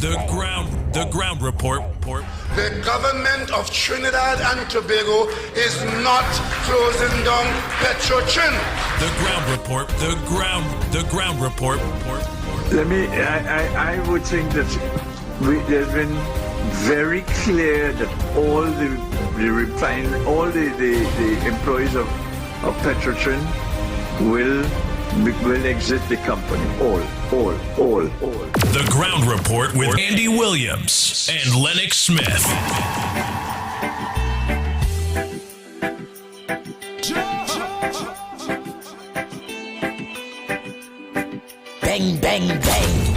The ground report. The government of Trinidad and Tobago is not closing down Petrotrin. The ground report. The ground report. I would think that there's been very clear that all the employees of Petrotrin will exit the company. All. The ground report with Andy Williams and Lennox Smith. Bang, bang, bang.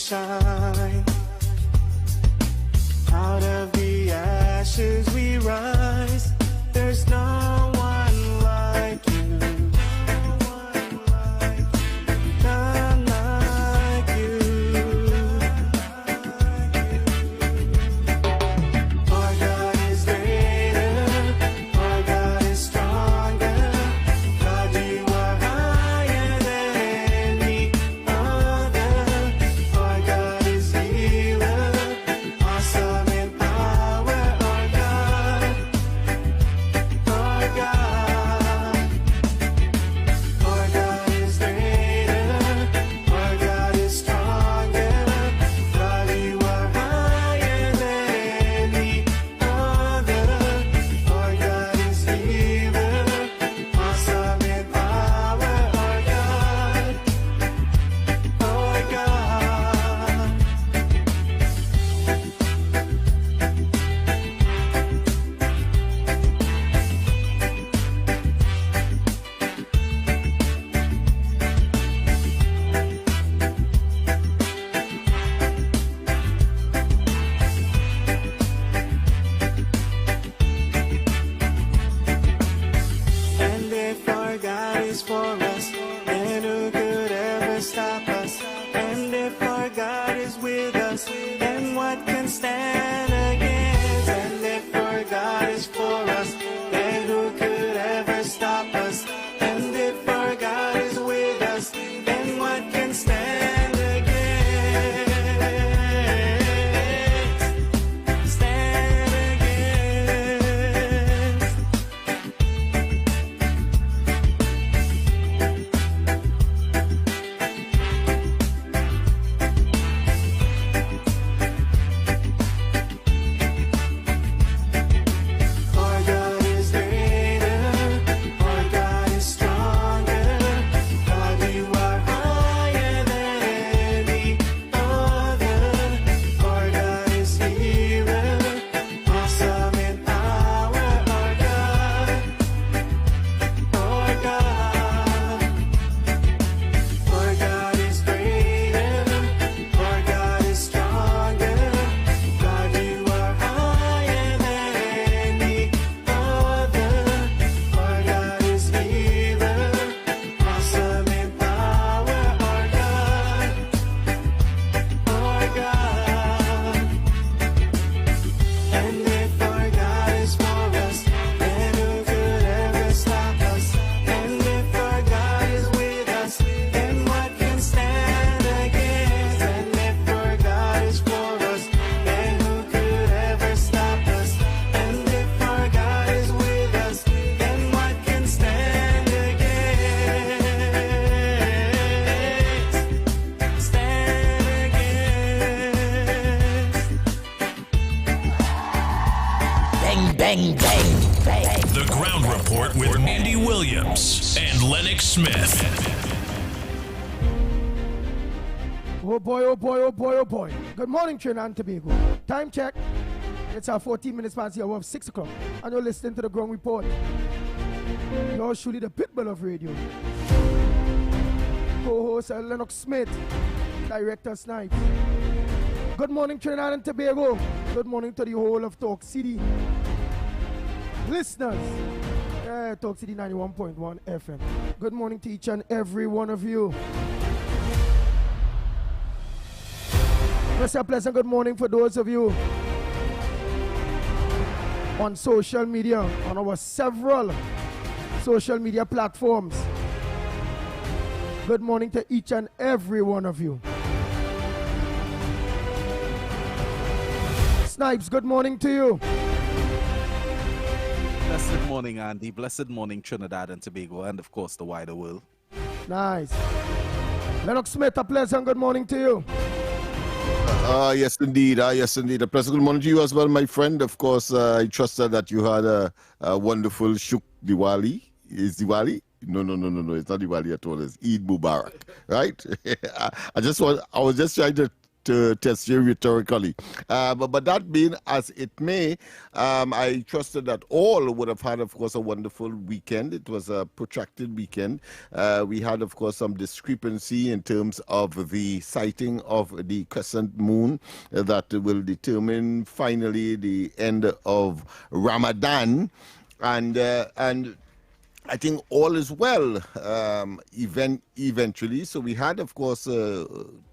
shine. Out of the ashes we rise. There's no one like you. None like you. Our God is greater. Our God is stronger. God, you are higher than any other. Our God is healer. Awesome in power. Our God. Our God. Our God is greater. Our God is stronger. God, you are higher than any other. Our God is healer. Awesome in power. Our God. Our God. And if our God is for us, then who could ever stop us? And if our God is with us, then what can stand against? And if our God is for us, then who could ever stop us? And if our God is with us, then what can stand against? Stand against. Williams and Lennox Smith. Oh boy, oh boy, oh boy, oh boy. Good morning, Trinidad and Tobago. Time check. It's our 14 minutes past the hour of 6 o'clock. And you're listening to the Ground Report. You're surely the pitbull of radio. Co-host Lennox Smith. Director Snipes. Good morning, Trinidad and Tobago. Good morning to the whole of Talk City. Listeners, Talk City 91.1 FM. Good morning to each and every one of you. It's a pleasant good morning for those of you on social media, on our several social media platforms. Good morning to each and every one of you. Snipes, good morning to you. Blessed morning, Andy. Blessed morning, Trinidad and Tobago, and of course, the wider world. Nice. Lennox Smith, a pleasant good morning to you. Yes, indeed. Yes, indeed. A pleasant good morning to you as well, my friend. Of course, I trusted that you had a wonderful Shuk Diwali. Is Diwali? No. It's not Diwali at all. It's Eid Mubarak, right? I was just trying to test you rhetorically. But that being as it may, I trusted that all would have had, of course, a wonderful weekend. It was a protracted weekend. We had, of course, some discrepancy in terms of the sighting of the crescent moon that will determine finally the end of Ramadan. And I think all is well eventually. So we had, of course,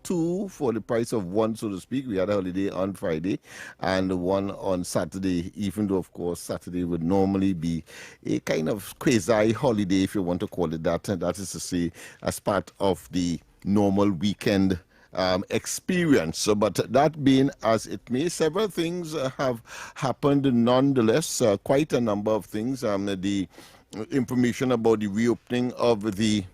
two for the price of one, so to speak. We had a holiday on Friday and one on Saturday, even though, of course, Saturday would normally be a kind of quasi-holiday, if you want to call it that. And that is to say, as part of the normal weekend experience. So, but that being as it may, several things have happened nonetheless, quite a number of things. The information about the reopening of the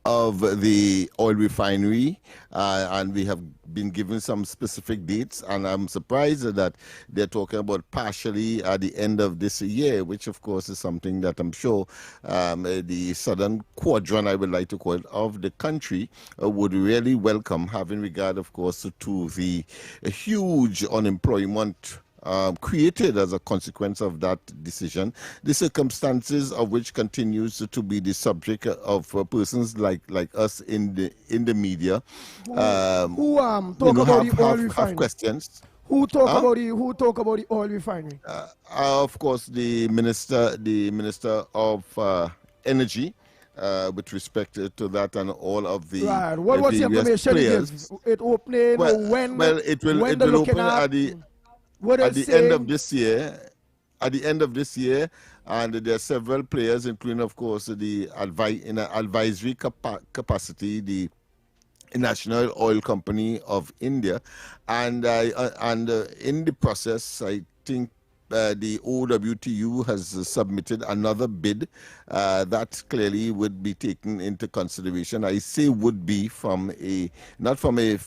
oil refinery, and we have been given some specific dates, and I'm surprised that they're talking about partially at the end of this year, which of course is something that I'm sure the southern quadrant, I would like to call it, of the country would really welcome, having regard, of course, to the huge unemployment created as a consequence of that decision, the circumstances of which continues to be the subject of persons like us in the media. Who talk about the oil refinery? Have questions. Who talk about the oil refinery? Of course, the minister of energy. With respect to that and all of the right. What was the information players. It opening when? Well, it will open at the end of this year. At the end of this year, and there are several players, including, of course, the in an advisory capacity, the National Oil Company of India, and in the process, I think the OWTU has submitted another bid that clearly would be taken into consideration. I say would be not from a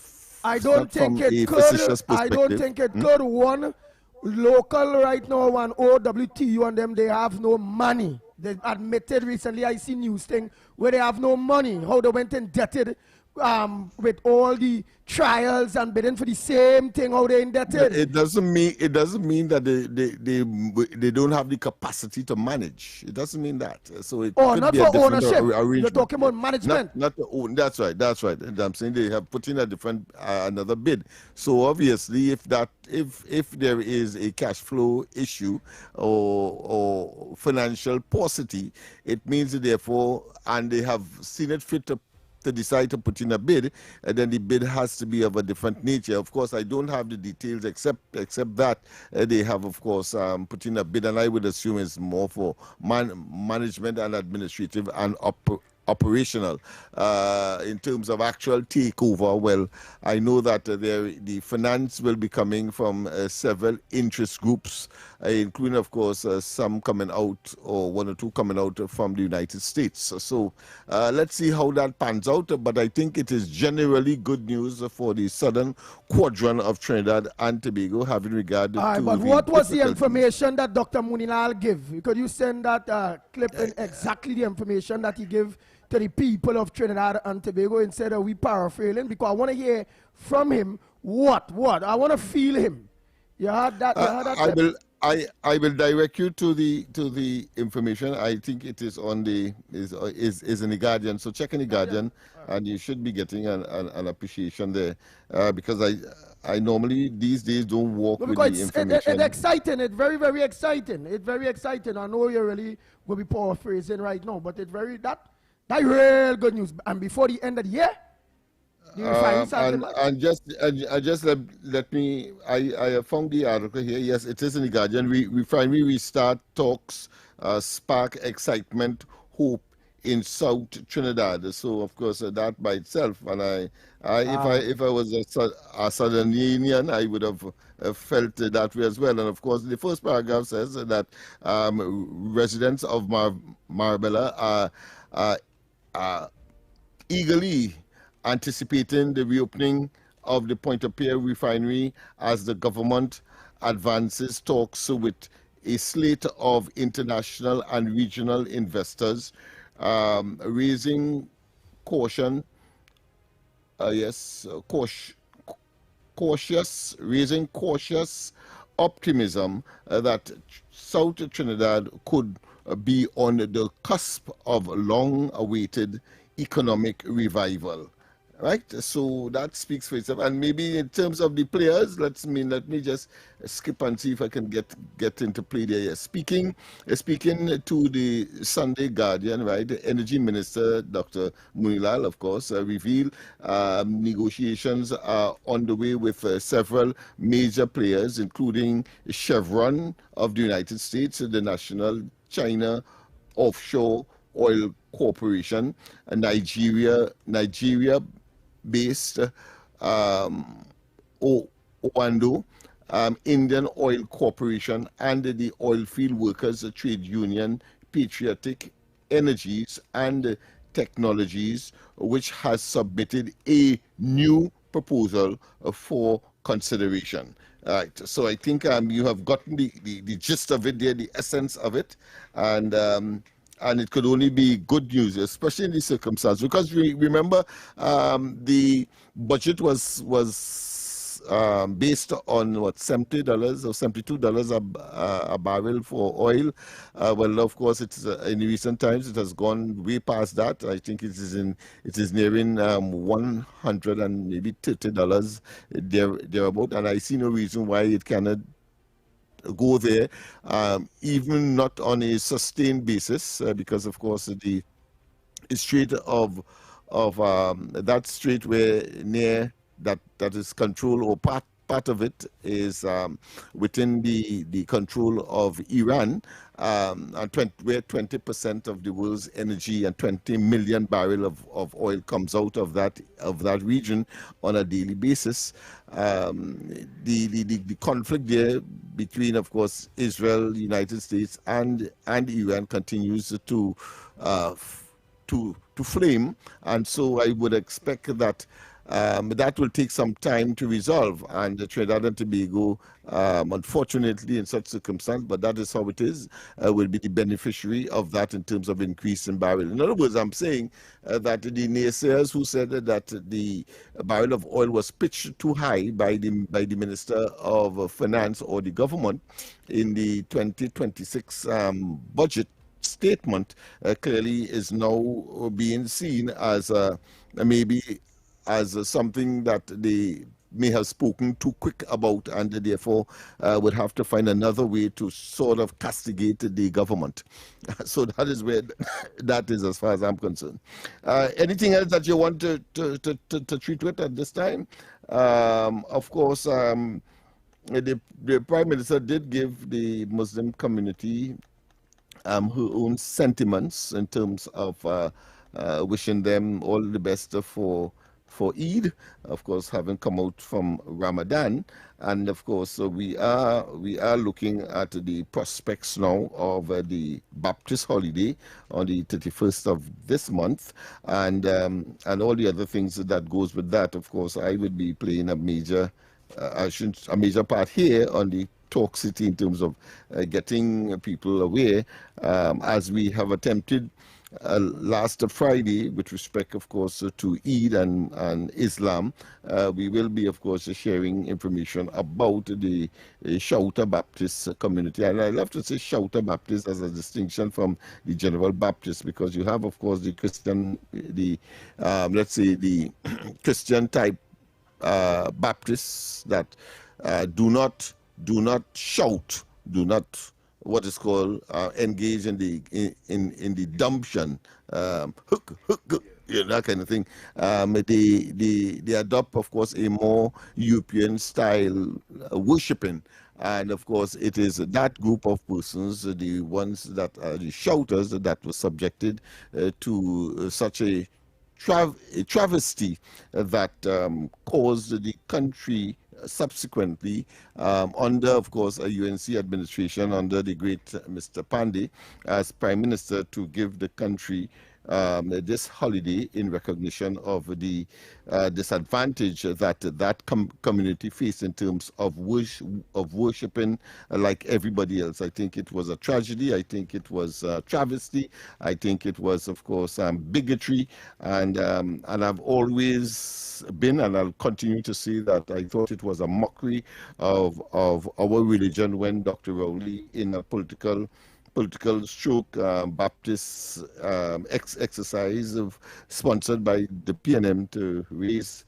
I don't think it could. One local right now, one OWTU and them, they have no money. They admitted recently, I see news thing where they have no money. How they went indebted with all the trials and bidding for the same thing, how they indebted. It doesn't mean that they don't have the capacity to manage. It doesn't mean that. So it could not be for a different ownership. arrangement. You're talking about management. Not to own. That's right. I'm saying they have put in a different another bid. So obviously, if there is a cash flow issue or financial paucity, it means therefore, and they have seen it fit to decide to put in a bid, and then the bid has to be of a different nature. Of course, I don't have the details except that they have, of course, put in a bid, and I would assume it's more for management and administrative and operational. In terms of actual takeover, well, I know that the finance will be coming from several interest groups, including, of course, some coming out, or one or two coming out from the United States. So let's see how that pans out. But I think it is generally good news for the southern quadrant of Trinidad and Tobago, having regard to. But what was the information that Dr. Munilal gave? Could you send that clip in exactly the information that he gave to the people of Trinidad and Tobago instead of we paraphrasing? Because I want to hear from him what? I want to feel him. You heard that? I will direct you to the information. I think it is on the is in the Guardian. So check in the Guardian, and you should be getting an appreciation there. Because I normally these days don't walk with the information. It's exciting. It's very, very exciting. It's very exciting. I know you're really going to be paraphrasing right now, but it's very that real good news. And before the end of the year. And just let me. I found the article here. Yes, it is in the Guardian. Refinery restart talks spark excitement, hope in South Trinidad. So of course that by itself, and if I was a Sardinian, I would have felt that way as well. And of course, the first paragraph says that residents of Marbella are eagerly anticipating the reopening of the Point-of-Peer refinery as the government advances talks with a slate of international and regional investors, raising cautious optimism that South Trinidad could be on the cusp of long-awaited economic revival. Right, so that speaks for itself. And maybe in terms of the players, let me just skip and see if I can get into play there. Speaking to the Sunday Guardian, right, the Energy Minister, Dr. Munilal, of course, revealed negotiations are underway with several major players, including Chevron of the United States, the National China Offshore Oil Corporation, Nigeria-based Owando, Indian Oil Corporation, and the Oilfield Workers Trade Union, Patriotic Energies and Technologies, which has submitted a new proposal for consideration. Right. So I think you have gotten the gist of it there, the essence of it, and it could only be good news, especially in these circumstances, because remember the budget was based on what, $70 or $72 a barrel for oil. Well, of course, it's in recent times it has gone way past that. I think it is nearing $100 and maybe $30 thereabout, and I see no reason why it cannot go there, even not on a sustained basis, because of course the strait of that strait where near that is control, or part of it is within the control of Iran, and where 20% of the world's energy and 20 million barrels of oil comes out of that region on a daily basis. The conflict there between, of course, Israel, the United States, and Iran continues to flame, and so I would expect that that will take some time to resolve, and Trinidad and Tobago, unfortunately in such circumstances, but that is how it is, will be the beneficiary of that in terms of increase in barrel. In other words, I'm saying that the naysayers who said that the barrel of oil was pitched too high by the Minister of Finance or the government in the 2026 budget statement, clearly is now being seen as maybe as something that they may have spoken too quick about, and therefore would have to find another way to sort of castigate the government. So that is where that is, as far as I'm concerned. Anything else that you want to treat with at this time? Of course, the Prime Minister did give the Muslim community her own sentiments in terms of wishing them all the best for Eid, of course, having come out from Ramadan. And of course, we are looking at the prospects now of the Baptist holiday on the 31st of this month, and all the other things that goes with that. Of course, I would be playing a major part here on the Talk City in terms of getting people aware, as we have attempted last Friday with respect, of course, to Eid and Islam. We will be, of course, sharing information about the Shouter Baptist community. And I love to say Shouter Baptist as a distinction from the General Baptist, because you have, of course, the Christian, let's say the Christian type Baptists that do not shout, do not what is called engage in the dumption, that kind of thing. They adopt, of course, a more European style worshiping. And of course, it is that group of persons, the ones that are the shouters, that were subjected to such a travesty that caused the country subsequently, under, of course, a UNC administration under the great Mr. Pandey as Prime Minister, to give the country this holiday in recognition of the disadvantage that community faced in terms of worshiping like everybody else. I think it was a tragedy. I think it was a travesty. I think it was, of course, bigotry. And I've always been, and I'll continue to say that I thought it was a mockery of our religion when Dr. Rowley, in a political stroke Baptist exercise sponsored by the PNM to raise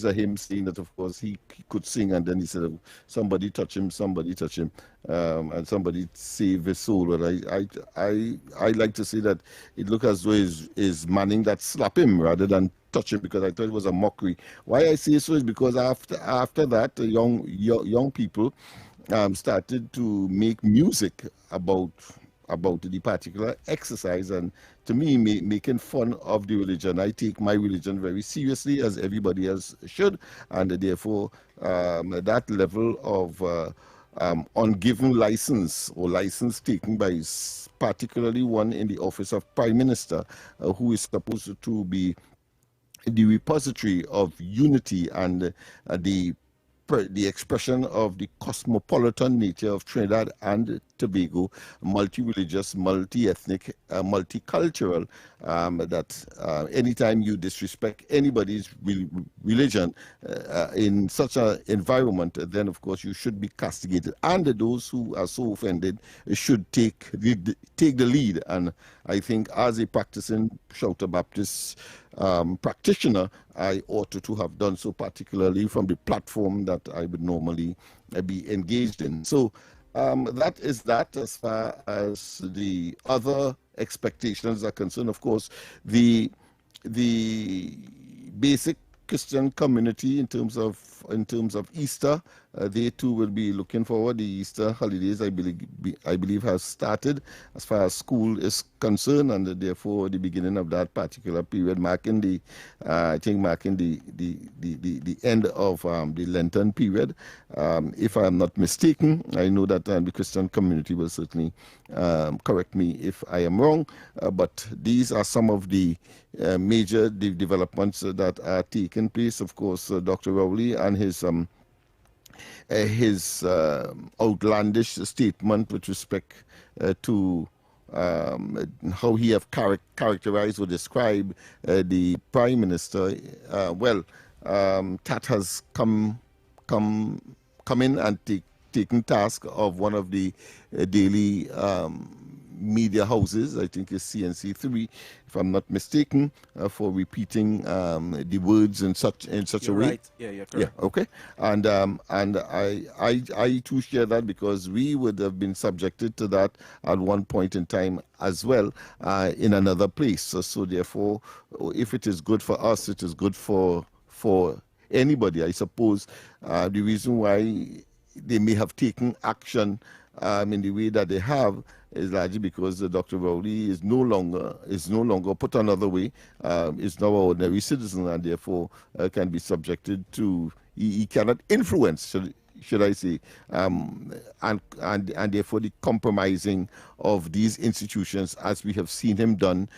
a hymn, saying that, of course, he could sing, and then he said, somebody touch him, and somebody save his soul. And I like to say that it looked as though is Manning that slap him rather than touch him, because I thought it was a mockery. Why I say so is because after that, young people started to make music about the particular exercise, and to me, making fun of the religion. I take my religion very seriously, as everybody else should, and therefore that level of ungiven license, or license taken by particularly one in the office of Prime Minister, who is supposed to be the repository of unity and the expression of the cosmopolitan nature of Trinidad and Tobago, multi-religious, multi-ethnic, multicultural, that anytime you disrespect anybody's religion in such an environment, then of course you should be castigated. And those who are so offended should take the lead. And I think as a practicing Shouter Baptist practitioner, I ought to have done so, particularly from the platform that I would normally be engaged in. So that is that as far as the other expectations are concerned. Of course, the basic Christian community in terms of Easter, they too will be looking forward. The Easter holidays, I believe, have started as far as school is concerned, and therefore the beginning of that particular period, marking the end of the Lenten period. If I am not mistaken, I know that the Christian community will certainly correct me if I am wrong, but these are some of the major developments that are taking place. Of course, Dr. Rowley and his outlandish statement with respect to how he have characterized or described the Prime Minister. That has come in and taken task of one of the daily media houses, I think it's CNC3, if I'm not mistaken, for repeating the words in such a way. Right. Yeah, correct. Yeah, okay. And I too share that, because we would have been subjected to that at one point in time as well in another place. So therefore, if it is good for us, it is good for anybody. I suppose the reason why they may have taken action in the way that they have is largely because Dr. Rowley is no longer put another way, is now an ordinary citizen, and therefore can be subjected to, he cannot influence, should I say, and therefore the compromising of these institutions, as we have seen him done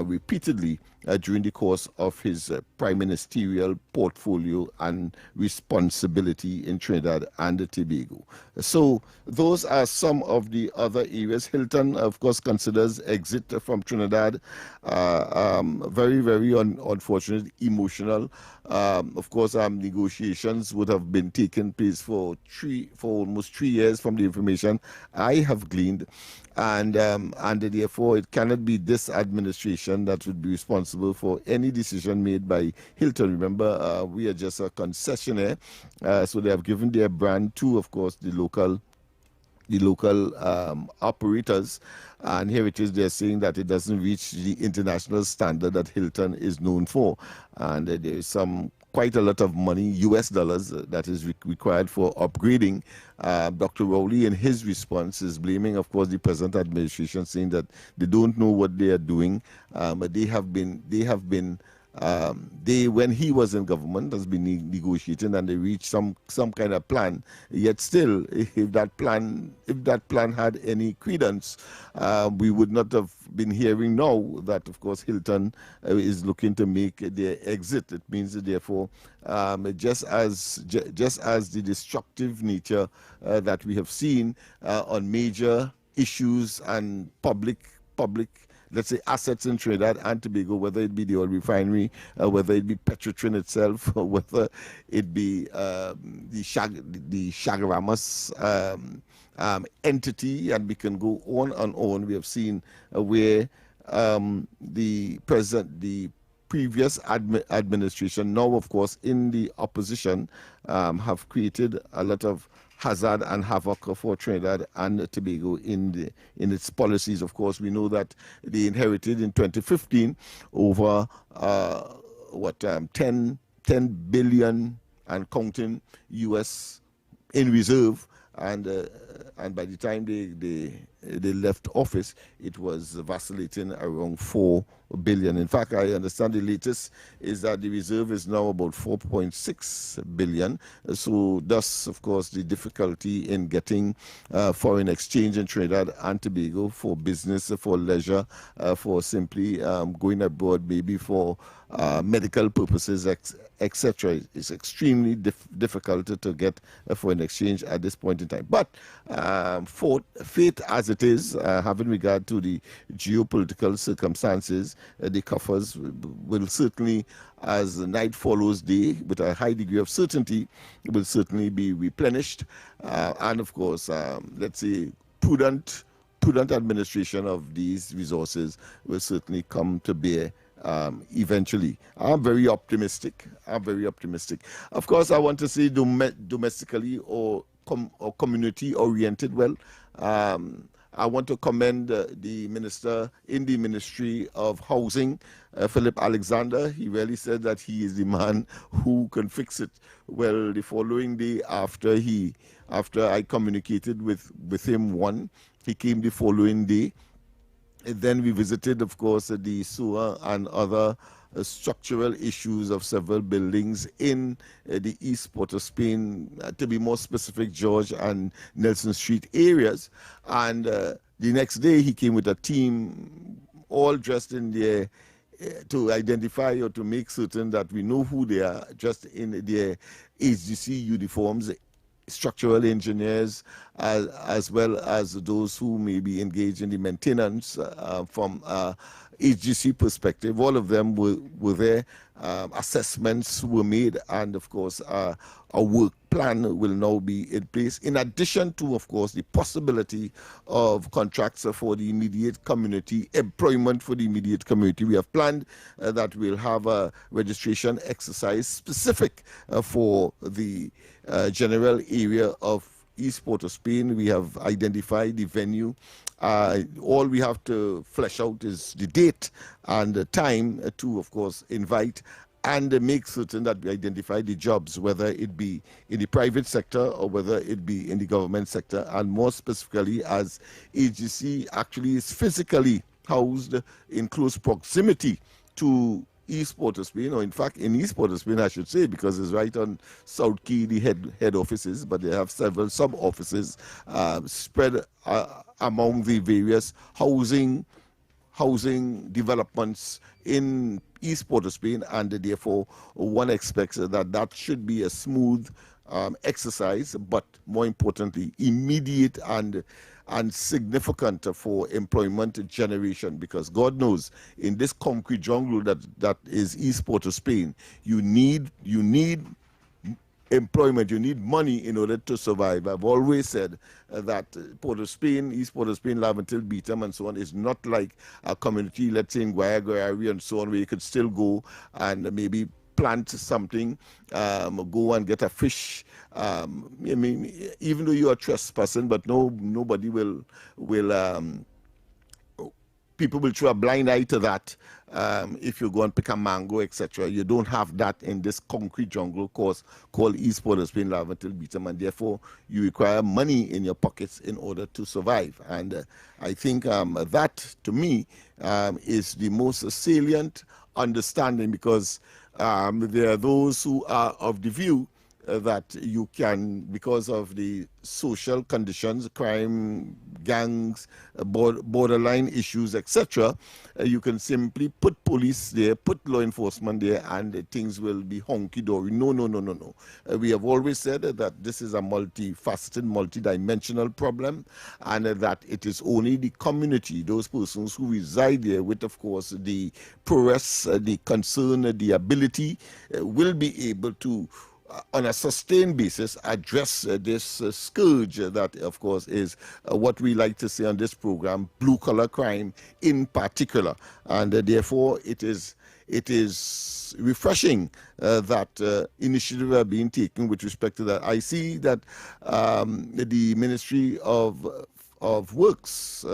repeatedly during the course of his prime ministerial portfolio and responsibility in Trinidad and Tobago. So those are some of the other areas. Hilton, of course, considers exit from Trinidad very, very unfortunate, emotional. Of course, negotiations would have been taking place for almost 3 years from the information I have gleaned. And therefore, it cannot be this administration that would be responsible for any decision made by Hilton. Remember, we are just a concessionaire, so they have given their brand to, of course, the local operators, and here it is, they're saying that it doesn't reach the international standard that Hilton is known for, and there is quite a lot of money, US dollars, that is required for upgrading. Dr. Rowley, in his response, is blaming, of course, the present administration, saying that they don't know what they are doing. But when he was in government, has been negotiating, and they reached some kind of plan. Yet still, if that plan had any credence, we would not have been hearing now that, of course, Hilton is looking to make their exit. It means that, therefore, just as the destructive nature that we have seen on major issues and public, let's say, assets in Trinidad and Tobago, whether it be the oil refinery, whether it be Petrotrin itself, or whether it be the Chagaramas entity, and we can go on and on. We have seen where the previous administration, now of course in the opposition, have created a lot of hazard and havoc for Trinidad and Tobago in its policies. Of course, we know that they inherited in 2015 over 10 billion and counting US in reserve, and by the time they left office, it was vacillating around 4 billion. In fact, I understand the latest is that the reserve is now about 4.6 billion. So thus, of course, the difficulty in getting foreign exchange in Trinidad and Tobago for business, for leisure, for simply going abroad, maybe for medical purposes, etc. It's extremely difficult to get a foreign exchange at this point in time. But for fate as it is, having regard to the geopolitical circumstances, the coffers will certainly, as the night follows day, with a high degree of certainty, will certainly be replenished. And of course, let's say prudent administration of these resources will certainly come to bear eventually. I'm very optimistic. Of course, I want to say domestically or community oriented. Well, I want to commend the minister in the Ministry of Housing, Philip Alexander. He really said that he is the man who can fix it. Well, the following day after I communicated with him, he came the following day. And then we visited, of course, the sewer and other structural issues of several buildings in the East Port of Spain, to be more specific, George and Nelson Street areas. And the next day he came with a team all dressed in their, to identify or to make certain that we know who they are, dressed in their HGC uniforms, structural engineers, as well as those who may be engaged in the maintenance from HGC perspective. All of them were there. Assessments were made, and of course a work plan will now be in place, in addition to, of course, the possibility of contracts for the immediate community, employment for the immediate community. We have planned that we'll have a registration exercise specific for the general area of East Port of Spain. We have identified the venue. All we have to flesh out is the date and the time to, of course, invite and make certain that we identify the jobs, whether it be in the private sector or whether it be in the government sector, and more specifically as AGC actually is physically housed in close proximity to East Port of Spain, or in fact in East Port of Spain I should say, because it's right on South Key, the head offices, but they have several sub-offices spread among the various housing developments in East Port of Spain, and therefore one expects that should be a smooth exercise, but more importantly immediate and significant for employment generation, because God knows in this concrete jungle that is East Port of Spain, you need employment, you need money in order to survive. I've always said that Port of Spain, East Port of Spain, Laventil, Beetham and so on is not like a community, let's say in Guayagua and so on, where you could still go and maybe plant something, go and get a fish. I mean, even though you are trespassing, but nobody will people will throw a blind eye to that. If you go and pick a mango, etc. You don't have that in this concrete jungle course called East Port of Spain, Laventil, Beetham, and therefore you require money in your pockets in order to survive. And I think that, to me, is the most salient understanding, because there are those who are of the view that you can, because of the social conditions, crime, gangs, borderline issues, etc., you can simply put police there, put law enforcement there, and things will be honky-dory. No. We have always said that this is a multifaceted, multidimensional problem, and that it is only the community, those persons who reside there with, of course, the prowess, the concern, the ability, will be able to on a sustained basis address this scourge that, of course, is what we like to say on this program, blue-collar crime in particular. And therefore, it is refreshing that initiatives are being taken with respect to that. I see that the Ministry of Works,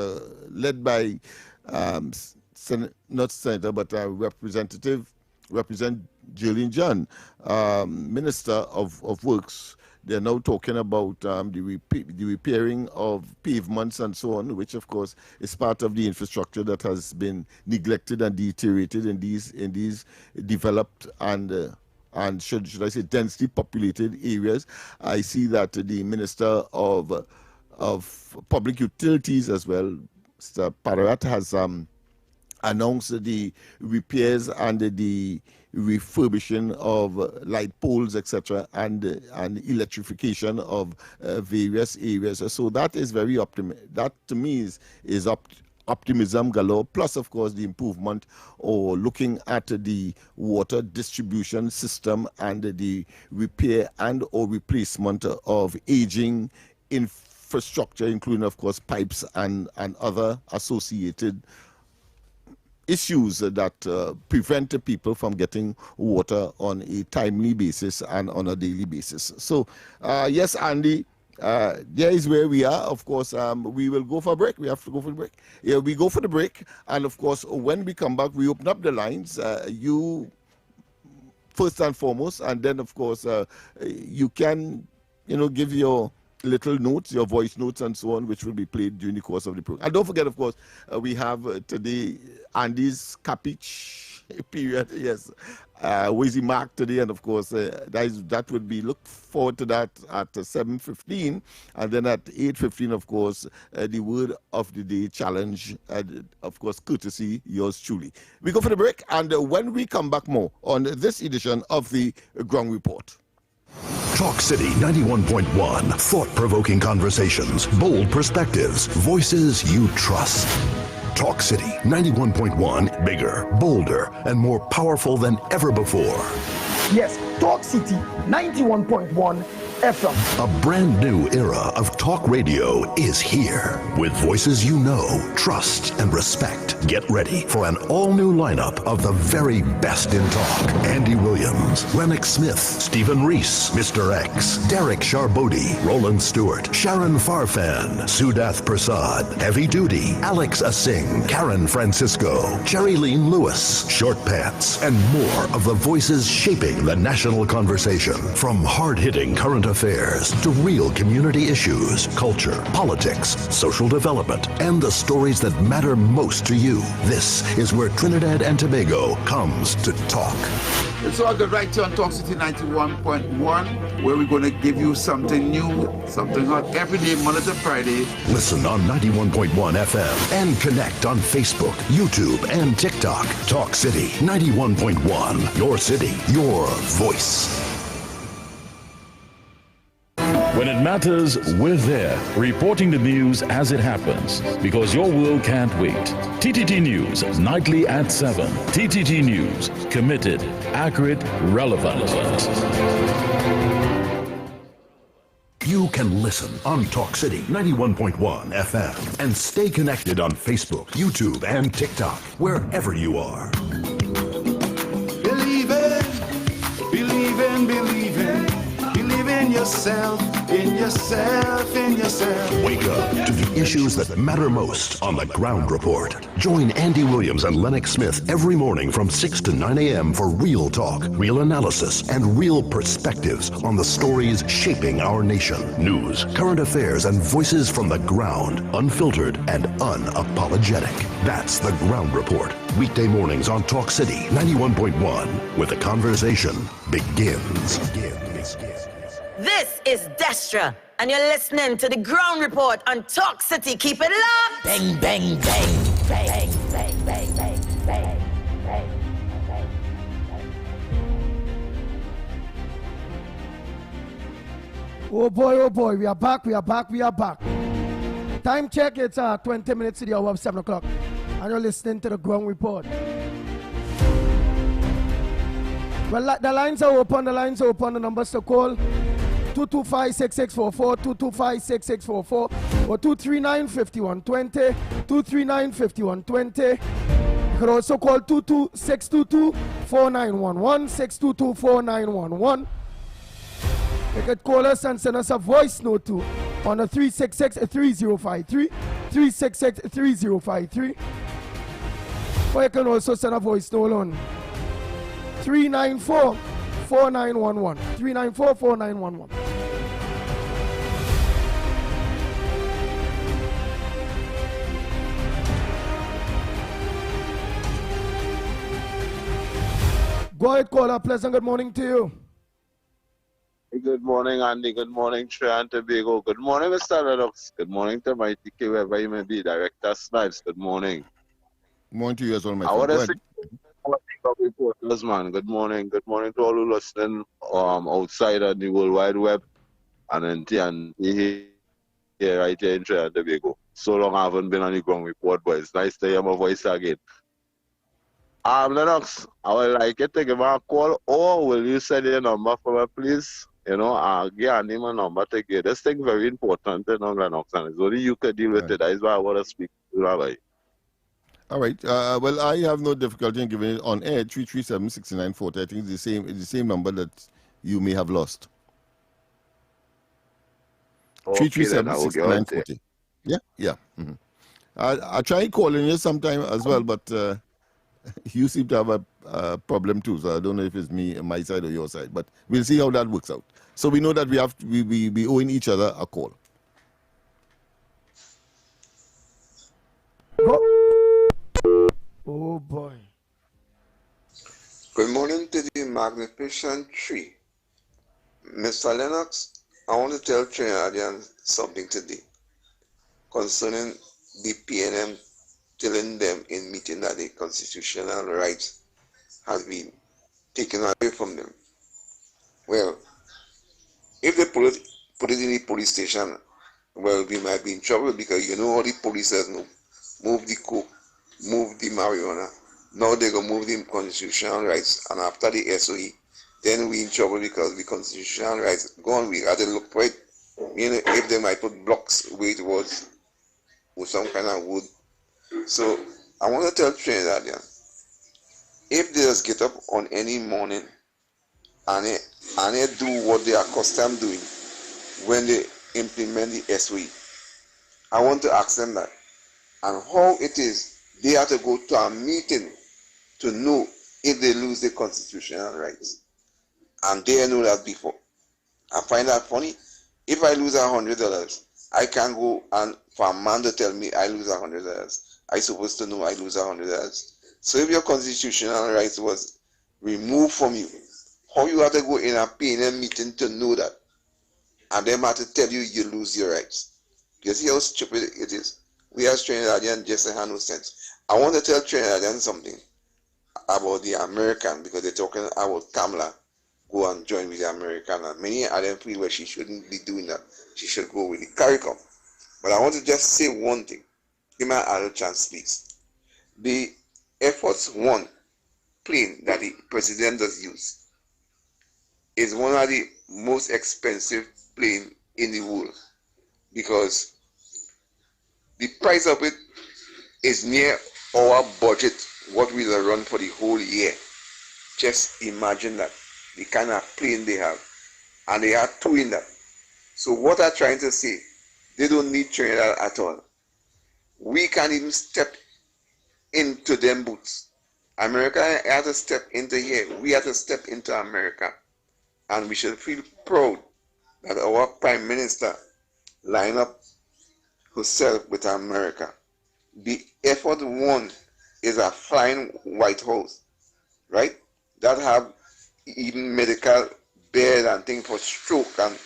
led by not Senator, but Represent Jillian John, Minister of Works, they're now talking about the repairing of pavements and so on, which of course is part of the infrastructure that has been neglected and deteriorated in these developed and should I say densely populated areas. I see that the Minister of Public Utilities as well, Mr. Pararat, has announced the repairs and the refurbishing of light poles, etc., and electrification of various areas. So that is very optimistic. That to me is optimism galore. Plus, of course, the improvement or looking at the water distribution system and the repair and or replacement of aging infrastructure, including, of course, pipes and other associated issues that prevent people from getting water on a timely basis and on a daily basis. So, yes, Andy, there is where we are. Of course, we will go for a break. We have to go for the break. Yeah, we go for the break. And, of course, when we come back, we open up the lines. You first and foremost, and then, of course, you can, give your little notes, your voice notes and so on, which will be played during the course of the program. And don't forget, of course, we have today Andy's Capich period. Yes, Wizzy Mark today, and of course that would be, look forward to that at 7:15, and then at 8:15, of course, the word of the day challenge, of course, courtesy yours truly. We go for the break, and when we come back, more on this edition of the Ground Report. Talk City 91.1. Thought-provoking conversations, bold perspectives, voices you trust. Talk City 91.1. Bigger, bolder, and more powerful than ever before. Yes, Talk City 91.1 FM. A brand new era of talk radio is here. With voices you know, trust, and respect. Get ready for an all-new lineup of the very best in talk. Andy Williams, Lennox Smith, Stephen Reese, Mr. X, Derek Charbodi, Roland Stewart, Sharon Farfan, Sudath Prasad, Heavy Duty, Alex Asing, Karen Francisco, Cherry-Leen Lewis, Short Pants, and more of the voices shaping the national conversation. From hard-hitting current affairs to real community issues, culture, politics, social development, and the stories that matter most to you. This is where Trinidad and Tobago comes to talk. It's all good right here on Talk City 91.1, where we're going to give you something new, something hot every day, Monday to Friday. Listen on 91.1 FM and connect on Facebook, YouTube, and TikTok. Talk City 91.1. Your city, your voice. When it matters, we're there, reporting the news as it happens, because your world can't wait. TTT News, nightly at 7. TTT News, committed, accurate, relevant. You can listen on Talk City 91.1 FM and stay connected on Facebook, YouTube, and TikTok, wherever you are. Believe in, believe in, believe in. Believe in yourself, in yourself, in yourself. Wake up to the issues that matter most on the Ground Report. Join Andy Williams and Lennox Smith every morning from 6 to 9 a.m. for real talk, real analysis, and real perspectives on the stories shaping our nation. News, current affairs, and voices from the ground, unfiltered and unapologetic. That's the Ground Report. Weekday mornings on Talk City 91.1, where the conversation begins. This is Destra, and you're listening to the Ground Report on Talk City. Keep it locked. Bang, bang, bang, bang, bang, bang, bang, bang, bang, bang. Oh boy, we are back. Time check, it's 20 minutes to the hour of 7 o'clock. And you're listening to the Ground Report. Well, the lines are open, the numbers to call. 225-6644, 225-6644, or 239-5120, 239-5120. You can also call 622-4911, 622-4911. You can call us and send us a voice note too on the 366-3053, 366-3053. Or you can also send a voice note on 394-4911, 394-4911. Go ahead, caller. Pleasant good morning to you. Good morning, Andy. Good morning, Trinidad and Tobago. Good morning, Mr. Lennox. Good morning to my TK, wherever you may be. Director Snipes, good morning. Good morning to you as well, my friend. I want to say reporters, man. Good morning. Good morning to all who listening outside on the World Wide Web and here right here in Trinidad and Tobago. So long I haven't been on the Ground Report, but it's nice to hear my voice again. Lennox, I would like you to give me a call, or will you send your number for me, please? You know, I'll give Andy my number to get. This thing very important, you know, Lennox, and it's only you can deal with it. That's why I want to speak to you, Rabbi. All right. Well, I have no difficulty in giving it on air, 337-6940. I think it's the same number that you may have lost. 337-6940. Yeah. Mm-hmm. I try calling you sometime as well, but you seem to have a problem too, so I don't know if it's my side or your side, but we'll see how that works out. So we know that we owing each other a call. Oh boy. Good morning to the magnificent tree. Mr. Lennox, I want to tell Trinidadians something today concerning the PNM telling them in meeting that the constitutional rights has been taken away from them. Well, if they put it in the police station, well, we might be in trouble because you know all the policers know. Move the coke, move the marijuana. Now they're going to move the constitutional rights. And after the SOE, then we in trouble because the constitutional rights gone. We had to look for it. You know, if they might put blocks where it was with some kind of wood. So I want to tell Trinidadian, if they just get up on any morning and they do what they are accustomed doing when they implement the SOE, I want to ask them that. And how it is they have to go to a meeting to know if they lose their constitutional rights. And they know that before. I find that funny. If I lose $100, I can't go and for a man to tell me I lose $100. I supposed to know I lose $100. So if your constitutional rights was removed from you, how you have to go in a PNM meeting to know that? And them have to tell you you lose your rights. You see how stupid it is? We as Trinidadians just have no sense. I want to tell Trinidadians something about the American, because they're talking about Kamala go and join with the American, and many of them feel where she shouldn't be doing that. She should go with the CARICOM. But I want to just say one thing. Give me another chance, please. The Air Force One plane that the president does use is one of the most expensive planes in the world, because the price of it is near our budget, what we will run for the whole year. Just imagine that, the kind of plane they have. And they are two in that. So what I'm trying to say, they don't need Trinidad at all. We can't even step into them boots. America has to step into here. We have to step into America. And we should feel proud that our Prime Minister line up herself with America. The effort one is a flying White House, right? That have even medical bed and things for stroke and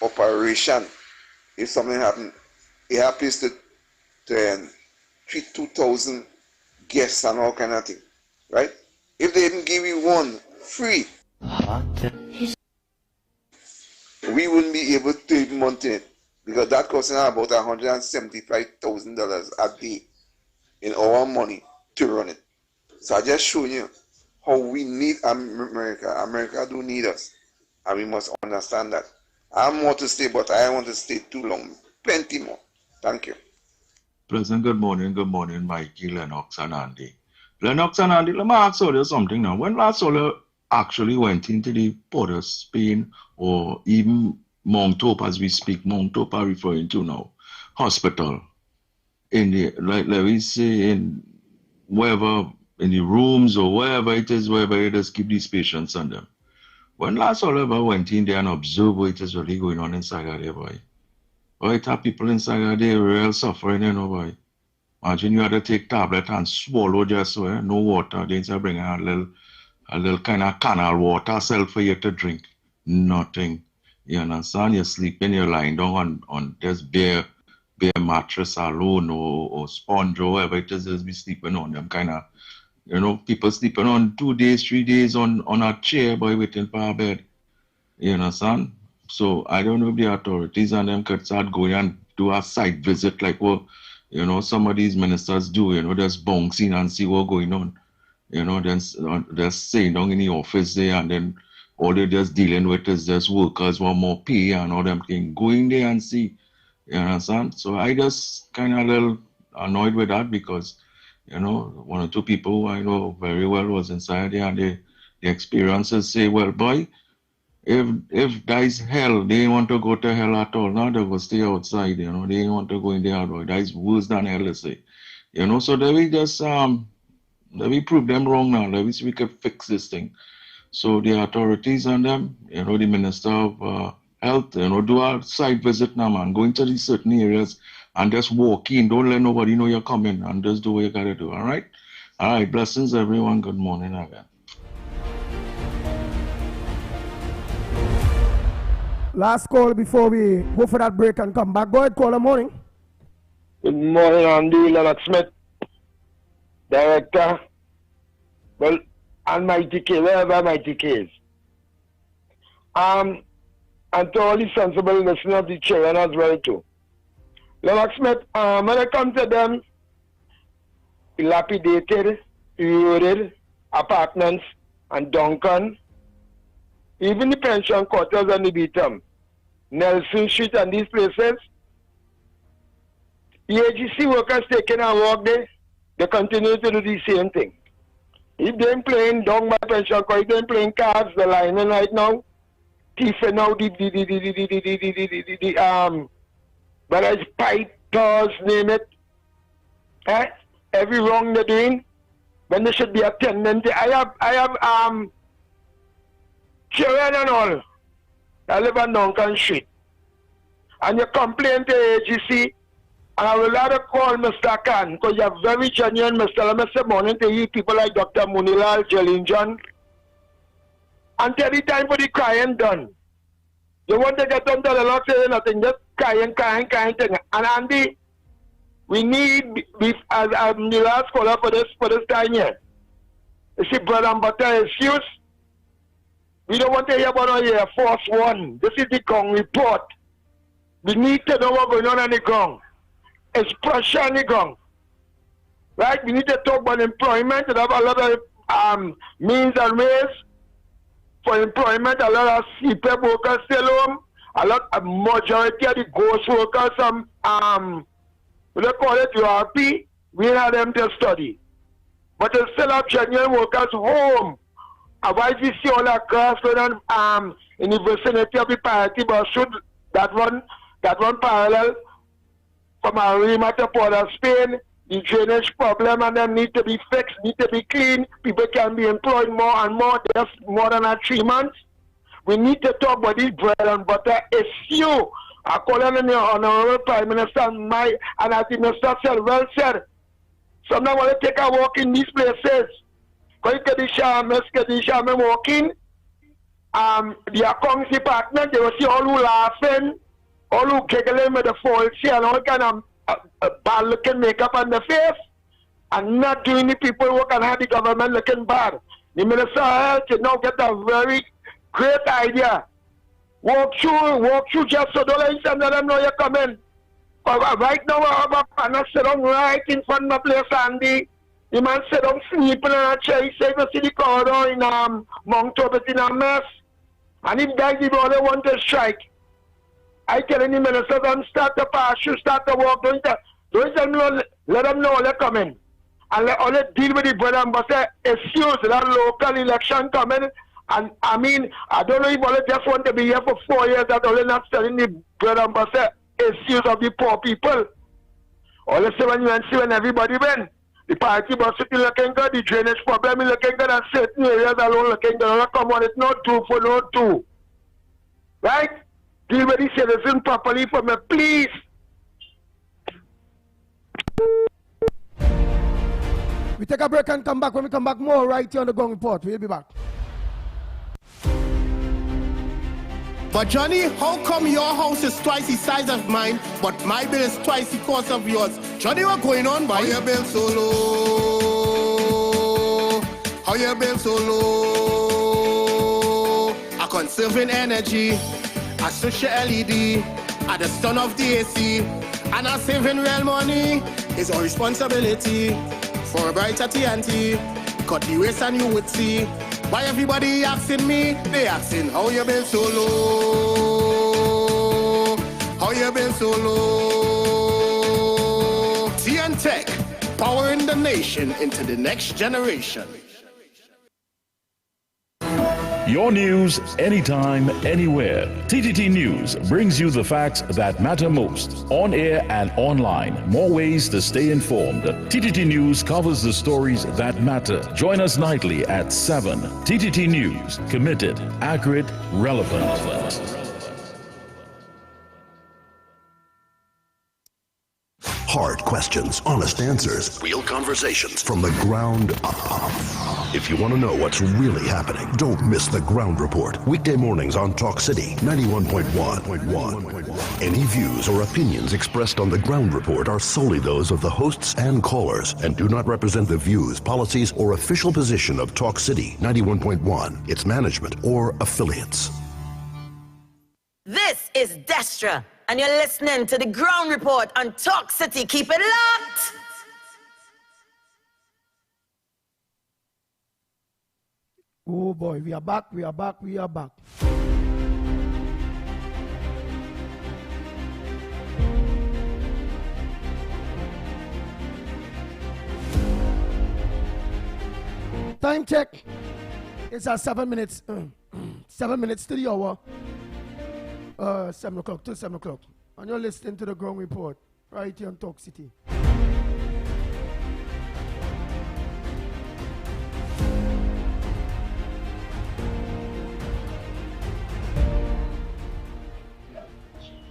operation. If something happen, it happens to treat 2,000 guests and all kind of thing, right? If they even give you one free, we wouldn't be able to even maintain it, because that costing about $175,000 a day in our money to run it. So I just show you how we need America. America do need us, and we must understand that. I have more to stay, but I want to stay too long. Plenty more. Thank you. Pleasant good morning, Mikey, Lennox, and Andy. Lennox and Andy, let me ask you something now. When last Solar actually went into the Port of Spain, or even Mount Hope as we speak, Mount Hope are referring to now, hospital, in the, like we say, in wherever, in the rooms or wherever it is, keep these patients on them. When last Oliver went in there and observed what is really going on inside of there, boy. Boy, it have people inside of there real suffering, you know, boy. Imagine you had to take tablet and swallow just so, no water. They just bring a little kind of canal water self for you to drink. Nothing. You understand? You're sleeping, you're lying down on just bare mattress alone or sponge or whatever it is, just be sleeping on them kind of. You know, people sleeping on 2 days, 3 days on a chair, boy, waiting for a bed. You understand? So I don't know if the authorities and them could start going and do a site visit like what, you know, some of these ministers do, you know, just bounce in and see what's going on. You know, then just sitting down in the office there, and then all they're just dealing with is just workers want more pay and all them things. Go in there and see. You understand? So I just kind of a little annoyed with that, because you know, 1 or 2 people who I know very well was inside there, and the experiences say, well, boy, if that's hell, they want to go to hell at all. Now they will stay outside, you know, they want to go in there, boy. That's worse than hell, they say. You know, so they will just, let me prove them wrong now. Let me see if we can fix this thing. So the authorities and them, you know, the Minister of Health, you know, do a site visit now, man. Go into these certain areas and just walk in. Don't let nobody know you're coming, and just do what you gotta do. All right? All right. Blessings, everyone. Good morning again. Last call before we go for that break and come back. Go ahead, caller. Morning. Good morning, Andy. Lennox Smith, Director. Well, and Mighty K, wherever Mighty K is. And to all the sensible listeners of the children as well, too. Lennox Smith, when I come to them, dilapidated, eroded apartments and Duncan, even the pension quarters and the Beatum, Nelson Street and these places, the AGC workers taking a walk there, they continue to do the same thing. If they're playing down my pension card, if they're playing cards, the lining right now, thiefing out whether it's pipe, doors, name it, every wrong they're doing, when they should be attending. I have children and all. I live on Duncan Street. And you complain to AGC, and I will rather call Mr. Khan, because you're very genuine, Mr. Let me say morning to you, people like Dr. Munilal, Jelin John, and tell the time for the crying done. You want to get under the law saying nothing, just crying thing. And Andy, we need, as the last caller for this time here, you see bread and butter issues. We don't want to hear about here, force one. This is the ground report. We need to know what's going on the ground. It's pressure on the ground. Right? We need to talk about employment and have a lot of means and ways for employment. A lot of CPEP workers still home. A majority of the ghost workers, we don't call it URP, we have them to study. But they still have genuine workers home. Otherwise, we see all that cars going on in the vicinity of the party bus should that one parallel from Arima to Port of Spain, the drainage problem and them need to be fixed, need to be clean. People can be employed more and more, just more than 3 months. We need to talk about this bread and butter issue. I call on the Honorable Prime Minister and as the Minister said, well said. Sometimes want to take a walk in these places. Because you can walking, the accounts department, they will see all who laughing, all who giggling with the falsy and all kind of bad looking makeup on the face, and not doing the people work and have the government looking bad. The Minister of Health, you now get a very great idea. Walk through just so don't let them know you're coming. Right now, I have a partner sit down right in front of my place, Andy. The man sit down sleeping on a chair. He said, you see the corridor in Mount Tobit in a mess. And if guys even only want to strike, I tell the minister, don't start the pass, you start the walk. Don't tell them, let them know they're coming. And let only deal with the bread and butter issues, that local election coming. And I mean, I don't know if only just want to be here for 4 years, that only not studying the bread and butter issues of the poor people. Or let's say when everybody win, the party bus is looking good, the drainage problem is looking good, and certain areas alone looking good. Come on, it's not two for no two. Right? Deal with the citizen properly for me, please. We take a break and come back. When we come back, more right here on the Gong Report. We'll be back. But Johnny, how come your house is twice the size of mine, but my bill is twice the cost of yours? Johnny, what's going on, boy? How your bill so low? How your bill so low? I'm conserving energy, I switch your LED, at the stun of the AC, and I'm saving real money. It's our responsibility for a brighter TNT. Cut the waste and you would see. Why everybody asking me? They asking how you been so low? How you been so low? TN Tech, powering the nation into the next generation. Your news, anytime, anywhere. TTT News brings you the facts that matter most. On air and online. More ways to stay informed. TTT News covers the stories that matter. Join us nightly at 7. TTT News. Committed, accurate, relevant. Hard questions, honest answers, real conversations from the ground up. If you want to know what's really happening, don't miss the Ground Report. Weekday mornings on Talk City 91.1. Any views or opinions expressed on the Ground Report are solely those of the hosts and callers and do not represent the views, policies, or official position of Talk City 91.1, its management, or affiliates. This is Destra, and you're listening to the Ground Report on Talk City. Keep it locked! Oh boy, we are back. Time check. It's at 7 minutes. 7 minutes to the hour. 7 o'clock till 7 o'clock. And you're listening to the Ground Report right here on Talk City.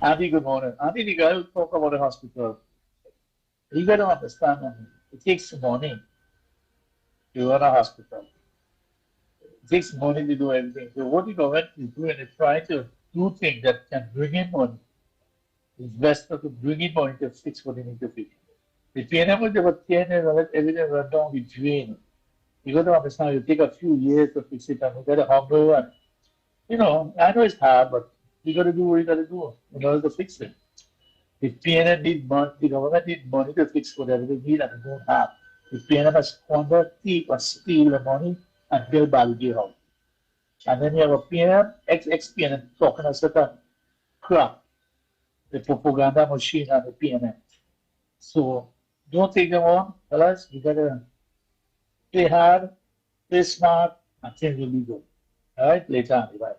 Andy, good morning. Andy, the guy who talk about the hospital, you got to understand, it takes money to run a hospital. It takes money to do everything. So what the government is doing is trying to do things that can bring in money. It's best to bring in money to fix what they need to fix. The PNM was about 10 years and let everything run down the drain. You got to understand, it take a few years to fix it, and you got to humble. And, I know it's hard, but you got to do what you got to do in order to fix it. The PNM need money, the government need money to fix whatever they need and they don't have. The PNM has squandered, thief, and steal the money and build Balgi House. And then you have a PNM, ex-PNM talking a certain crap, the propaganda machine and the PNM. So don't take them on, fellas. You got to play hard, play smart, and things will be good. All right, later on, bye.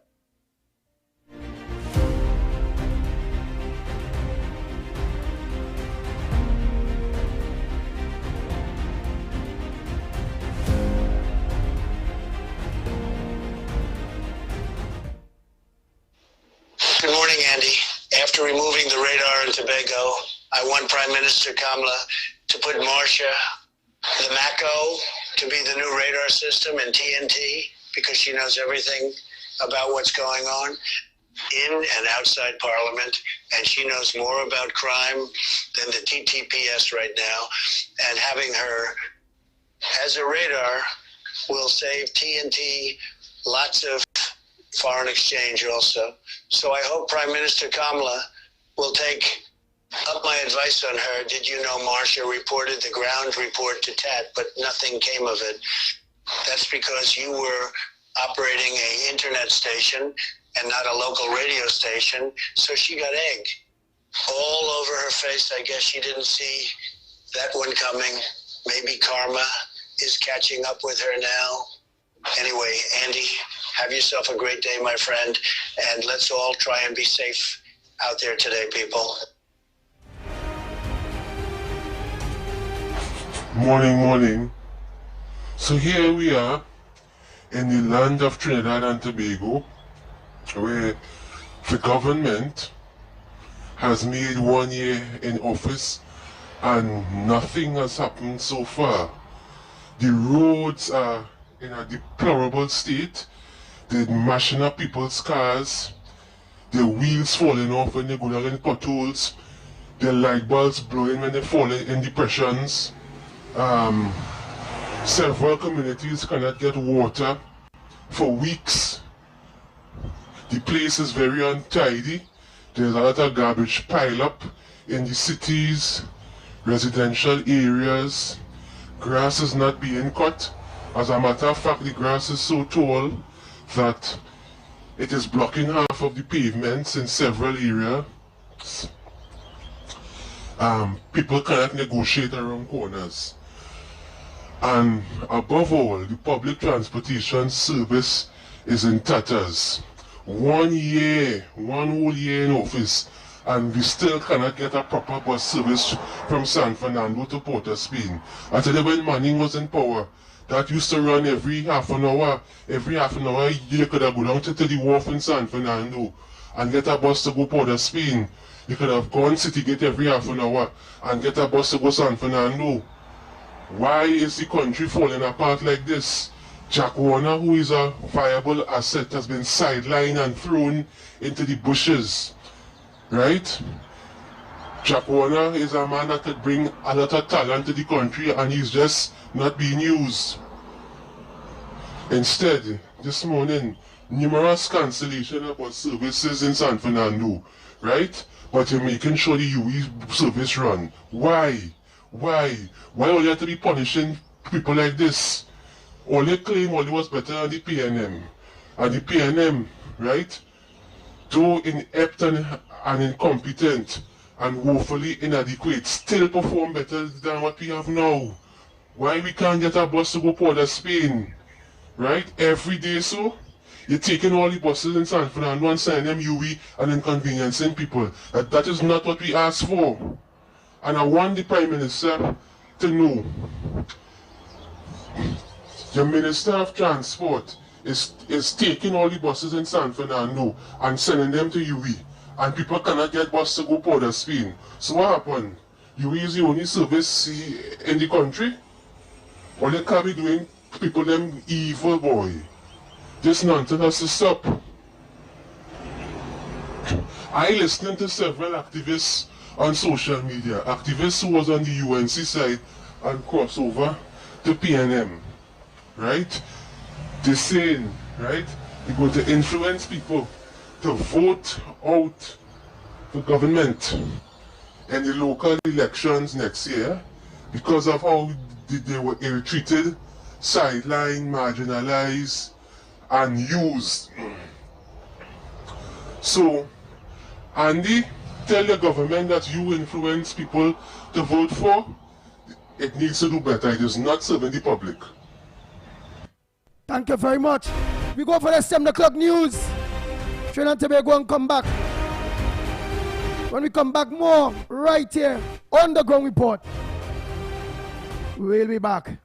Good morning, Andy. After removing the radar in Tobago, I want Prime Minister Kamala to put Marcia, the Mako, to be the new radar system in TNT because she knows everything about what's going on in and outside Parliament, and she knows more about crime than the TTPS right now. And having her as a radar will save TNT lots of foreign exchange also. So I hope Prime Minister Kamala will take up my advice on her. Did you know Marcia reported the ground report to TAT, but nothing came of it? That's because you were operating an internet station and not a local radio station, so she got egg all over her face. I guess she didn't see that one coming. Maybe karma is catching up with her now. Anyway, Andy, have yourself a great day, my friend, and let's all try and be safe out there today, people. Morning. So here we are in the land of Trinidad and Tobago, where the government has made 1 year in office and nothing has happened so far. The roads are in a deplorable state. They're mashing up people's cars, their wheels falling off when they go down in potholes, their light bulbs blowing when they fall in depressions. Several communities cannot get water for weeks. The place is very untidy. There's a lot of garbage pile up in the cities, residential areas. Grass is not being cut. As a matter of fact, the grass is so tall that it is blocking half of the pavements in several areas. People cannot negotiate around corners. And above all, the public transportation service is in tatters. 1 year, 1 whole year in office, and we still cannot get a proper bus service from San Fernando to Port of Spain. I tell you, when Manning was in power, that used to run every half an hour. Every half an hour, you could have go down to the wharf in San Fernando and get a bus to go Port of Spain. You could have gone Citygate every half an hour and get a bus to go San Fernando. Why is the country falling apart like this? Jack Warner, who is a viable asset, has been sidelined and thrown into the bushes. Right? Jack Warner is a man that could bring a lot of talent to the country, and he's just not being used. Instead, this morning, numerous cancellation about services in San Fernando, right? But you're making sure the UE service run. Why? Why all you have to be punishing people like this? All they claim all was better than the PNM. And the PNM, right, though inept and incompetent and woefully inadequate, still perform better than what we have now. Why we can't get a bus to go Port of Spain, right, every day so? You're taking all the buses in San Fernando and sending them UE and inconveniencing people. That is not what we asked for. And I want the Prime Minister to know, the Minister of Transport is taking all the buses in San Fernando and sending them to UE. And people cannot get bus to go Port of Spain. So what happened? UE is the only service in the country? All they can be doing, people them evil boy. This nonsense has to stop. I listened to several activists on social media, activists who was on the UNC side and cross over to PNM, right? They're saying, right, they're going to influence people to vote out the government in the local elections next year because of how they were ill-treated, sidelined, marginalized, and used. So, Andy, tell the government that you influence people to vote for. It needs to do better. It is not serving the public. Thank you very much. We go for the 7 o'clock news. Trinidad and Tobago and come back. When we come back, more right here on the Ground Report. We'll be back.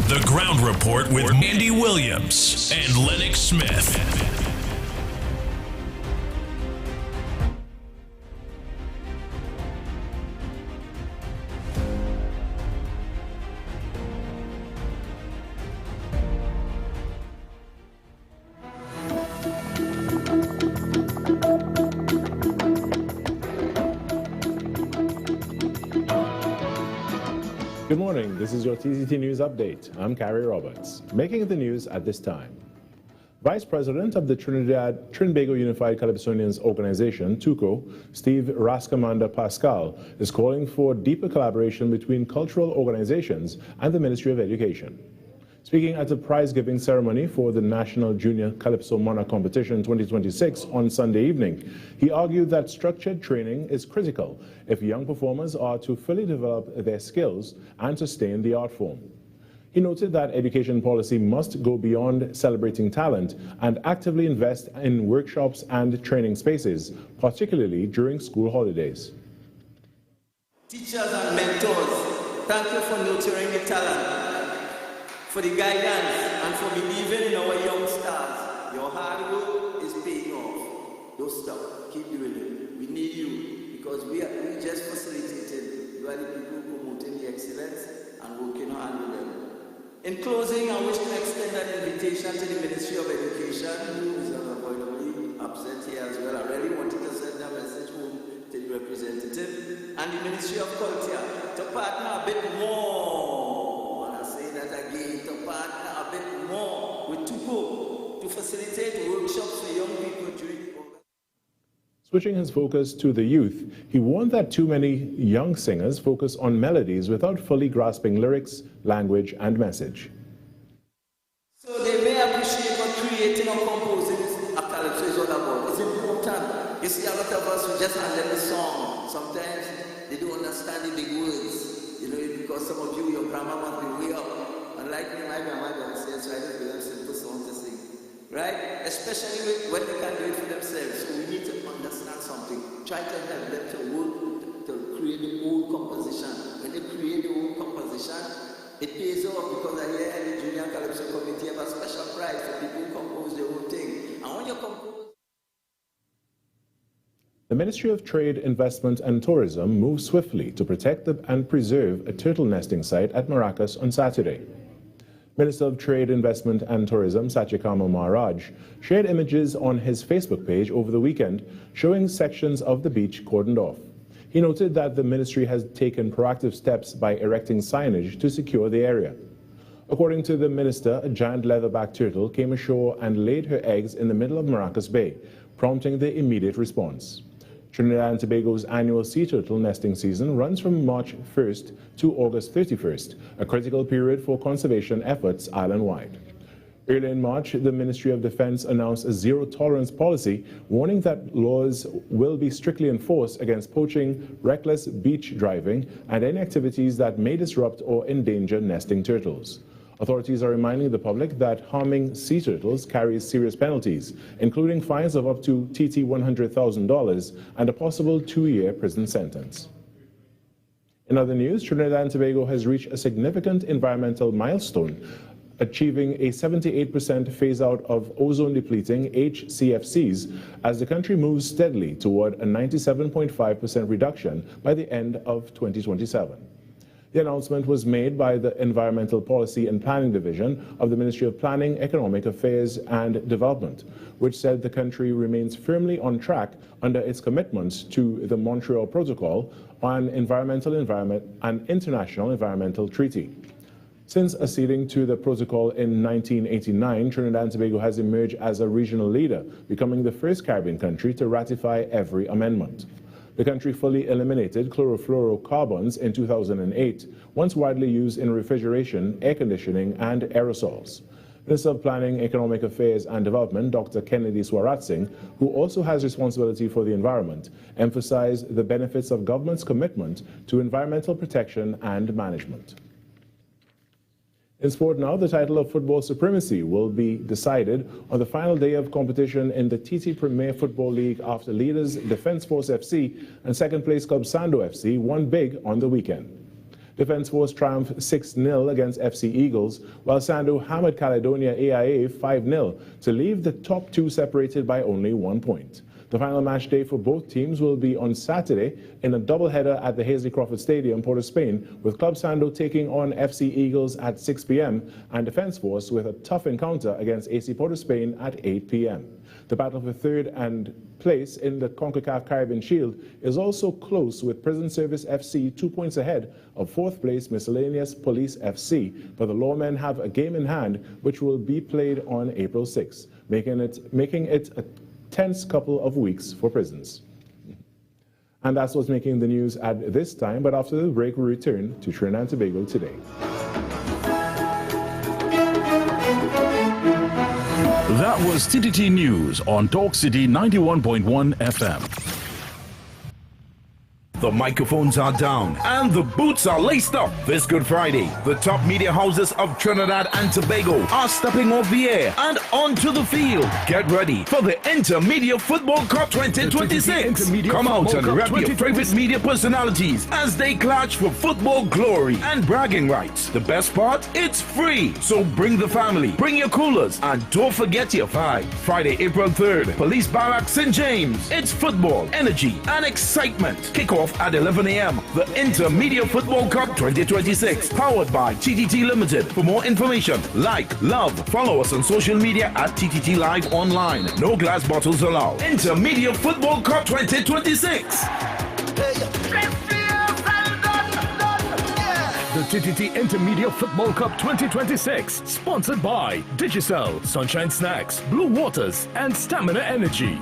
The Ground Report with Andy Williams and Lennox Smith. Good morning, this is your TTT News Update. I'm Carrie Roberts. Making the news at this time. Vice President of the Trinbago Unified Calypsonians Organization, TUCO, Steve Rascomanda Pascal, is calling for deeper collaboration between cultural organizations and the Ministry of Education. Speaking at a prize-giving ceremony for the National Junior Calypso Monarch Competition 2026 on Sunday evening, he argued that structured training is critical if young performers are to fully develop their skills and sustain the art form. He noted that education policy must go beyond celebrating talent and actively invest in workshops and training spaces, particularly during school holidays. Teachers and mentors, thank you for nurturing the talent, for the guidance, and for believing in our young stars. Your hard work is paying off. Don't stop. Keep doing it. We need you because we just facilitated. You are the people promoting the excellence and working hard with them. In closing, I wish to extend an invitation to the Ministry of Education, who is unavoidably absent here as well. I really wanted to send a message home to the representative and the Ministry of Culture to partner a bit more. And I say that again, to partner a bit more with TUCO to facilitate workshops for young people during the Switching his focus to the youth, he warned that too many young singers focus on melodies without fully grasping lyrics, language, and message. So they may appreciate what creating or composing a calypso is all about. It's important. You see, a lot of us who just handle the song. Sometimes they don't understand the big words. You know, because some of you, your grammar must be way up. Unlike me, my grandma don't say so I just give them simple song to sing. Right? Especially when they can do it for themselves. So we need to understand something. Try to help them to work, to create the own composition. When they create the own composition, it pays off because I hear the Junior Calypso Committee have a special prize for people who compose their own thing. And when you compose... The Ministry of Trade, Investment and Tourism moved swiftly to protect and preserve a turtle nesting site at Maracas on Saturday. Minister of Trade, Investment and Tourism, Satyakama Maharaj, shared images on his Facebook page over the weekend showing sections of the beach cordoned off. He He noted that the ministry has taken proactive steps by erecting signage to secure the area. According to the minister, a giant leatherback turtle came ashore and laid her eggs in the middle of Maracas Bay, prompting the immediate response. Trinidad and Tobago's annual sea turtle nesting season runs from March 1st to August 31st, a critical period for conservation efforts island-wide. Early in March, the Ministry of Defense announced a zero-tolerance policy, warning that laws will be strictly enforced against poaching, reckless beach driving, and any activities that may disrupt or endanger nesting turtles. Authorities are reminding the public that harming sea turtles carries serious penalties, including fines of up to $100,000 and a possible 2-year prison sentence. In other news, Trinidad and Tobago has reached a significant environmental milestone, achieving a 78% phase-out of ozone-depleting HCFCs as the country moves steadily toward a 97.5% reduction by the end of 2027. The announcement was made by the Environmental Policy and Planning Division of the Ministry of Planning, Economic Affairs and Development, which said the country remains firmly on track under its commitments to the Montreal Protocol on Environmental and International Environmental Treaty. Since acceding to the protocol in 1989, Trinidad and Tobago has emerged as a regional leader, becoming the first Caribbean country to ratify every amendment. The country fully eliminated chlorofluorocarbons in 2008, once widely used in refrigeration, air conditioning, and aerosols. Minister of Planning, Economic Affairs and Development, Dr. Kennedy Swarat Singh, who also has responsibility for the environment, emphasized the benefits of government's commitment to environmental protection and management. In sport now, the title of football supremacy will be decided on the final day of competition in the TT Premier Football League after leaders Defence Force FC and second-place club Sando FC won big on the weekend. Defence Force triumphed 6-0 against FC Eagles, while Sando hammered Caledonia AIA 5-0 to leave the top two separated by only 1 point. The final match day for both teams will be on Saturday in a doubleheader at the Hazley Crawford Stadium, Port of Spain, with Club Sando taking on FC Eagles at 6 p.m. and Defence Force with a tough encounter against AC Port of Spain at 8 p.m. The battle for third and place in the CONCACAF Caribbean Shield is also close, with Prison Service FC 2 points ahead of fourth place Miscellaneous Police FC, but the lawmen have a game in hand which will be played on April 6, making it a tense couple of weeks for prisons. And that's what's making the news at this time, but after the break we return to Trinidad and Tobago today. That was TTT News on Talk City 91.1 FM. The microphones are down and the boots are laced up. This Good Friday, the top media houses of Trinidad and Tobago are stepping off the air and onto the field. Get ready for the Intermedia Football Cup 2026. Come out and rep your favorite media personalities as they clash for football glory and bragging rights. The best part? It's free. So bring the family, bring your coolers, and don't forget your vibe. Friday, April 3rd, Police Barracks, St. James. It's football, energy, and excitement. Kickoff at 11 a.m. The Intermedia Football Cup 2026, powered by TTT Limited. For more information, like, love, follow us on social media at TTT Live Online. No glass bottles allowed. Intermedia Football Cup 2026. The TTT Intermedia Football Cup 2026, sponsored by Digicel, Sunshine Snacks, Blue Waters, and Stamina Energy.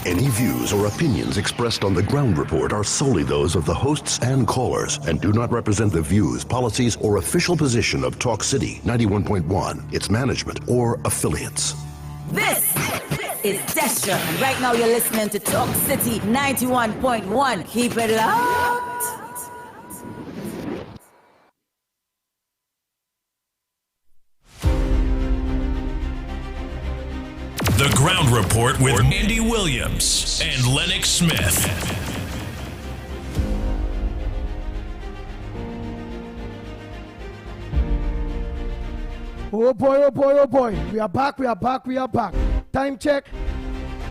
Any views or opinions expressed on the Ground Report are solely those of the hosts and callers and do not represent the views, policies, or official position of Talk City 91.1, its management, or affiliates. This is Destra, and right now you're listening to Talk City 91.1. Keep it locked. The Ground Report with Andy Williams and Lennox Smith. Oh boy, oh boy, oh boy. We are back, we are back, we are back. Time check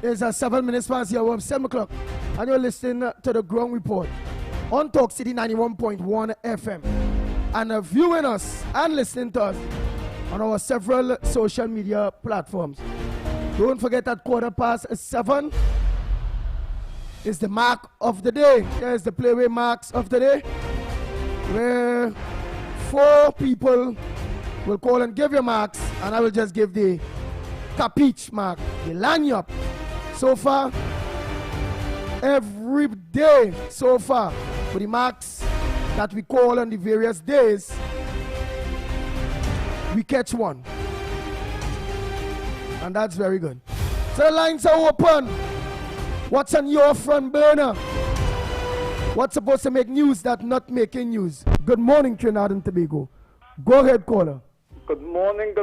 is 7 minutes past the hour of 7 o'clock. And you're listening to the Ground Report on Talk City 91.1 FM. And viewing us and listening to us on our several social media platforms. Don't forget at 7:15, is the mark of the day. There's the playwhe marks of the day, where 4 people will call and give your marks, and I will just give the capiche mark, the lanyard. So far, every day so far, for the marks that we call on the various days, we catch one. And that's very good. So the lines are open. What's on your front burner? What's supposed to make news that not making news? Good morning, Trinidad and Tobago. Go ahead, caller. Good morning,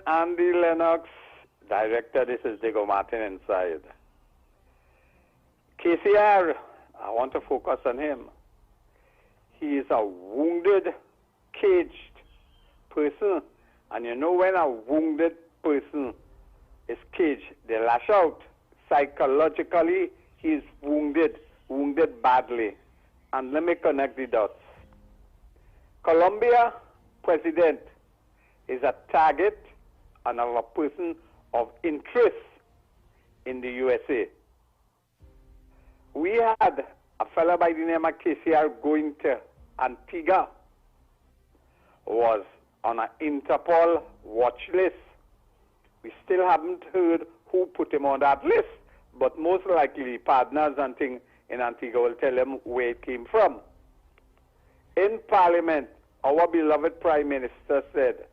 Andy Lennox. Director, this is Diego Martin inside. KCR, I want to focus on him. He is a wounded, caged person. And you know when a wounded person is caged, they lash out. Psychologically, he is wounded badly. And let me connect the dots. Colombia president is a target and a person of interest in the USA. We had a fellow by the name of KCR going to Antigua, was on an Interpol watch list. We still haven't heard who put him on that list, but most likely partners and things in Antigua will tell him where it came from. In Parliament, our beloved Prime Minister said,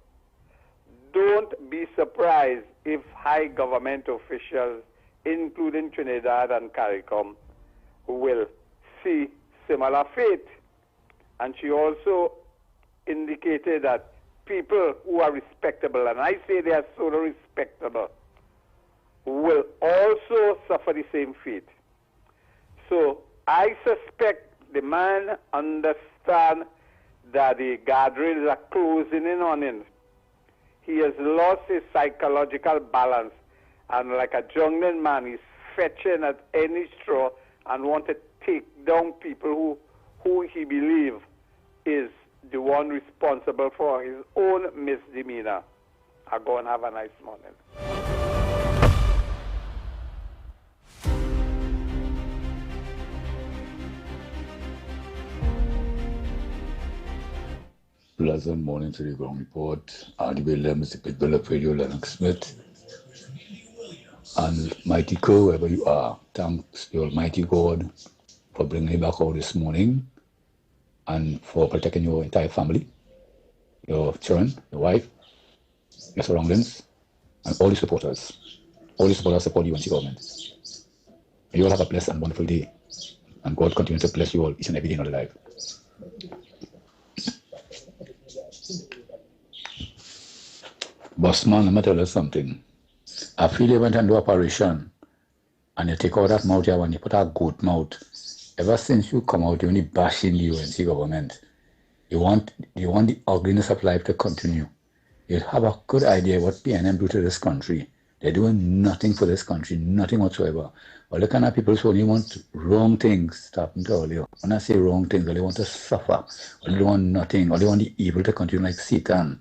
don't be surprised if high government officials, including Trinidad and CARICOM, will see similar fate. And she also indicated that people who are respectable, and I say they are so respectable, will also suffer the same fate. So I suspect the man understands that the guardrails are closing in on him. He has lost his psychological balance, and like a drunken man, he's fetching at any straw and want to take down people who he believes is the one responsible for his own misdemeanor. I go and have a nice morning. Pleasant morning to the ground report. Andy Williams, the Pitbull of Radio, Lennox Smith. And mighty crew, wherever you are, thanks to Almighty God for bringing you back out this morning and for protecting your entire family, your children, your wife, your surroundings, and all the supporters. All the supporters support you and the government. You all have a blessed and wonderful day. And God continues to bless you all each and every day in your life. Boss man, let me tell you something. I feel you went and do operation and you take out that mouth here and you put a good mouth. Ever since you come out, you're only bashing the UNC government. You want the ugliness of life to continue. You have a good idea what PNM do to this country. They're doing nothing for this country, nothing whatsoever. All the kind of people who only want wrong things to happen to all you. When I say wrong things, all they want to suffer. All they want nothing. All they want the evil to continue like Satan.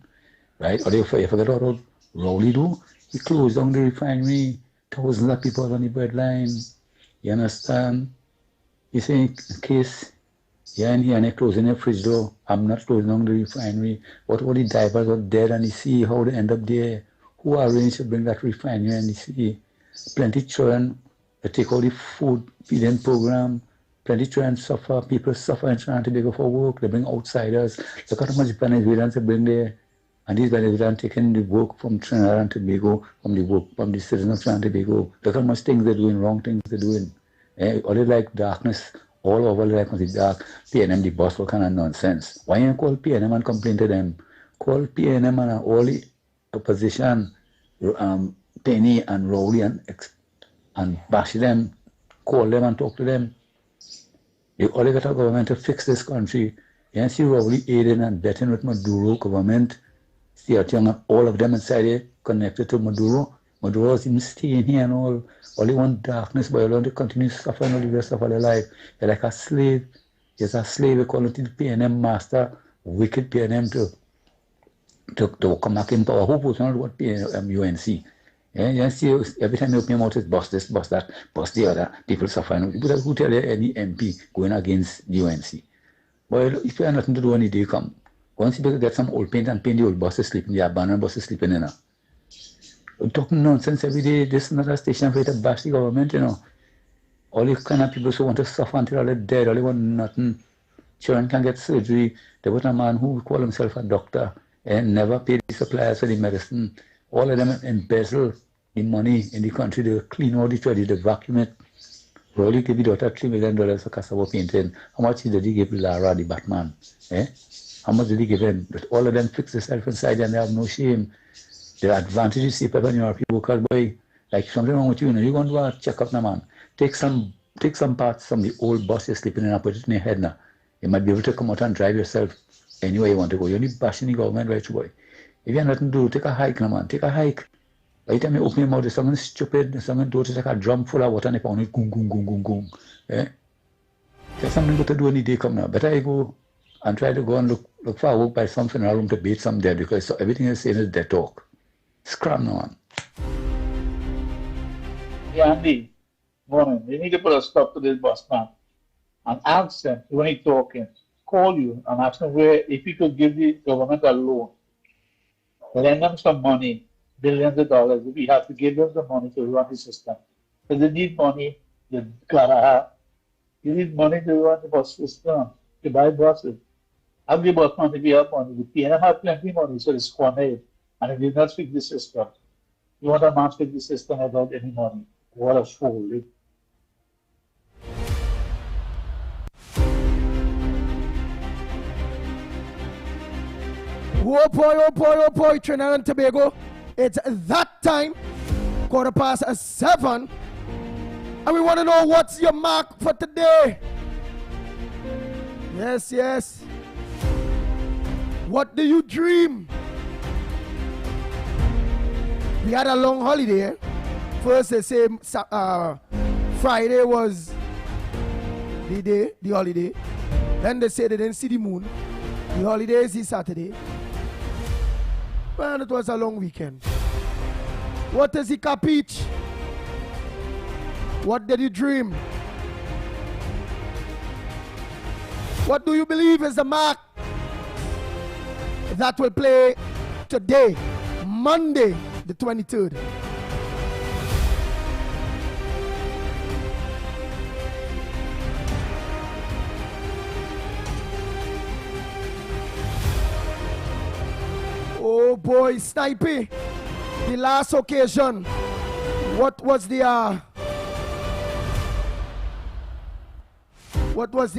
Right? Or you forget what Rowley do? He closed down the refinery. Thousands of people on the breadline. You understand? You say, in case you're in here and they're closing the fridge door, I'm not closing down the refinery. What all the divers are dead and you see how they end up there? Who arranged to bring that refinery and you see? Plenty children, they take all the food feeding program. Plenty children suffer, people suffer in Trinidad and Tobago for work. They bring outsiders. Look at how much Venezuelans they bring there. And these Venezuelans taking the work from Trinidad and Tobago, from the citizens of Trinidad and Tobago. Look how much things they're doing, wrong things they're doing. All they like darkness, all over they like the dark. PNM, the boss, what kind of nonsense. Why you call PNM and complain to them? Call PNM and all the opposition, Penny and Rowley and bash them, call them and talk to them. You only got a government to fix this country. You can see Rowley aiding and betting with Maduro government. See all of them inside here connected to Maduro. Maduro is even staying here and all they want darkness, but you want to continue suffering all the rest of their life. You're like a slave. You're a slave according to the PNM master, wicked PNM to come back in power. Who puts on what PNM UNC? Yeah, you see, every time you open your mouth, it's bust this, bust that, bust the other. People suffering. But who tell you any MP going against the UNC? Well, if you have nothing to do when the day come, once you get some old paint and paint the old buses sleeping, the abandoned buses sleeping in. We're talking nonsense every day. This is not a station for you to bash the government, you know. All the kind of people who want to suffer until they're dead, all they want nothing. Children can get surgery. There was a man who called himself a doctor and never paid the suppliers for the medicine. All of them embezzle the money in the country. They clean all the treasury, they vacuum it. Rolly gave the daughter $3 million for cassava painting. How much did he give Lara, the Batman? Eh? How much did he give him? But all of them fix themselves inside and they have no shame. The advantage you see people when you're a people because boy, like something wrong with you, you're going to do a checkup now, man. Take some parts from the old bus you're sleeping in and put it in your head now. You might be able to come out and drive yourself anywhere you want to go. You're only bashing the government, right, boy? If you have nothing to do, take a hike now, man. Take a hike. By the time you open your mouth, there's something stupid, something to take a drum full of water and you pound it, goom, goom, goom, goom, goom. Eh? There's something good to do when the day come now. Better you go and try to go and look for a work by some funeral room to bathe some dead because everything you're saying is dead talk. Scram now, man. Yeah, Andy, morning. You need to put a stop to this bus man and ask them when he's talking, call you and ask them where if you could give the government a loan, lend them some money, billions of dollars. We have to give them the money to run the system. Because they need money, you gotta have. You need money to run the bus system, to buy buses. How the bus man if you have money? The PNM have plenty of money, so they squander it. And if you not fix the system, you want a man to fix the system without any money. What a fool. Oh boy, Trinidad and Tobago. It's that time, 7:15. And we want to know what's your mark for today. Yes. What do you dream? We had a long holiday. First they say Friday was the holiday. Then they say they didn't see the moon. The holiday is this Saturday. Man, it was a long weekend. What is the capiche? What did you dream? What do you believe is the mark that will play today, Monday, the 23rd? Oh boy, Snipey, the last occasion, what was the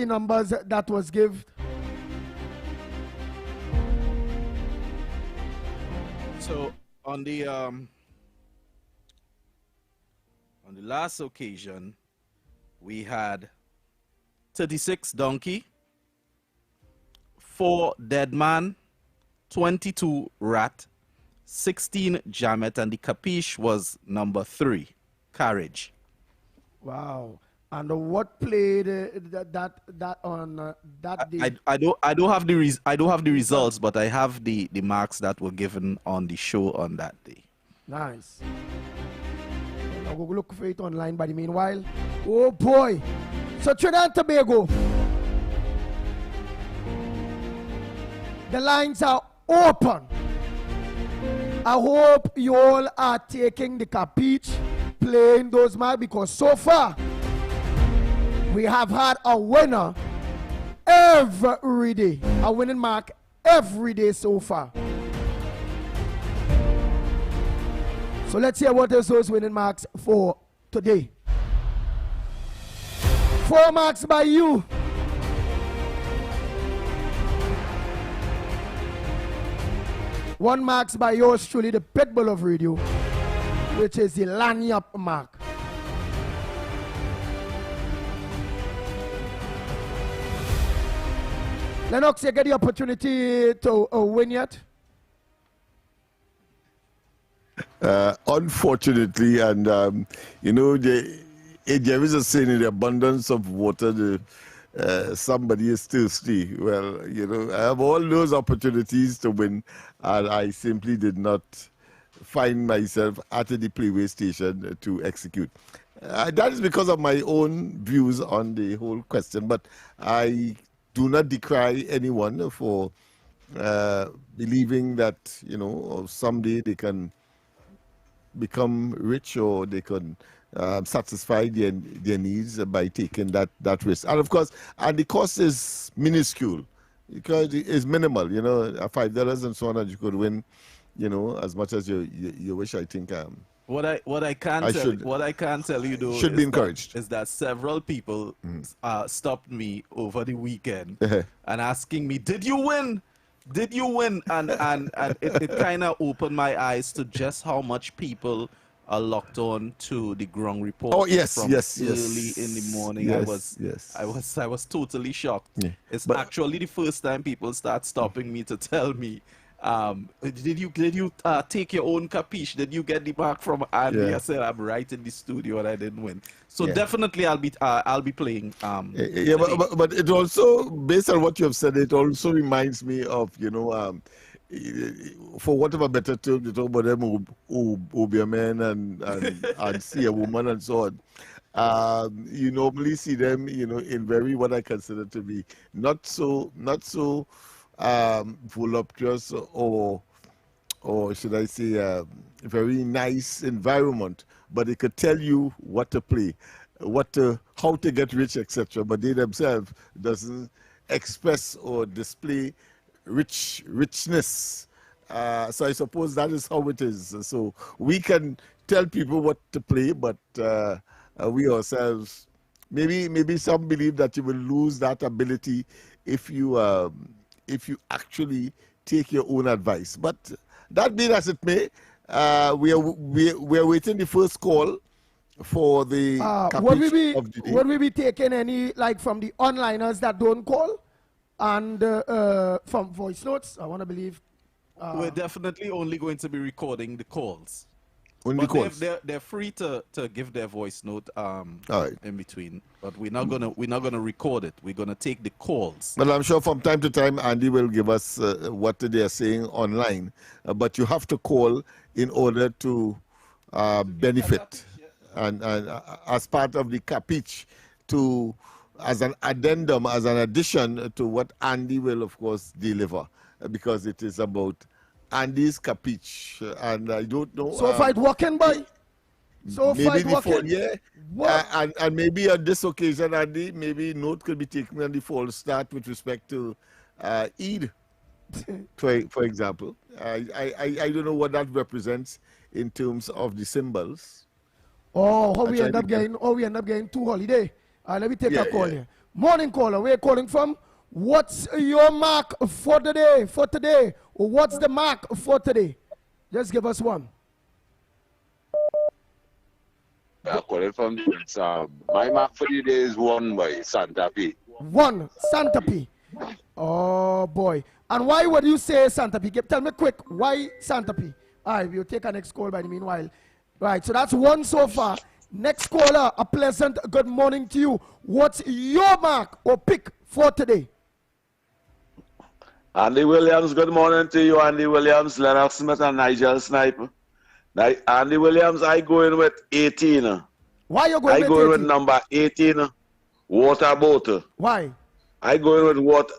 numbers that was given? So on the last occasion, we had 36 donkey, 4 dead man, 22 rat, 16 jammet, and the capiche was number 3, carriage. Wow. And what played that on that day? I don't have the results, but I have the marks that were given on the show on that day. Nice. I'll go look for it online by the meanwhile. Oh boy. So Trinidad and Tobago. The lines are open. I hope you all are taking the capiche, playing those marks, because so far we have had a winner every day. A winning mark every day so far. So let's hear what is those winning marks for today. 4 marks by you. 1 marks by yours truly, the pitbull of radio, which is the lanyard mark. Lennox, you get the opportunity to win yet? Unfortunately, and you know, there is a saying, in the abundance of water, somebody is thirsty. Well, you know, I have all those opportunities to win, and I simply did not find myself at the playwhe station to execute. That is because of my own views on the whole question, but I do not decry anyone for believing that, someday they can become rich or they can satisfy their needs by taking that risk. And of course, the cost is minuscule because it's minimal, $5 and so on, and you could win, as much as you wish. I think what I can tell you though should be encouraged is that several people stopped me over the weekend and asking me, "Did you win? Did you win?" And it kind of opened my eyes to just how much people are locked on to the ground report. Oh yes, from early in the morning. Yes, I was totally shocked. Yeah. It's actually the first time people start stopping me to tell me, did you take your own capiche? Did you get the mark from Andy? Yeah. I said I'm right in the studio and I didn't win. So definitely I'll be playing. But it also, based on what you have said, it also reminds me of for whatever better term, you talk about them who be a man and see a woman and so on. You normally see them, in very what I consider to be not so voluptuous or should I say very nice environment, but they could tell you what to play, how to get rich, etc. But they themselves doesn't express or display richness. So I suppose that is how it is. So we can tell people what to play, but we ourselves, maybe some believe that you will lose that ability if you actually take your own advice. But that being as it may, we are waiting the first call for the capiche of the day. Would we be taking any from the onliners that don't call? And from voice notes, I want to believe. We're definitely only going to be recording the calls. Only calls. They're free to give their voice note in between, but we're not gonna record it. We're gonna take the calls. Well, I'm sure from time to time Andy will give us what they are saying online, but you have to call in order to benefit, and as part of the capiche as an addendum, as an addition to what Andy will, of course, deliver, because it is about Andy's capiche, and I don't know. So far it working, boy. So far it working. And maybe on this occasion, Andy, maybe note could be taken on the false start with respect to Eid, for example. I don't know what that represents in terms of the symbols. Oh, how we end up getting two holiday. Let me take a call here. Morning caller, where are you calling from? What's your mark for today? Or what's the mark for today? Just give us one. I'm calling from my mark for the day is 1 by Santa Fe. 1 Santa Fe. Oh boy. And why would you say Santa Fe? Tell me quick, why Santa Fe? Alright, we'll take our next call by the meanwhile. Right, so that's 1 so far. Next caller, a pleasant good morning to you. What's your mark or pick for today? Andy Williams, good morning to you. Andy Williams, Lennox Smith, and Nigel Sniper. Andy Williams, I go in with 18. Why you going with 18? I go in with number 18, water boat. Why? I go in with what?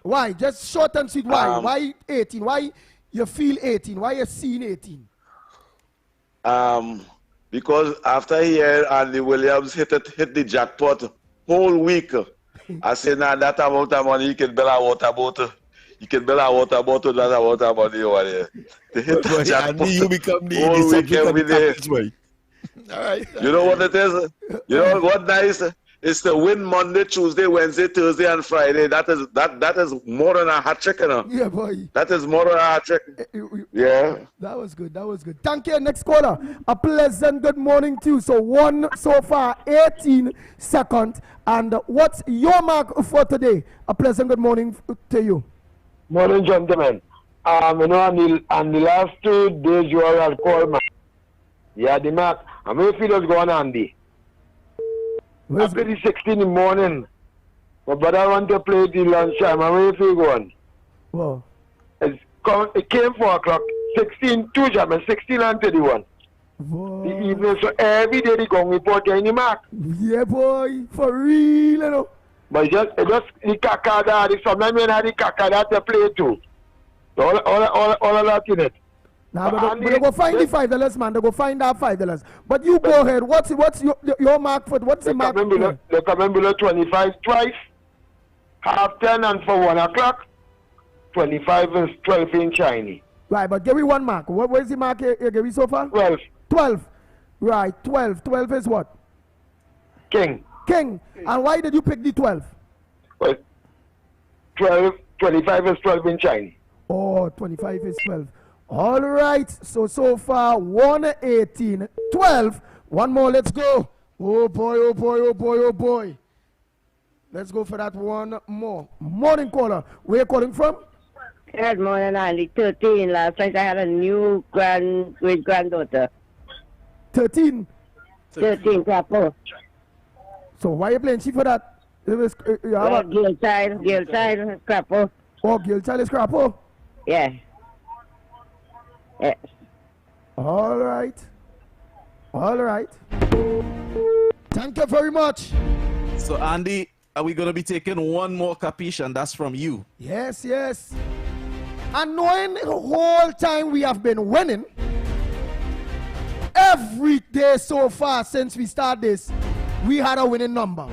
Why? Just short and sweet. Why? Why 18? Why you feel 18? Why you seeing 18? Because after here, Andy Williams hit the jackpot whole week. I said, now that amount of money, you can build a water boat. You can build a water bottle, that's a water money over there. To hit the jackpot you become the whole week every day. All right. You know what it is? You know what nice? It's to win Monday, Tuesday, Wednesday, Thursday, and Friday. That is more than a hat trick, you know? Yeah, boy. That is more than a hat trick. Yeah. That was good. That was good. Thank you. Next caller. A pleasant good morning to you. So 1 so far, 18 second. And what's your mark for today? A pleasant good morning to you. Morning, gentlemen. On the last 2 days you are at call, man. Yeah, the mark. I'm going to feel what's going on, Andy. I played the 16 in the morning. But I want to play the lunchtime. I'm going to feel going. Wow. It came 4 o'clock. 16 2 jam, 16 and 31. The evening, so every day they go report any mark. Yeah, boy, for real, you know. But just the kakada, sometimes when I the kakada to play too. All of that in it. Now, but they go find the $5, man. They go find that $5. But you go ahead. What's your mark for? What's the mark? They come in below 25 twice, 10:30 and for 1 o'clock. 25 is 12 in Chinese. Right, but give me one mark. What is the mark you give me so far? 12. 12. Right, 12. 12 is what? King. And why did you pick the 12? Well, 25 is 12 in Chinese. Oh, 25 is 12. All right, so far 118, 12. One more, let's go. Oh boy. Let's go for that one more. Morning caller. Where you calling from? Good morning, Andy. 13. Last night I had a new great-granddaughter. 13? 13, Crapo. So why you playing cheap for that? Girl child, Crapo. Oh, girl child is Crapo? Yeah. Yes. All right. Thank you very much. So, Andy, are we going to be taking one more capiche, and that's from you? Yes. And knowing the whole time we have been winning, every day so far since we started this, we had a winning number.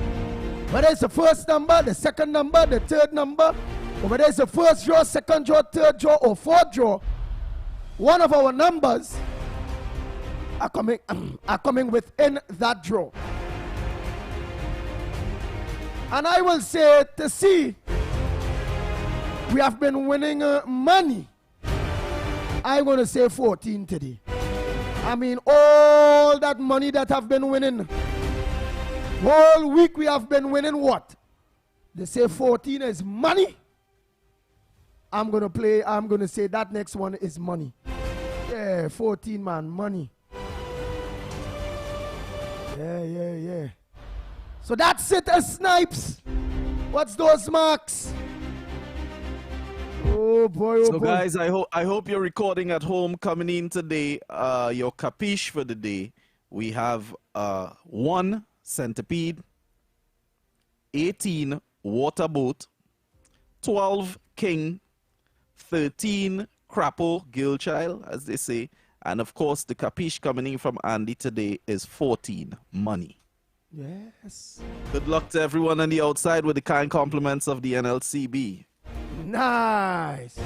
Whether it's the first number, the second number, the third number, or whether it's the first draw, second draw, third draw, or fourth draw, one of our numbers are coming within that draw. And I will say, to see, we have been winning money. I'm going to say 14 today. I mean, all that money that have been winning, whole week we have been winning what? They say 14 is money. I'm going to say that next one is money. Yeah, 14, man, money. Yeah. So that's it, Snipes. What's those marks? Oh boy. So guys, I hope you're recording at home. Coming in today, your capiche for the day. We have 1 centipede, 18 water boat, 12 king, 13 crapo, girl child, as they say, and of course the capiche coming in from Andy today is 14 money. Yes. Good luck to everyone on the outside with the kind compliments of the NLCB. Nice.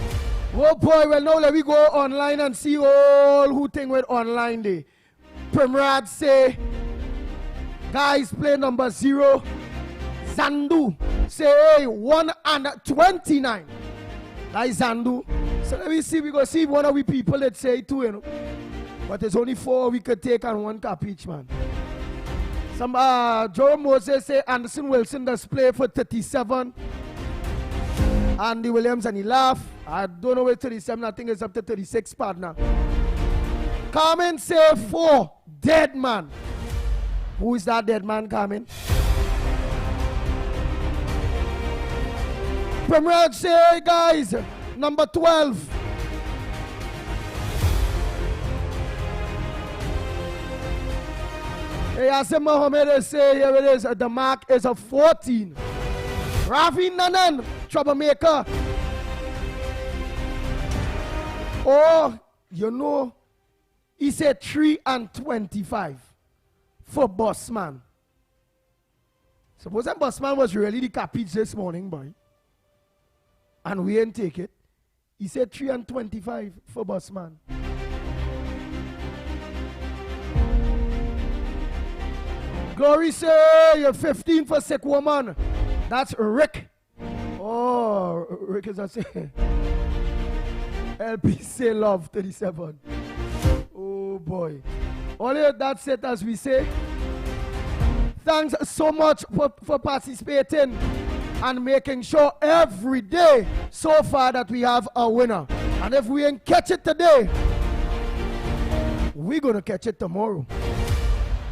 Oh boy, well now let me go online and see all who think with online day. Primrad say, guys play number 0. Zandu say, hey, 1 and 29. That is Zandu. So let me see, we go see one of we people that say 2, you know. But there's only 4 we could take and 1 cap each, man. Some Joe Moses say Anderson Wilson does play for 37. Andy Williams, and he laugh. I don't know where 37, I think it's up to 36, partner. Carmen say 4. Dead man. Who is that dead man, Carmen? Primrod say, guys, number 12. Hey, Asim Mohammed say, here it is, the mark is a 14. Rafi Nanan, troublemaker. Oh, you know, he said 3 and 25 for Bossman. Suppose that Bossman was really the capiche this morning, boy. And we didn't take it. He said 3 and 25 for Bossman. Glory say you're 15 for sick woman. That's Rick. Oh, Rick is a say. LP say love 37. Oh boy. Only that's it, as we say. Thanks so much for participating and making sure every day so far that we have a winner. And if we ain't catch it today, we're gonna catch it tomorrow.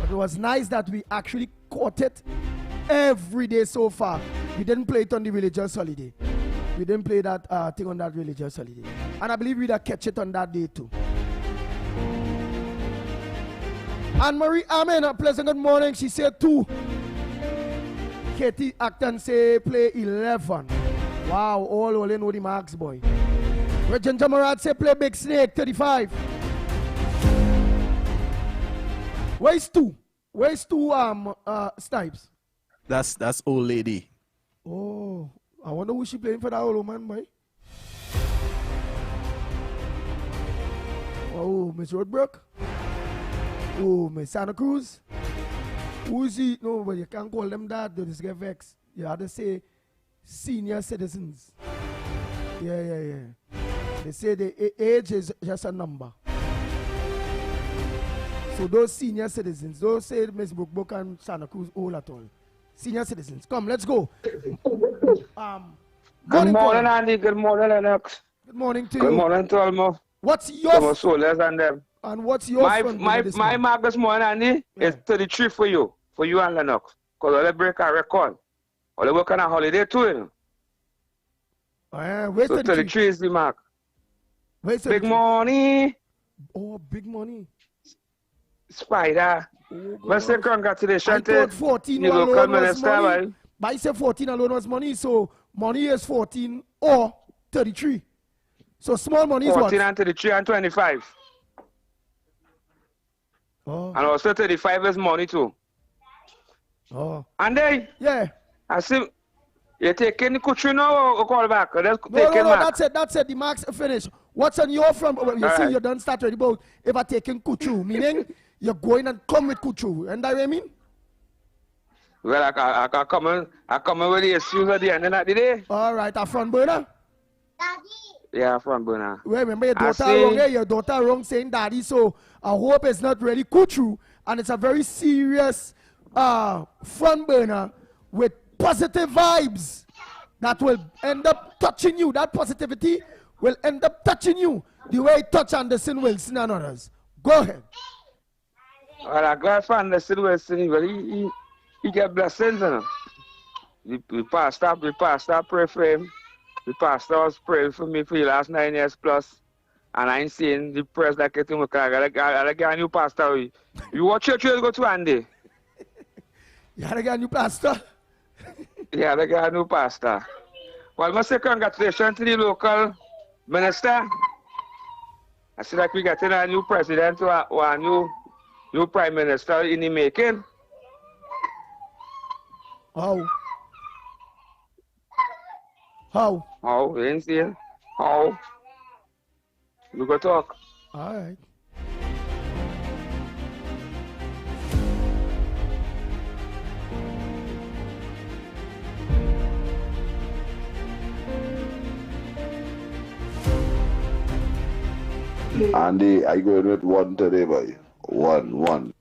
But it was nice that we actually caught it every day so far. We didn't play it on the religious holiday. We didn't play that thing on that religious holiday. And I believe we'd catch it on that day too. Anne-Marie Amen, a pleasant good morning. She said 2. Katie Acton say play 11. Wow, all in know the marks, boy. Regent Jamarad say play Big Snake 35. Where's 2? Where's 2 Snipes? That's old lady. Oh, I wonder who she playing for that old man, boy. Oh, Miss Roadbrook. Oh, Miss Santa Cruz. Who is he? No, but you can't call them that. They just get vexed. You have to say senior citizens. Yeah. They say the age is just a number. So those senior citizens, don't say Miss Brook and Santa Cruz old at all. Senior citizens, come, let's go. Good morning, Andy. Good morning, Lennox. Good morning to you. Good morning to Almo. What's your soldiers and them? And what's your my mark this morning, Andy, is 33 for you and Lennox. Because they break a record. Or they work on a holiday too, you know. Where's so 33 is the mark. Where's big money. Oh, big money. Spider. I say congratulations thought 14 the local alone was minister. money. But I said 14 alone was money, so money is 14 or 33. So small money is 14 what? and 33 and 25. Oh. And also 35 is money too. Oh. And then, yeah. I see you're taking the country now or call back? No, that's it. The marks are finished. What's on your front? You see, you don't start ready about if I taking kuchu, meaning you're going and come with kuchu. And that what I mean? Well, I come in with the issues at the end of the day. All right, a front burner? Yeah, front burner. Well, remember your daughter wrong here, your daughter wrong saying daddy, so I hope it's not really kuchu. And it's a very serious front burner with positive vibes that will end up touching you. That positivity will end up touching you the way it touched Anderson Wilson and others. Go ahead. Well, I'm glad for Anderson Wilson, but he get blessings, you know. The pastor pray for him. The pastor was praying for me for the last 9 years plus. And I ain't seeing the press like it. I gotta get a new pastor. You watch church, you go to Andy. You gotta get a new pastor? Yeah, they got a new pastor. Well, I must say congratulations to the local minister. I see that we got a new president or a new prime minister in the making. How? How? You ain't see it? How? We go talk. All right. Andy, I going with 1 today, boy. 1.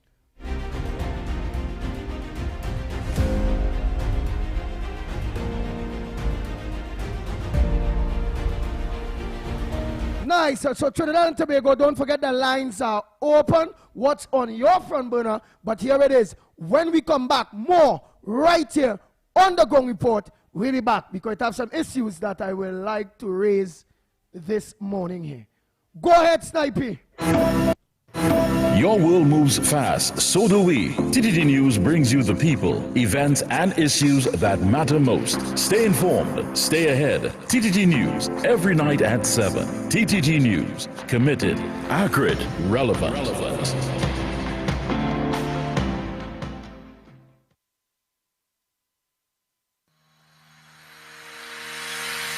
Nice. So Trinidad and Tobago, don't forget the lines are open. What's on your front burner? But here it is. When we come back, more right here on the Gong Report. We'll be back because I have some issues that I would like to raise this morning here. Go ahead, Snipey. Your world moves fast, so do we. TTT News brings you the people, events, and issues that matter most. Stay informed, stay ahead. TTT News, every night at 7. TTT News, committed, accurate, relevant.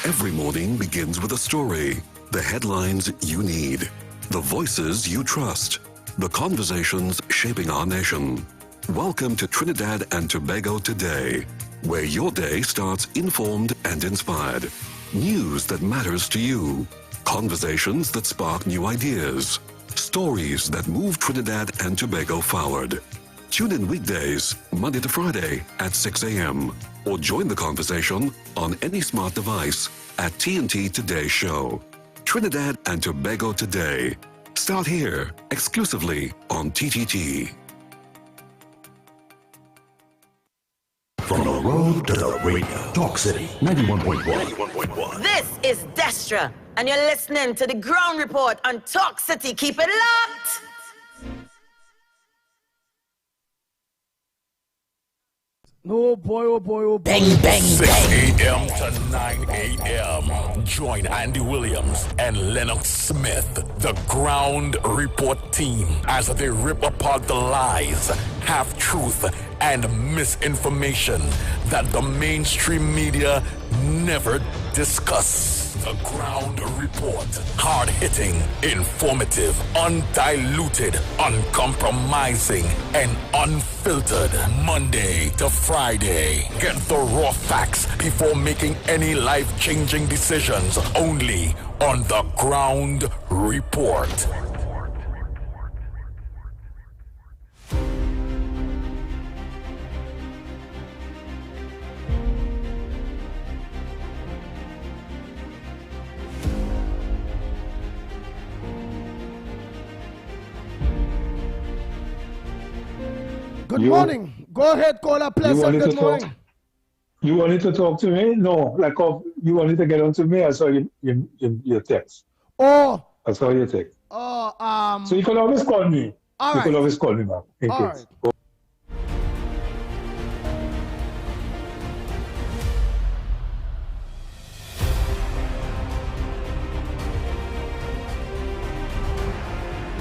Every morning begins with a story. The headlines you need. The voices you trust. The conversations shaping our nation. Welcome to Trinidad and Tobago Today, where your day starts informed and inspired. News that matters to you. Conversations that spark new ideas. Stories that move Trinidad and Tobago forward. Tune in weekdays, Monday to Friday at 6 a.m. or join the conversation on any smart device at TNT Today Show. Trinidad and Tobago Today. Start here, exclusively on TTT. From road to the radio. Talk City 91.1. This is Destra, and you're listening to the Ground Report on Talk City. Keep it locked. No boy, oh boy, oh boy. Bang, bang, 6 a.m. to 9 a.m. Join Andy Williams and Lennox Smith, the Ground Report team, as they rip apart the lies, half-truth, and misinformation that the mainstream media never discuss. The Ground Report. Hard-hitting, informative, undiluted, uncompromising, and unfiltered. Monday to Friday. Get the raw facts before making any life-changing decisions. Only on The Ground Report. Good morning. Go ahead, caller. Pleasant. Good morning. You wanted to talk to me? No, like you wanted to get on to me. I saw your text. Oh. I saw your text. Oh, So you can always call me. All you right. can always call me back. All right.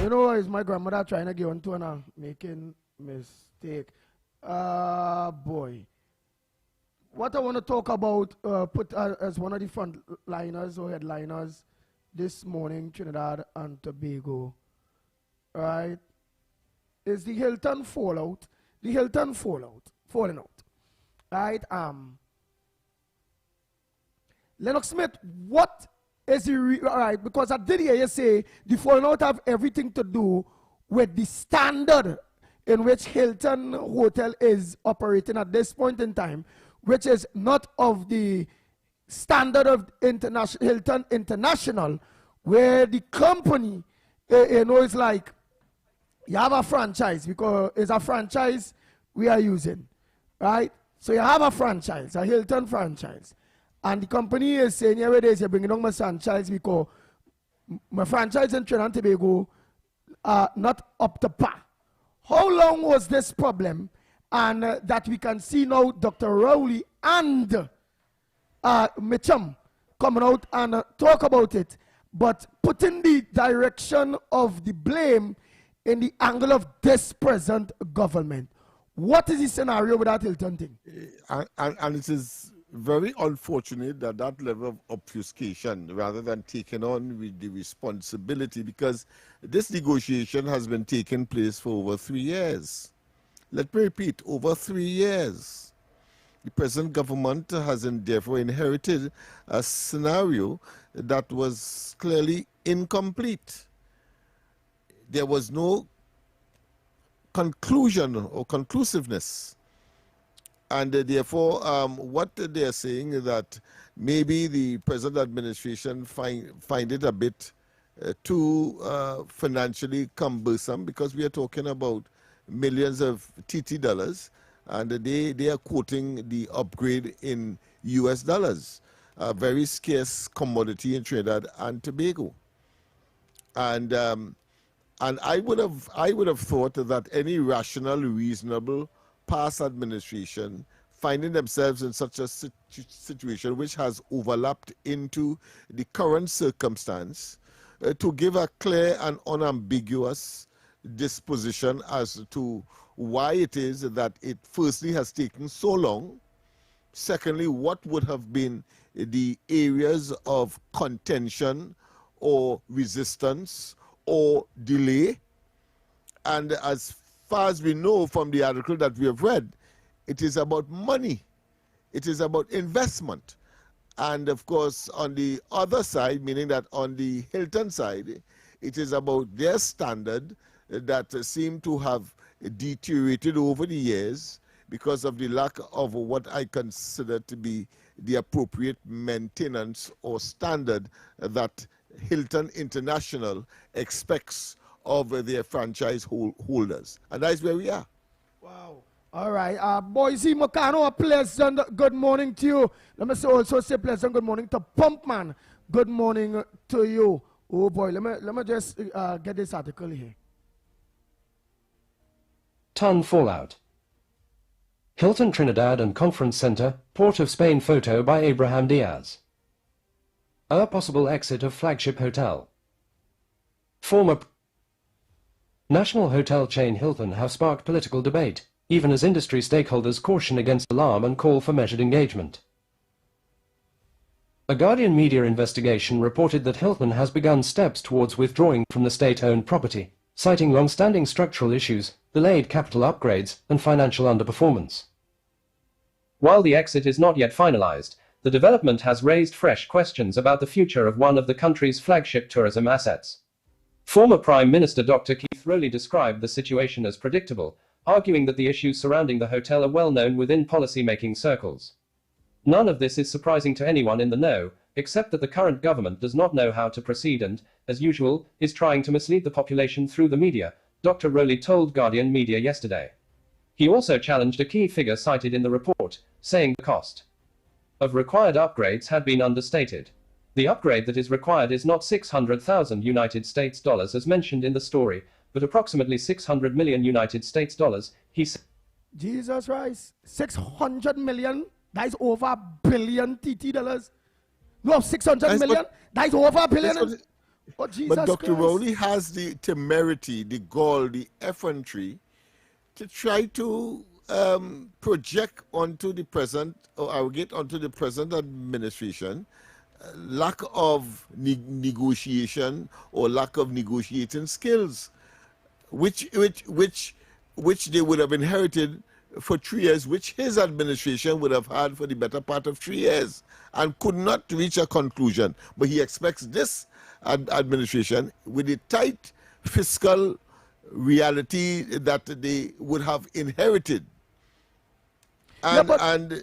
You know, is my grandmother trying to get on to and making mistake. Boy. What I want to talk about, put as one of the frontliners or headliners this morning, Trinidad and Tobago, right, is the Hilton fallout. The Hilton falling out, right? Lennox Smith, what is the all right? Because I did hear you say the falling out have everything to do with the standard in which Hilton Hotel is operating at this point in time, which is not of the standard of Hilton International, where the company, it's like you have a franchise, because it's a franchise we are using, right? So you have a franchise, a Hilton franchise, and the company is saying nowadays you're bringing on my franchise because my franchise in Trinidad and Tobago are not up to par. How long was this problem? And that we can see now Dr. Rowley and Mitchum coming out and talk about it, but putting the direction of the blame in the angle of this present government. What is the scenario with that Hilton thing? And it is very unfortunate that that level of obfuscation, rather than taking on with the responsibility, because this negotiation has been taking place for over 3 years. Let me repeat, over 3 years. The present government has therefore inherited a scenario that was clearly incomplete. There was no conclusion or conclusiveness. And therefore, what they are saying is that maybe the present administration find it a bit too financially cumbersome, because we are talking about millions of TT dollars, and they are quoting the upgrade in US dollars, a very scarce commodity in Trinidad and Tobago. And I would have thought that any rational, reasonable past administration finding themselves in such a situation which has overlapped into the current circumstance, to give a clear and unambiguous disposition as to why it is that it firstly has taken so long, secondly, what would have been the areas of contention or resistance or delay. And as far as we know from the article that we have read, it is about money. It is about investment. And of course, on the other side, meaning that on the Hilton side, it is about their standard that seem to have deteriorated over the years because of the lack of what I consider to be the appropriate maintenance or standard that Hilton International expects of their franchise holders. And that is where we are. Wow. All right. Boise Mokano, a pleasant good morning to you. Let me also say pleasant good morning to Pumpman. Good morning to you. Oh boy, let me just get this article here. Ton fallout. Hilton Trinidad and Conference Center, Port of Spain photo by Abraham Diaz. A possible exit of flagship hotel. Former national hotel chain Hilton have sparked political debate, even as industry stakeholders caution against alarm and call for measured engagement. A Guardian media investigation reported that Hilton has begun steps towards withdrawing from the state-owned property, citing long-standing structural issues, delayed capital upgrades, and financial underperformance. While the exit is not yet finalized, the development has raised fresh questions about the future of one of the country's flagship tourism assets. Former Prime Minister Dr. Keith Rowley described the situation as predictable, arguing that the issues surrounding the hotel are well known within policy-making circles. None of this is surprising to anyone in the know, except that the current government does not know how to proceed and, as usual, is trying to mislead the population through the media, Dr. Rowley told Guardian Media yesterday. He also challenged a key figure cited in the report, saying the cost of required upgrades had been understated. The upgrade that is required is not $600,000 United States dollars as mentioned in the story, but approximately $600 million United States dollars, he said. Jesus Christ, 600 million? That is over $1 billion TT dollars. No, 600 million? That is over $1 billion. Oh, Jesus but Dr. Christ. Rowley has the temerity, the gall, the effrontery to try to project onto the present, or arrogate onto the present administration, lack of negotiation or lack of negotiating skills, which they would have inherited for 3 years, which his administration would have had for the better part of 3 years, and could not reach a conclusion. But he expects this administration, with the tight fiscal reality that they would have inherited, and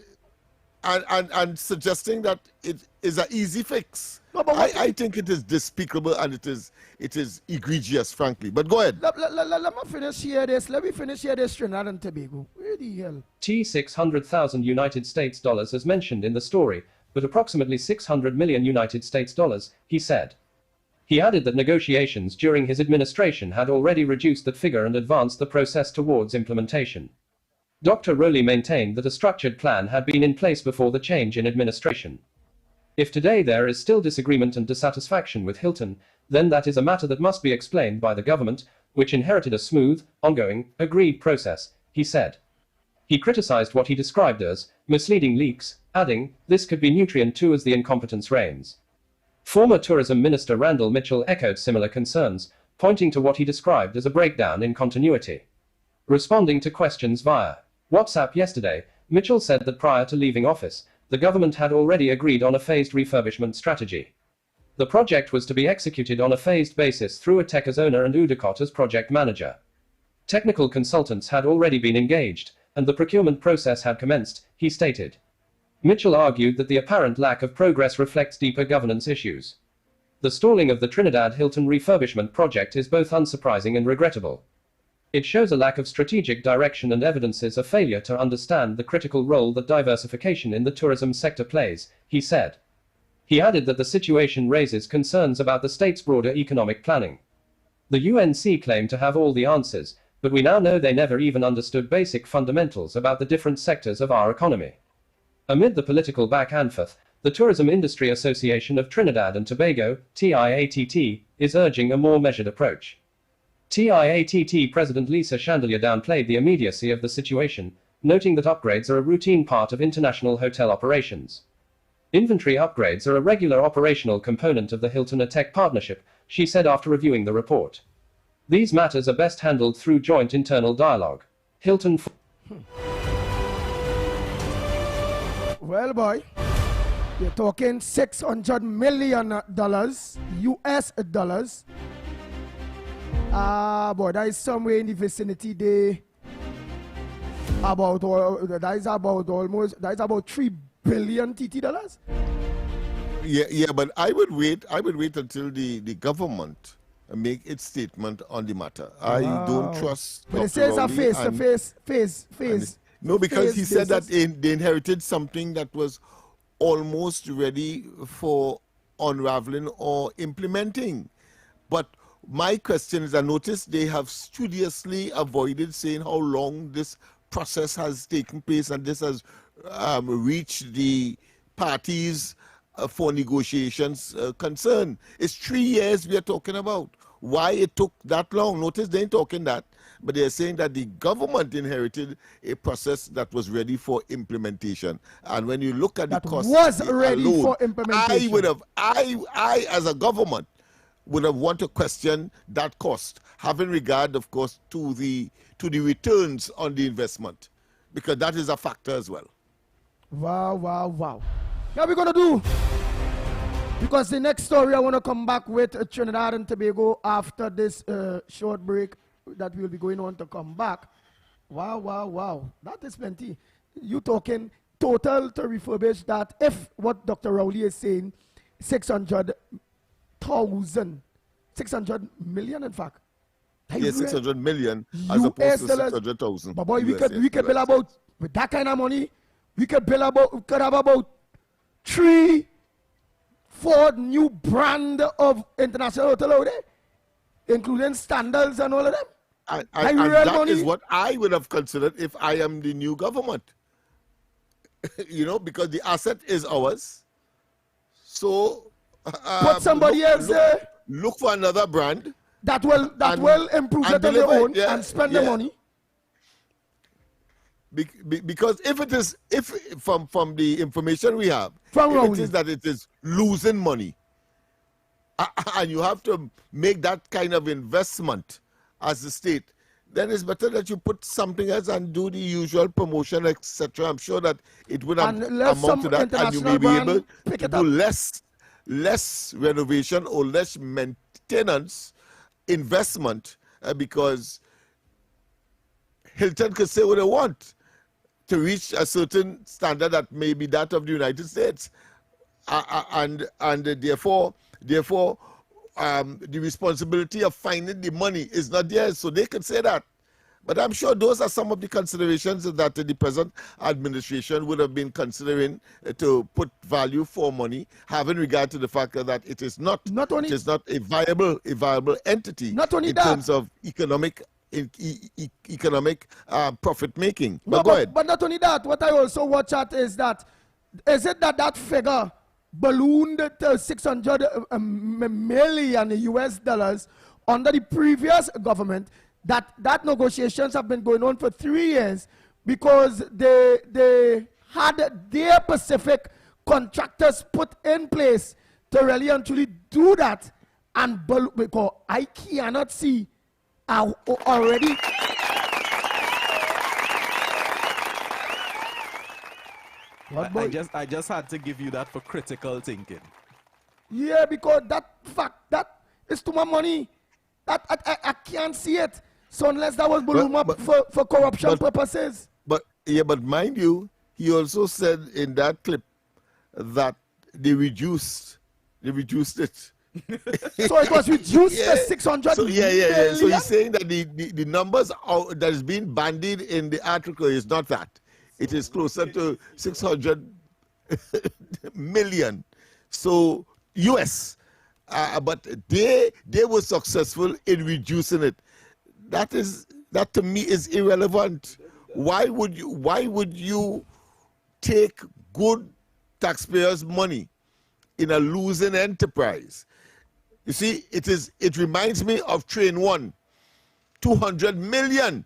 suggesting that it is an easy fix. No, I think it is despicable and it is egregious, frankly. But go ahead. Let me finish here this. Let me finish here this Trinidad and Tobago. Where the hell? $600,000 United States dollars as mentioned in the story, but approximately $600 million United States dollars, he said. He added that negotiations during his administration had already reduced that figure and advanced the process towards implementation. Dr. Rowley maintained that a structured plan had been in place before the change in administration. If today there is still disagreement and dissatisfaction with Hilton, then that is a matter that must be explained by the government, which inherited a smooth, ongoing, agreed process, he said. He criticized what he described as misleading leaks, adding, this could be nutrient too as the incompetence reigns. Former Tourism Minister Randall Mitchell echoed similar concerns, pointing to what he described as a breakdown in continuity. Responding to questions via WhatsApp yesterday, Mitchell said that prior to leaving office, the government had already agreed on a phased refurbishment strategy. The project was to be executed on a phased basis through a tech as owner and Udicott as project manager. Technical consultants had already been engaged, and the procurement process had commenced, he stated. Mitchell argued that the apparent lack of progress reflects deeper governance issues. The stalling of the Trinidad Hilton refurbishment project is both unsurprising and regrettable. It shows a lack of strategic direction and evidences a failure to understand the critical role that diversification in the tourism sector plays, he said. He added that the situation raises concerns about the state's broader economic planning. The UNC claimed to have all the answers, but we now know they never even understood basic fundamentals about the different sectors of our economy. Amid the political back and forth, the Tourism Industry Association of Trinidad and Tobago, TIATT, is urging a more measured approach. TIATT President Lisa Chandelier downplayed the immediacy of the situation, noting that upgrades are a routine part of international hotel operations. Inventory upgrades are a regular operational component of the Hilton Tech partnership, she said after reviewing the report. These matters are best handled through joint internal dialogue. Hilton. Well, boy, you're talking $600 million US dollars. Boy, that is somewhere in the vicinity there. That is about 3 billion TT dollars. Yeah, but I would wait until the government make its statement on the matter. I don't trust. But it says a face. No, because he said that they inherited something that was almost ready for unraveling or implementing. But my question is, I noticed they have studiously avoided saying how long this process has taken place, and this has reached the parties for negotiations concern. It's 3 years we are talking about. Why it took that long? Notice they ain't talking that, but they're saying that the government inherited a process that was ready for implementation. And when you look at the cost, was ready for implementation. I as a government would have wanted to question that cost, having regard, of course, to the returns on the investment, because that is a factor as well. Wow, wow, wow. Now we're gonna do, because the next story I want to come back with Trinidad and Tobago after this short break that we'll be going on to come back. Wow, wow, wow. That is plenty. You talking total to refurbish that, if what Dr. Rowley is saying, 600 million, in fact. Yes, 600 million as opposed to 600,000. But boy, we could bill about, with that kind of money, we could have about 3-4 new brand of international hotel out there, including standards and all of them. And that is what I would have considered if I am the new government. You know, because the asset is ours. So put somebody else there. Look for another brand that will improve it on their own and spend the money. Because if from the information we have, it is that it is losing money, and you have to make that kind of investment as the state, then it's better that you put something else and do the usual promotion, etc. I'm sure that it would have amount to that, and you may be able to do less renovation or less maintenance investment, because Hilton could say what they want to reach a certain standard that may be that of the United States, and therefore the responsibility of finding the money is not theirs, so they could say that. But I'm sure those are some of the considerations that the present administration would have been considering to put value for money, having regard to the fact that it is not a viable entity in terms of economic profit making. But go ahead. But not only that, what I also watch at is that figure ballooned to 600 million US dollars under the previous government, that negotiations have been going on for 3 years, because they had their Pacific contractors put in place to really and truly do that, and because I cannot see already. I just had to give you that for critical thinking. Yeah, because that is too much money. I can't see it. So unless that was ballooned up for corruption purposes. But mind you, he also said in that clip that they reduced it. So it was reduced to 600 million? So he's saying that the numbers that is being bandied in the article is not that. It is closer to 600 million. So US. But they were successful in reducing it. That to me is irrelevant. Why would you take good taxpayers' money in a losing enterprise? You see, it reminds me of Train 1, 200 million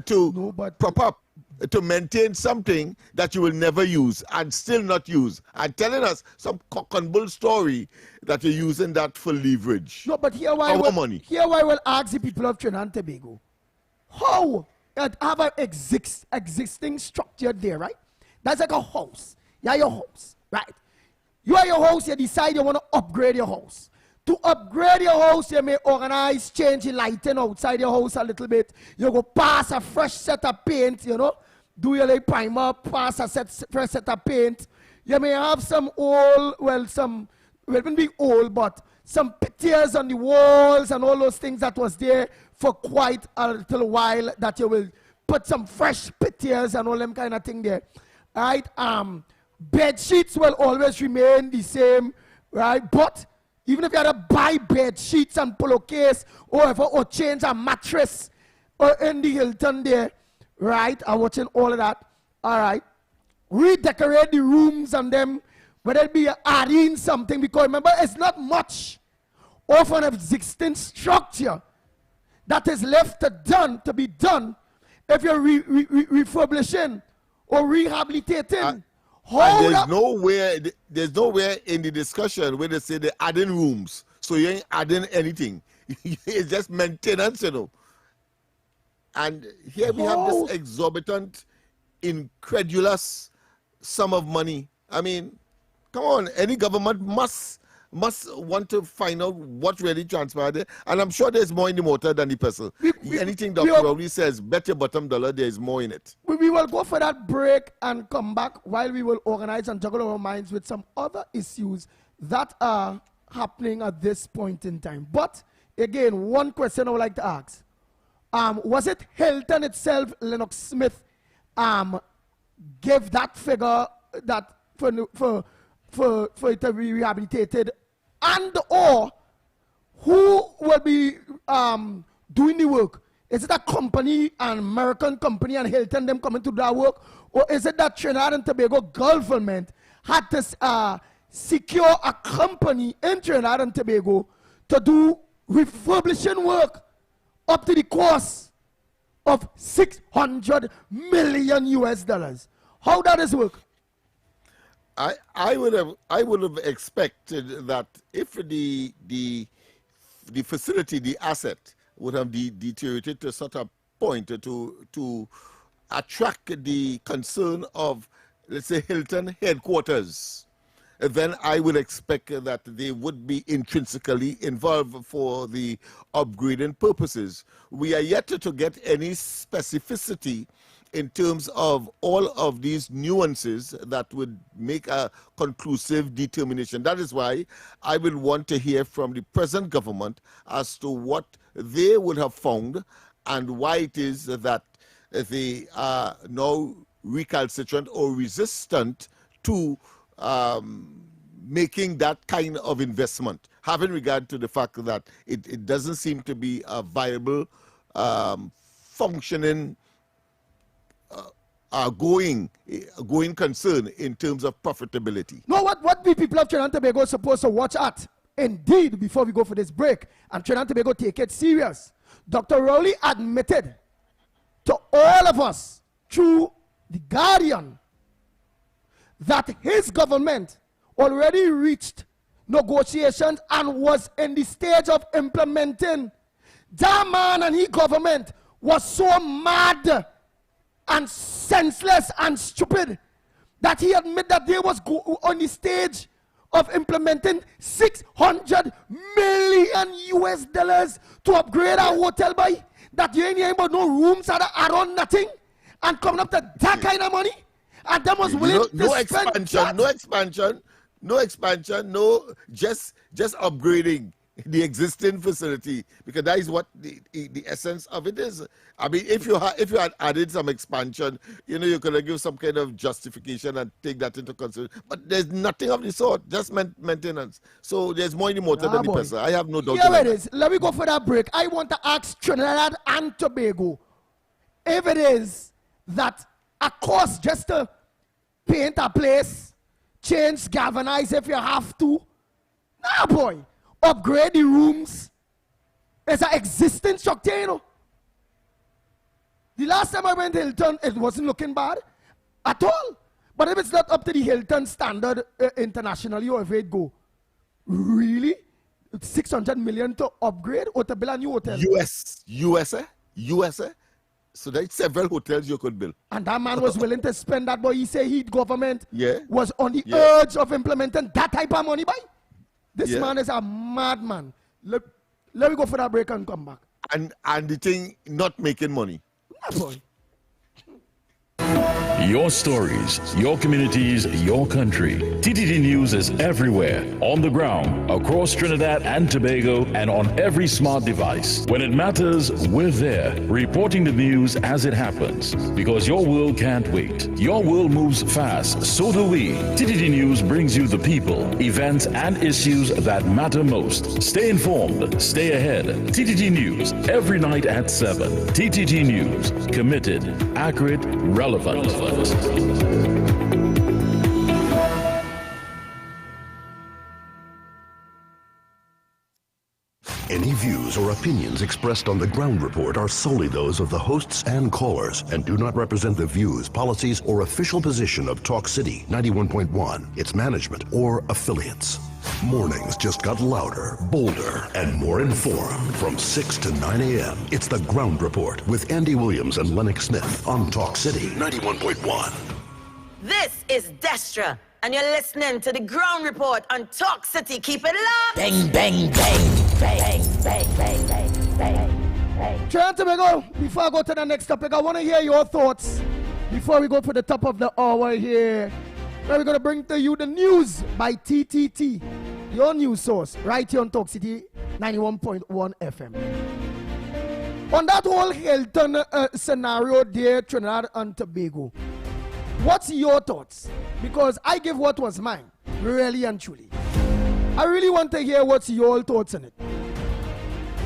to prop up, to maintain something that you will never use and still not use, and telling us some cock and bull story that you're using that for leverage. No, but here I will ask the people of Trinidad and Tobago, how have an existing structure there, right? That's like a house. You have your house, right? You have your house, you decide you want to upgrade your house. To upgrade your house, you may organize, change the lighting outside your house a little bit. You go pass a fresh set of paint, you know. Do your like primer, pass a fresh set of paint. You may have some old, wouldn't be old, but some pictures on the walls and all those things that was there for quite a little while that you will put some fresh pictures and all them kind of thing there. Right? Bed sheets will always remain the same, right? But even if you had to buy bed sheets and pillowcase or change a mattress or in the Hilton there, right? I'm watching all of that. All right. Redecorate the rooms and them, whether it be adding something, because remember, it's not much of an existing structure that is left to be done if you're refurbishing or rehabilitating. There's nowhere in the discussion where they say they're adding rooms, so you ain't adding anything. It's just maintenance, you know. And here we have this exorbitant, incredulous sum of money. I mean, come on, any government must want to find out what really transpired there. And I'm sure there's more in the motor than the person. Anything Dr. Rowley says, bet your bottom dollar there's more in it. We will go for that break and come back while we will organize and juggle our minds with some other issues that are happening at this point in time. But again, one question I would like to ask. Was it Hilton itself, Lennox Smith, gave that figure that for it to be rehabilitated, and or who will be doing the work? Is it a company, an American company, and Hilton them coming to do that work, or is it that Trinidad and Tobago government had to secure a company in Trinidad and Tobago to do refurbishing work up to the cost of $600 million US? How does this work? I would have expected that if the facility, the asset, would have deteriorated to such a point to attract the concern of, let's say, Hilton headquarters, then I would expect that they would be intrinsically involved for the upgrading purposes. We are yet to get any specificity in terms of all of these nuances that would make a conclusive determination. That is why I will want to hear from the present government as to what they would have found and why it is that they are now recalcitrant or resistant to making that kind of investment, having regard to the fact that it doesn't seem to be a viable, functioning, going concern in terms of profitability. No, what the people of Trinidad and Tobago are supposed to watch at, indeed, before we go for this break, and Trinidad and Tobago take it serious. Dr. Rowley admitted to all of us through The Guardian that his government already reached negotiations and was in the stage of implementing. That man and his government was so mad and senseless and stupid that he admitted that they was on the stage of implementing $600 million US to upgrade our hotel by that you ain't about no rooms at around nothing and coming up to that kind of money, and them was willing to spend no expansion, just upgrading the existing facility, because that is what the essence of it is. I mean, if you had added some expansion, you could have given some kind of justification and take that into consideration. But there's nothing of the sort, just maintenance. So there's more in the motor than the person. I have no doubt. Here it is. Let me go for that break. I want to ask Trinidad and Tobago if it is that a cost just to paint a place, change, galvanize if you have to. Nah, boy. Upgrade the rooms. It's an existing structure, The last time I went to Hilton, it wasn't looking bad at all. But if it's not up to the Hilton standard internationally, or if it go, really? $600 million to upgrade or to build a new hotel? USA. So there's several hotels you could build. And that man was willing to spend that, but he said his government was on the urge of implementing that type of money, boy. This man is a madman. Let me go for that break and come back. And the thing not making money. Nah, boy. Your stories, your communities, your country. TTT News is everywhere, on the ground, across Trinidad and Tobago, and on every smart device. When it matters, we're there, reporting the news as it happens. Because your world can't wait. Your world moves fast, so do we. TTT News brings you the people, events, and issues that matter most. Stay informed, stay ahead. TTT News, every night at 7. TTT News, committed, accurate, relevant. Any views or opinions expressed on the Ground Report are solely those of the hosts and callers and do not represent the views, policies, or official position of Talk City 91.1, its management, or affiliates. Mornings just got louder, bolder, and more informed from 6 to 9 a.m. It's the Ground Report with Andy Williams and Lennox Smith on Talk City 91.1. This is Destra, and you're listening to the Ground Report on Talk City. Keep it locked. Bang, bang, bang. Bang, bang, bang, bang, bang, bang. Trying to go, before I go to the next topic, I want to hear your thoughts before we go for the top of the hour here. Where we're going to bring to you the news by TTT, your news source, right here on Talk City 91.1 FM. On that whole Hilton scenario there, Trinidad and Tobago, what's your thoughts? Because I give what was mine, really and truly. I really want to hear what's your thoughts on it.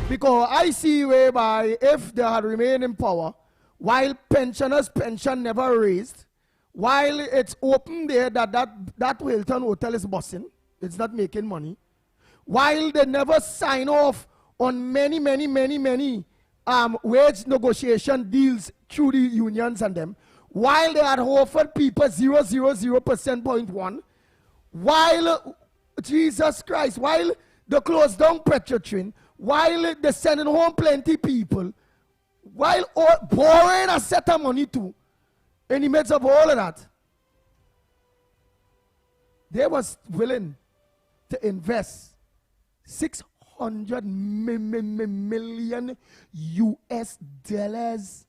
Because I see whereby if they had remained in power, while pensioners' pension never raised, while it's open there that Hilton hotel is busting, it's not making money, while they never sign off on many wage negotiation deals through the unions and them, while they had offered people 0.000%, while Jesus Christ, while they closed down Petrotrin, while they're sending home plenty people, while borrowing a set of money too, in the midst of all of that, they was willing to invest $600 million US dollars,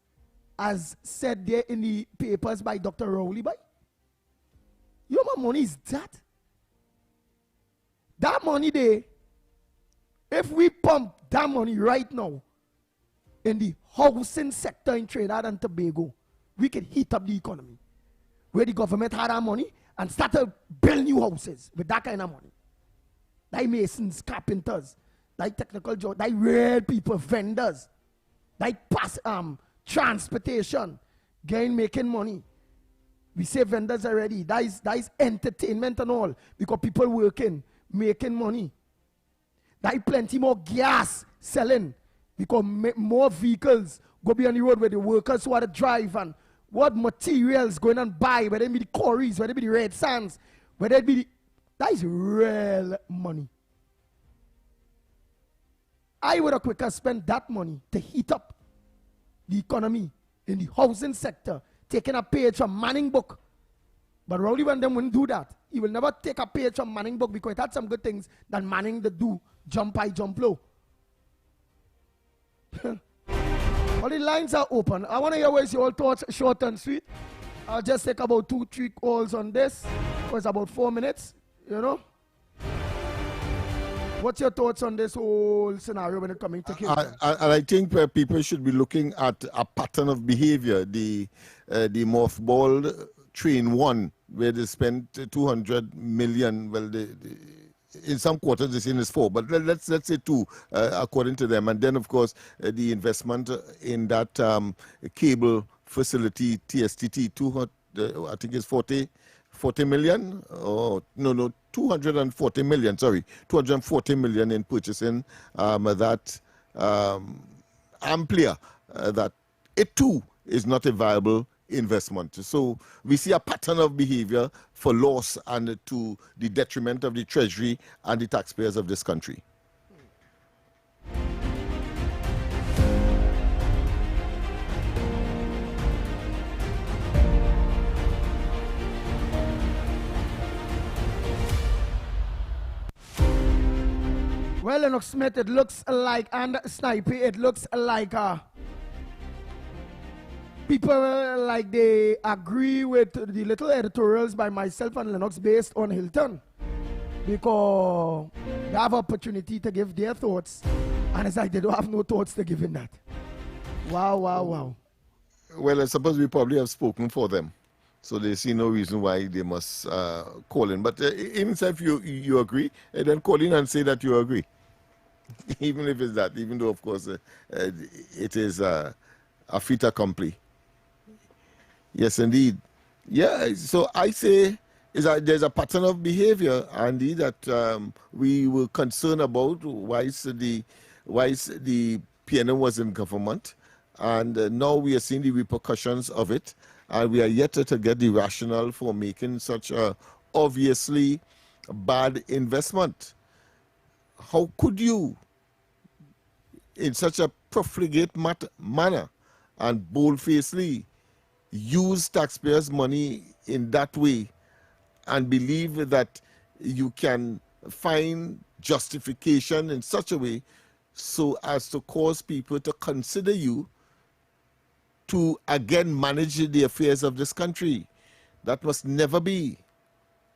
as said there in the papers by Dr. Rowley. You know how much money is that? That money there, if we pump that money right now in the housing sector in Trinidad and Tobago, we can heat up the economy. Where the government had our money and start to build new houses with that kind of money. Like masons, carpenters, like technical jobs, like real people, vendors, like transportation, making money. We say vendors already. That is entertainment and all, because people working, making money. There is plenty more gas selling, because more vehicles go be on the road where the workers who are to drive and what materials going and buy, whether it be the quarries, whether it be the red sands, whether it be the... That is real money. I would have quicker spent that money to heat up the economy in the housing sector, taking a page from Manning book. But Rowley when them wouldn't do that. He will never take a page from Manning book because it had some good things that Manning did do. Jump high, jump low. All the lines are open. I want to hear what's your thoughts, short and sweet. I'll just take about 2-3 calls on this. It's about 4 minutes, you know. What's your thoughts on this whole scenario when it comes to Hilton? I think people should be looking at a pattern of behavior. The mothballed Train 1, where they spent 200 million. Well, in some quarters they say it's 4, but let's say 2, according to them. And then, of course, the investment in that cable facility, TSTT, I think it's 40 million. Oh, no, 240 million, sorry. 240 million in purchasing that Amplia, that it too is not a viable investment. So we see a pattern of behavior for loss and to the detriment of the treasury and the taxpayers of this country. Well, Lennox Smith, it looks like, and Snipey, it looks like people like they agree with the little editorials by myself and Lennox based on Hilton, because they have opportunity to give their thoughts, and it's like they don't have no thoughts to give in that. Wow, wow, wow. Well, I suppose we probably have spoken for them, so they see no reason why they must call in. But even if you agree, then call in and say that you agree. Even if it's that, even though, of course, it is a fait accompli. Yes, indeed. Yeah, so I say is that there's a pattern of behavior, Andy, that we were concerned about whilst the PNM was in government. And now we are seeing the repercussions of it, and we are yet to get the rationale for making such a obviously bad investment. How could you, in such a profligate manner and bold-facedly, use taxpayers' money in that way and believe that you can find justification in such a way so as to cause people to consider you to again manage the affairs of this country? That must never be.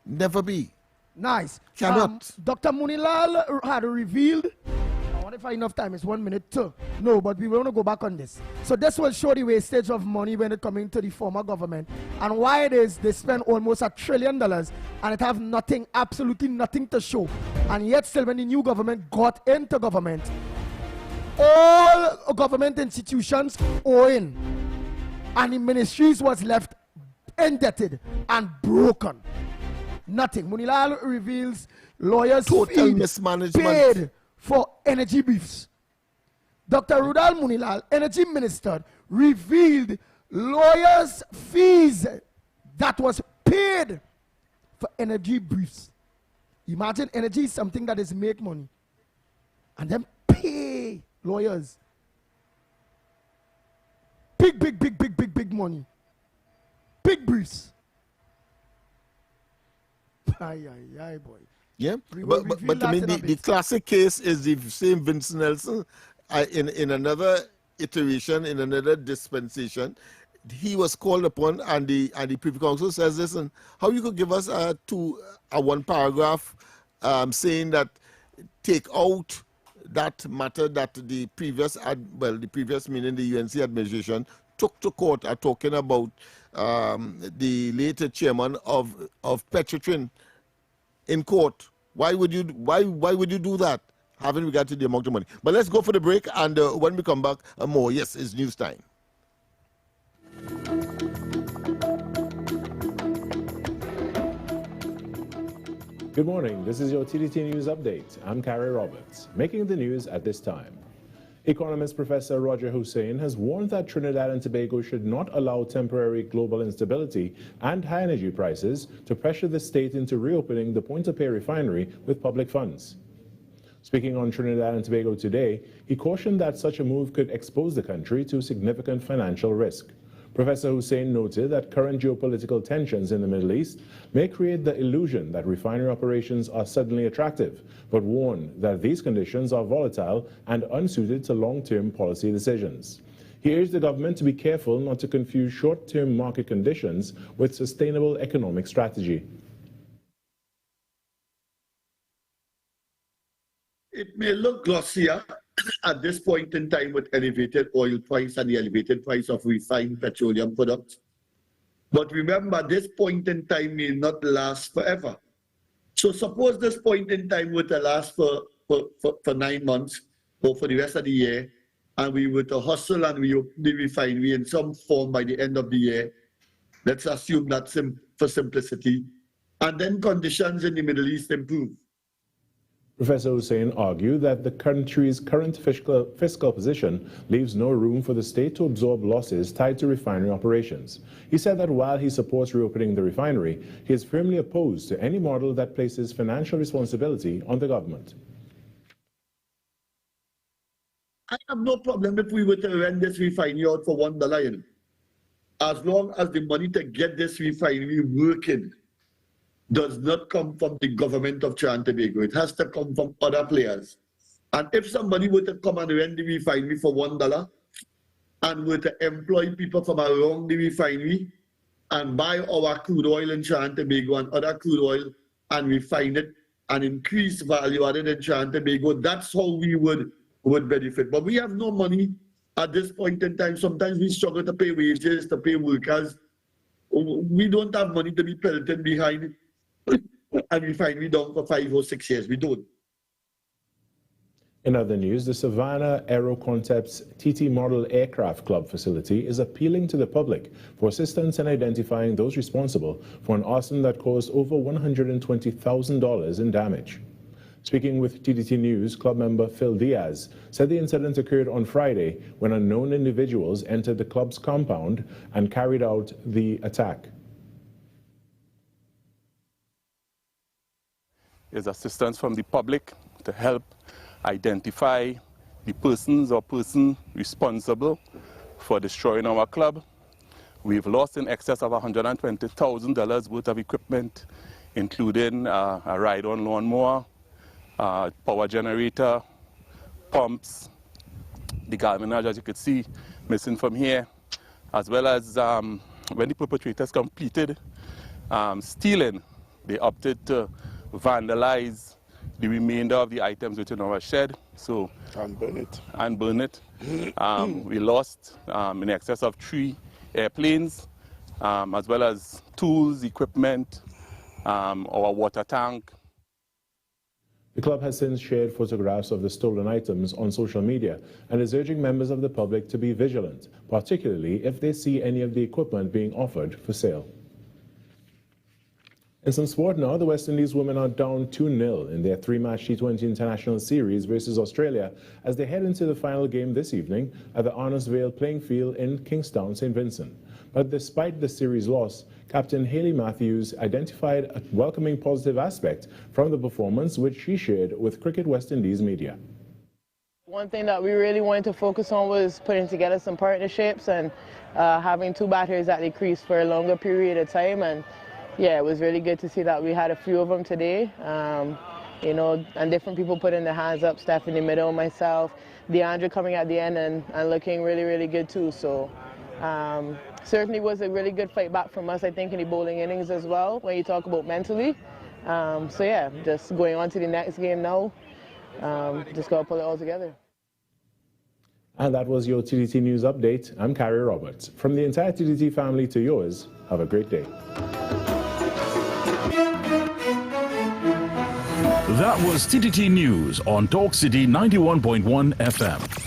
Never be. Nice. Cannot. Dr. Munilal had revealed, I wonder if I have enough time, it's 1 minute too. No, but we want to go back on this. So this will show the wastage of money when it coming to the former government, and why it is they spend almost $1 trillion and it have nothing, absolutely nothing to show. And yet still when the new government got into government, all government institutions owing, and the ministries was left indebted and broken. Nothing. Munilal reveals lawyers' total fees mismanagement paid for energy briefs. Dr. Rudal Munilal, energy minister, revealed lawyers' fees that was paid for energy briefs. Imagine energy is something that is make money, and then pay lawyers big money, big briefs. Aye, boy. Yeah, but I mean the classic case is the same Vincent Nelson in another iteration, in another dispensation. He was called upon, and the Privy Council says, listen, how you could give us a one paragraph saying that take out that matter that the previous meaning the UNC administration took to court, are talking about the later chairman of Petrotrin in court. Why would you do that? Having regard to the amount of money. But let's go for the break, and when we come back, more. Yes, it's news time. Good morning. This is your TTT News Update. I'm Carrie Roberts. Making the news at this time. Economist Professor Roger Hussein has warned that Trinidad and Tobago should not allow temporary global instability and high energy prices to pressure the state into reopening the Point-of-Pay refinery with public funds. Speaking on Trinidad and Tobago today, he cautioned that such a move could expose the country to significant financial risk. Professor Hussein noted that current geopolitical tensions in the Middle East may create the illusion that refinery operations are suddenly attractive, but warned that these conditions are volatile and unsuited to long-term policy decisions. He urged the government to be careful not to confuse short-term market conditions with sustainable economic strategy. It may look glossier at this point in time with elevated oil price and the elevated price of refined petroleum products. But remember, this point in time may not last forever. So suppose this point in time were to last for 9 months or for the rest of the year, and we were to hustle and reopen the refinery in some form by the end of the year. Let's assume that for simplicity. And then conditions in the Middle East improve. Professor Hussein argued that the country's current fiscal position leaves no room for the state to absorb losses tied to refinery operations. He said that while he supports reopening the refinery, he is firmly opposed to any model that places financial responsibility on the government. I have no problem if we were to rent this refinery out for $1, as long as the money to get this refinery working does not come from the government of Trinidad and Tobago. It has to come from other players. And if somebody were to come and rent the refinery for $1, and were to employ people from around the refinery and buy our crude oil in Trinidad and Tobago and other crude oil and refine it and increase value added in Trinidad and Tobago, that's how we would benefit. But we have no money at this point in time. Sometimes we struggle to pay wages, to pay workers. We don't have money to be pelted behind and refinery down for 5 or 6 years. We don't. In other news, the Savannah Aero Concepts TT Model Aircraft Club facility is appealing to the public for assistance in identifying those responsible for an arson that caused over $120,000 in damage. Speaking with TTT News, club member Phil Diaz said the incident occurred on Friday when unknown individuals entered the club's compound and carried out the attack. Is assistance from the public to help identify the persons or person responsible for destroying our club. We've lost in excess of $120,000 worth of equipment, including a ride-on lawnmower, power generator, pumps, the galvanized, as you could see, missing from here, as well as when the perpetrators completed stealing, they opted to vandalize the remainder of the items within our shed, and burn it. We lost in excess of 3 airplanes, as well as tools, equipment, our water tank. The club has since shared photographs of the stolen items on social media and is urging members of the public to be vigilant, particularly if they see any of the equipment being offered for sale. In some sport now, the West Indies women are down 2-0 in their 3-match T20 International Series versus Australia as they head into the final game this evening at the Arnos Vale playing field in Kingstown, St. Vincent. But despite the series loss, Captain Hayley Matthews identified a welcoming positive aspect from the performance, which she shared with Cricket West Indies media. One thing that we really wanted to focus on was putting together some partnerships and having 2 batters at the crease for a longer period of time. And yeah, it was really good to see that we had a few of them today, you know, and different people putting their hands up, Steph in the middle, myself, DeAndre coming at the end and looking really, really good too. So certainly was a really good fight back from us, I think, in the bowling innings as well, when you talk about mentally. So yeah, just going on to the next game now, just got to pull it all together. And that was your TTT News Update. I'm Carrie Roberts. From the entire TTT family to yours, have a great day. That was TTT News on Talk City 91.1 FM.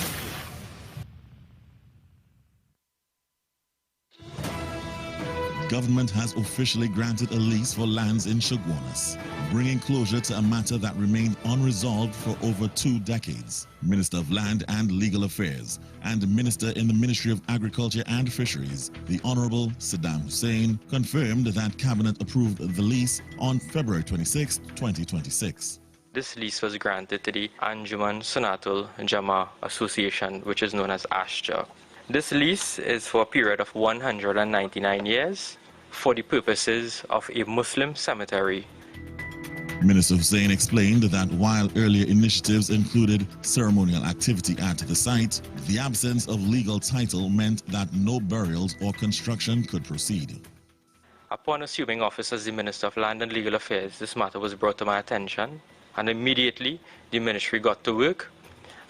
Government has officially granted a lease for lands in Shugwanas, bringing closure to a matter that remained unresolved for over 2 decades. Minister of Land and Legal Affairs and Minister in the Ministry of Agriculture and Fisheries, the Honorable Saddam Hussein, confirmed that Cabinet approved the lease on February 26, 2026. This lease was granted to the Anjuman Sunatul Jama Association, which is known as ASJA. This lease is for a period of 199 years for the purposes of a Muslim cemetery. Minister Hussein explained that while earlier initiatives included ceremonial activity at the site, the absence of legal title meant that no burials or construction could proceed. Upon assuming office as the Minister of Land and Legal Affairs, this matter was brought to my attention, and immediately the ministry got to work,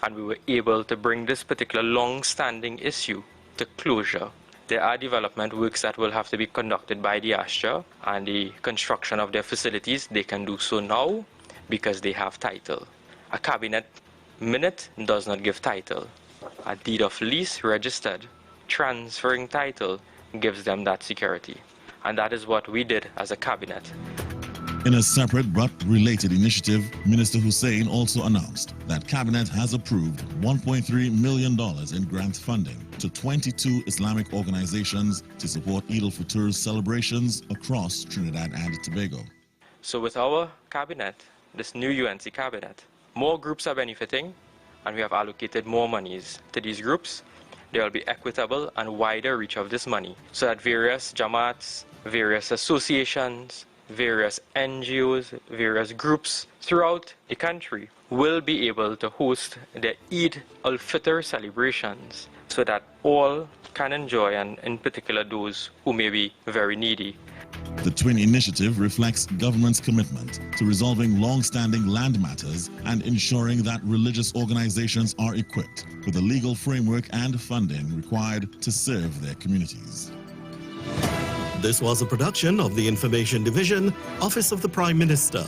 and we were able to bring this particular long-standing issue to closure. There are development works that will have to be conducted by the ASJA, and the construction of their facilities, they can do so now because they have title. A cabinet minute does not give title. A deed of lease registered, transferring title, gives them that security. And that is what we did as a cabinet. In a separate but related initiative, Minister Hussein also announced that Cabinet has approved $1.3 million in grant funding to 22 Islamic organizations to support Eid al-Fitr's celebrations across Trinidad and Tobago. So with our cabinet, this new UNC cabinet, more groups are benefiting, and we have allocated more monies to these groups. There will be equitable and wider reach of this money so that various jamaats, various associations, various NGOs, various groups throughout the country will be able to host their Eid al-Fitr celebrations so that all can enjoy, and in particular those who may be very needy. The Twin Initiative reflects government's commitment to resolving long-standing land matters and ensuring that religious organizations are equipped with the legal framework and funding required to serve their communities. This was a production of the Information Division, Office of the Prime Minister.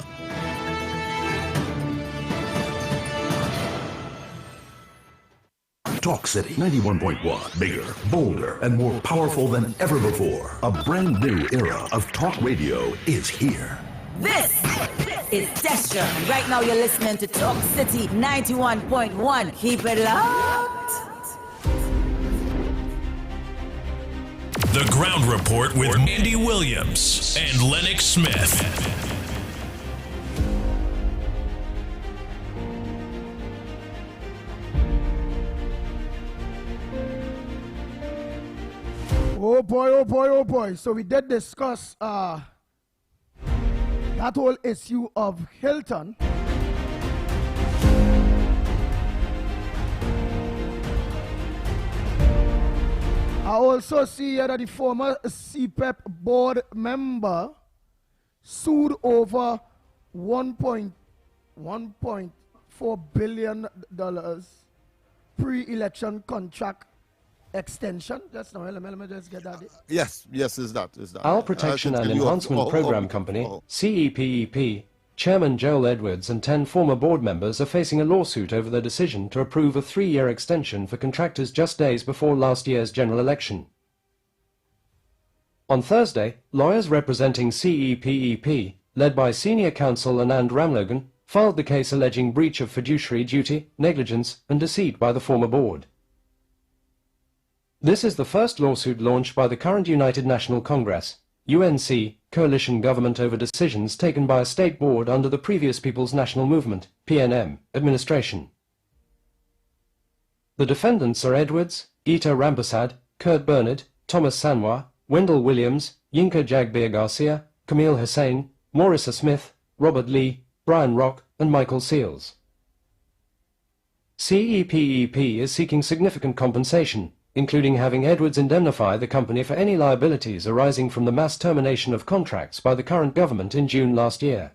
Talk City 91.1, bigger, bolder, and more powerful than ever before. A brand new era of talk radio is here. This is Destra. Right now you're listening to Talk City 91.1. Keep it locked. The Ground Report with Andy Williams and Lennox Smith. Oh boy, oh boy, oh boy. So we did discuss that whole issue of Hilton. I also see here that the former CPEP board member sued over $1.4 billion pre-election contract extension. Just now, let me just get that. Yes, is that. Our Protection and Enhancement Program Company, CEPEP, Chairman Joel Edwards and 10 former board members are facing a lawsuit over their decision to approve a 3-year extension for contractors just days before last year's general election. On Thursday, lawyers representing CEPEP, led by senior counsel Anand Ramlogan, filed the case alleging breach of fiduciary duty, negligence and deceit by the former board. This is the first lawsuit launched by the current United National Congress, UNC, coalition government over decisions taken by a state board under the previous People's National Movement, PNM, administration. The defendants are Edwards, Ita Rampersad, Kurt Bernard, Thomas Sanwa, Wendell Williams, Yinka Jagbir Garcia, Camille Hussain, Maurissa Smith, Robert Lee, Brian Rock and Michael Seals. CEPEP is seeking significant compensation, including having Edwards indemnify the company for any liabilities arising from the mass termination of contracts by the current government in June last year.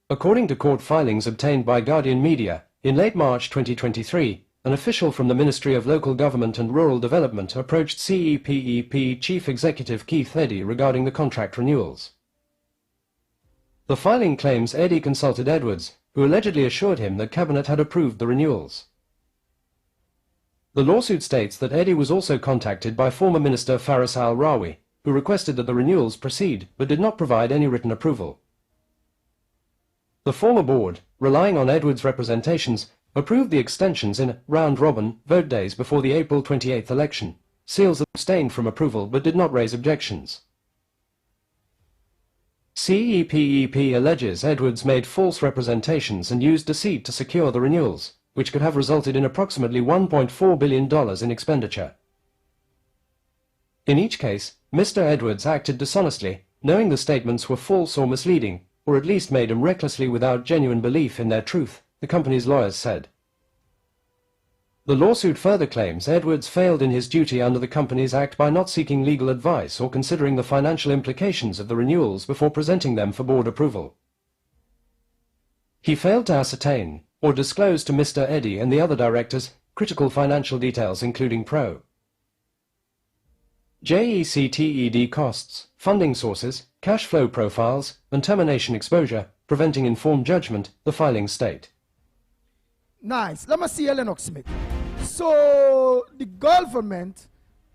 According to court filings obtained by Guardian Media, in late March 2023, an official from the Ministry of Local Government and Rural Development approached CEPEP Chief Executive Keith Eddy regarding the contract renewals. The filing claims Eddy consulted Edwards, who allegedly assured him that Cabinet had approved the renewals. The lawsuit states that Eddy was also contacted by former Minister Faris Al-Rawi, who requested that the renewals proceed but did not provide any written approval. The former board, relying on Edwards' representations, approved the extensions in round-robin vote days before the April 28th election. Seals abstained from approval but did not raise objections. CEPEP alleges Edwards made false representations and used deceit to secure the renewals, which could have resulted in approximately $1.4 billion in expenditure. In each case, Mr. Edwards acted dishonestly, knowing the statements were false or misleading, or at least made them recklessly without genuine belief in their truth, the company's lawyers said. The lawsuit further claims Edwards failed in his duty under the Companies Act by not seeking legal advice or considering the financial implications of the renewals before presenting them for board approval. He failed to ascertain or disclose to Mr. Eddy and the other directors critical financial details including JECTED costs, funding sources, cash flow profiles, and termination exposure, preventing informed judgment, the filing state. Nice. Let me see Lennox Smith. So the government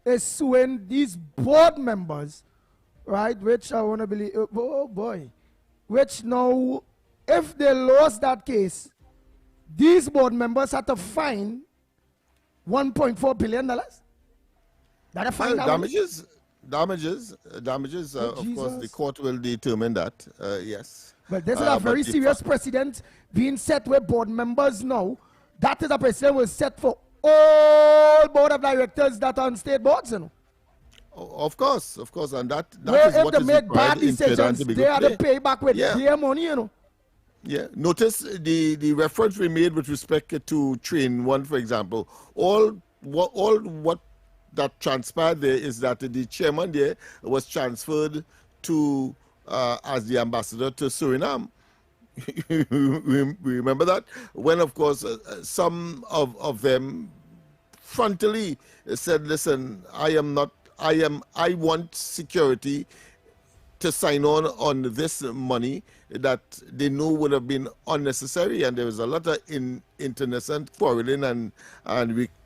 is suing these board members, right, which I want to believe, oh boy, which now, if they lost that case, these board members had to fine $1.4 billion. That a fine damages. Of course, the court will determine that. Yes. But this is a very serious precedent being set with board members now. That is a precedent was set for all board of directors that are on state boards, you know. Of course, and that where is if what they is make bad required in decisions, they have to pay back with their money, you know. Yeah, notice the reference we made with respect to train 1, for example. All what that transpired there is that the chairman there was transferred to as the ambassador to Suriname. Remember that? When, of course, some of them frontally said, listen, I want security to sign on this money that they know would have been unnecessary, and there was a lot of internecine quarreling and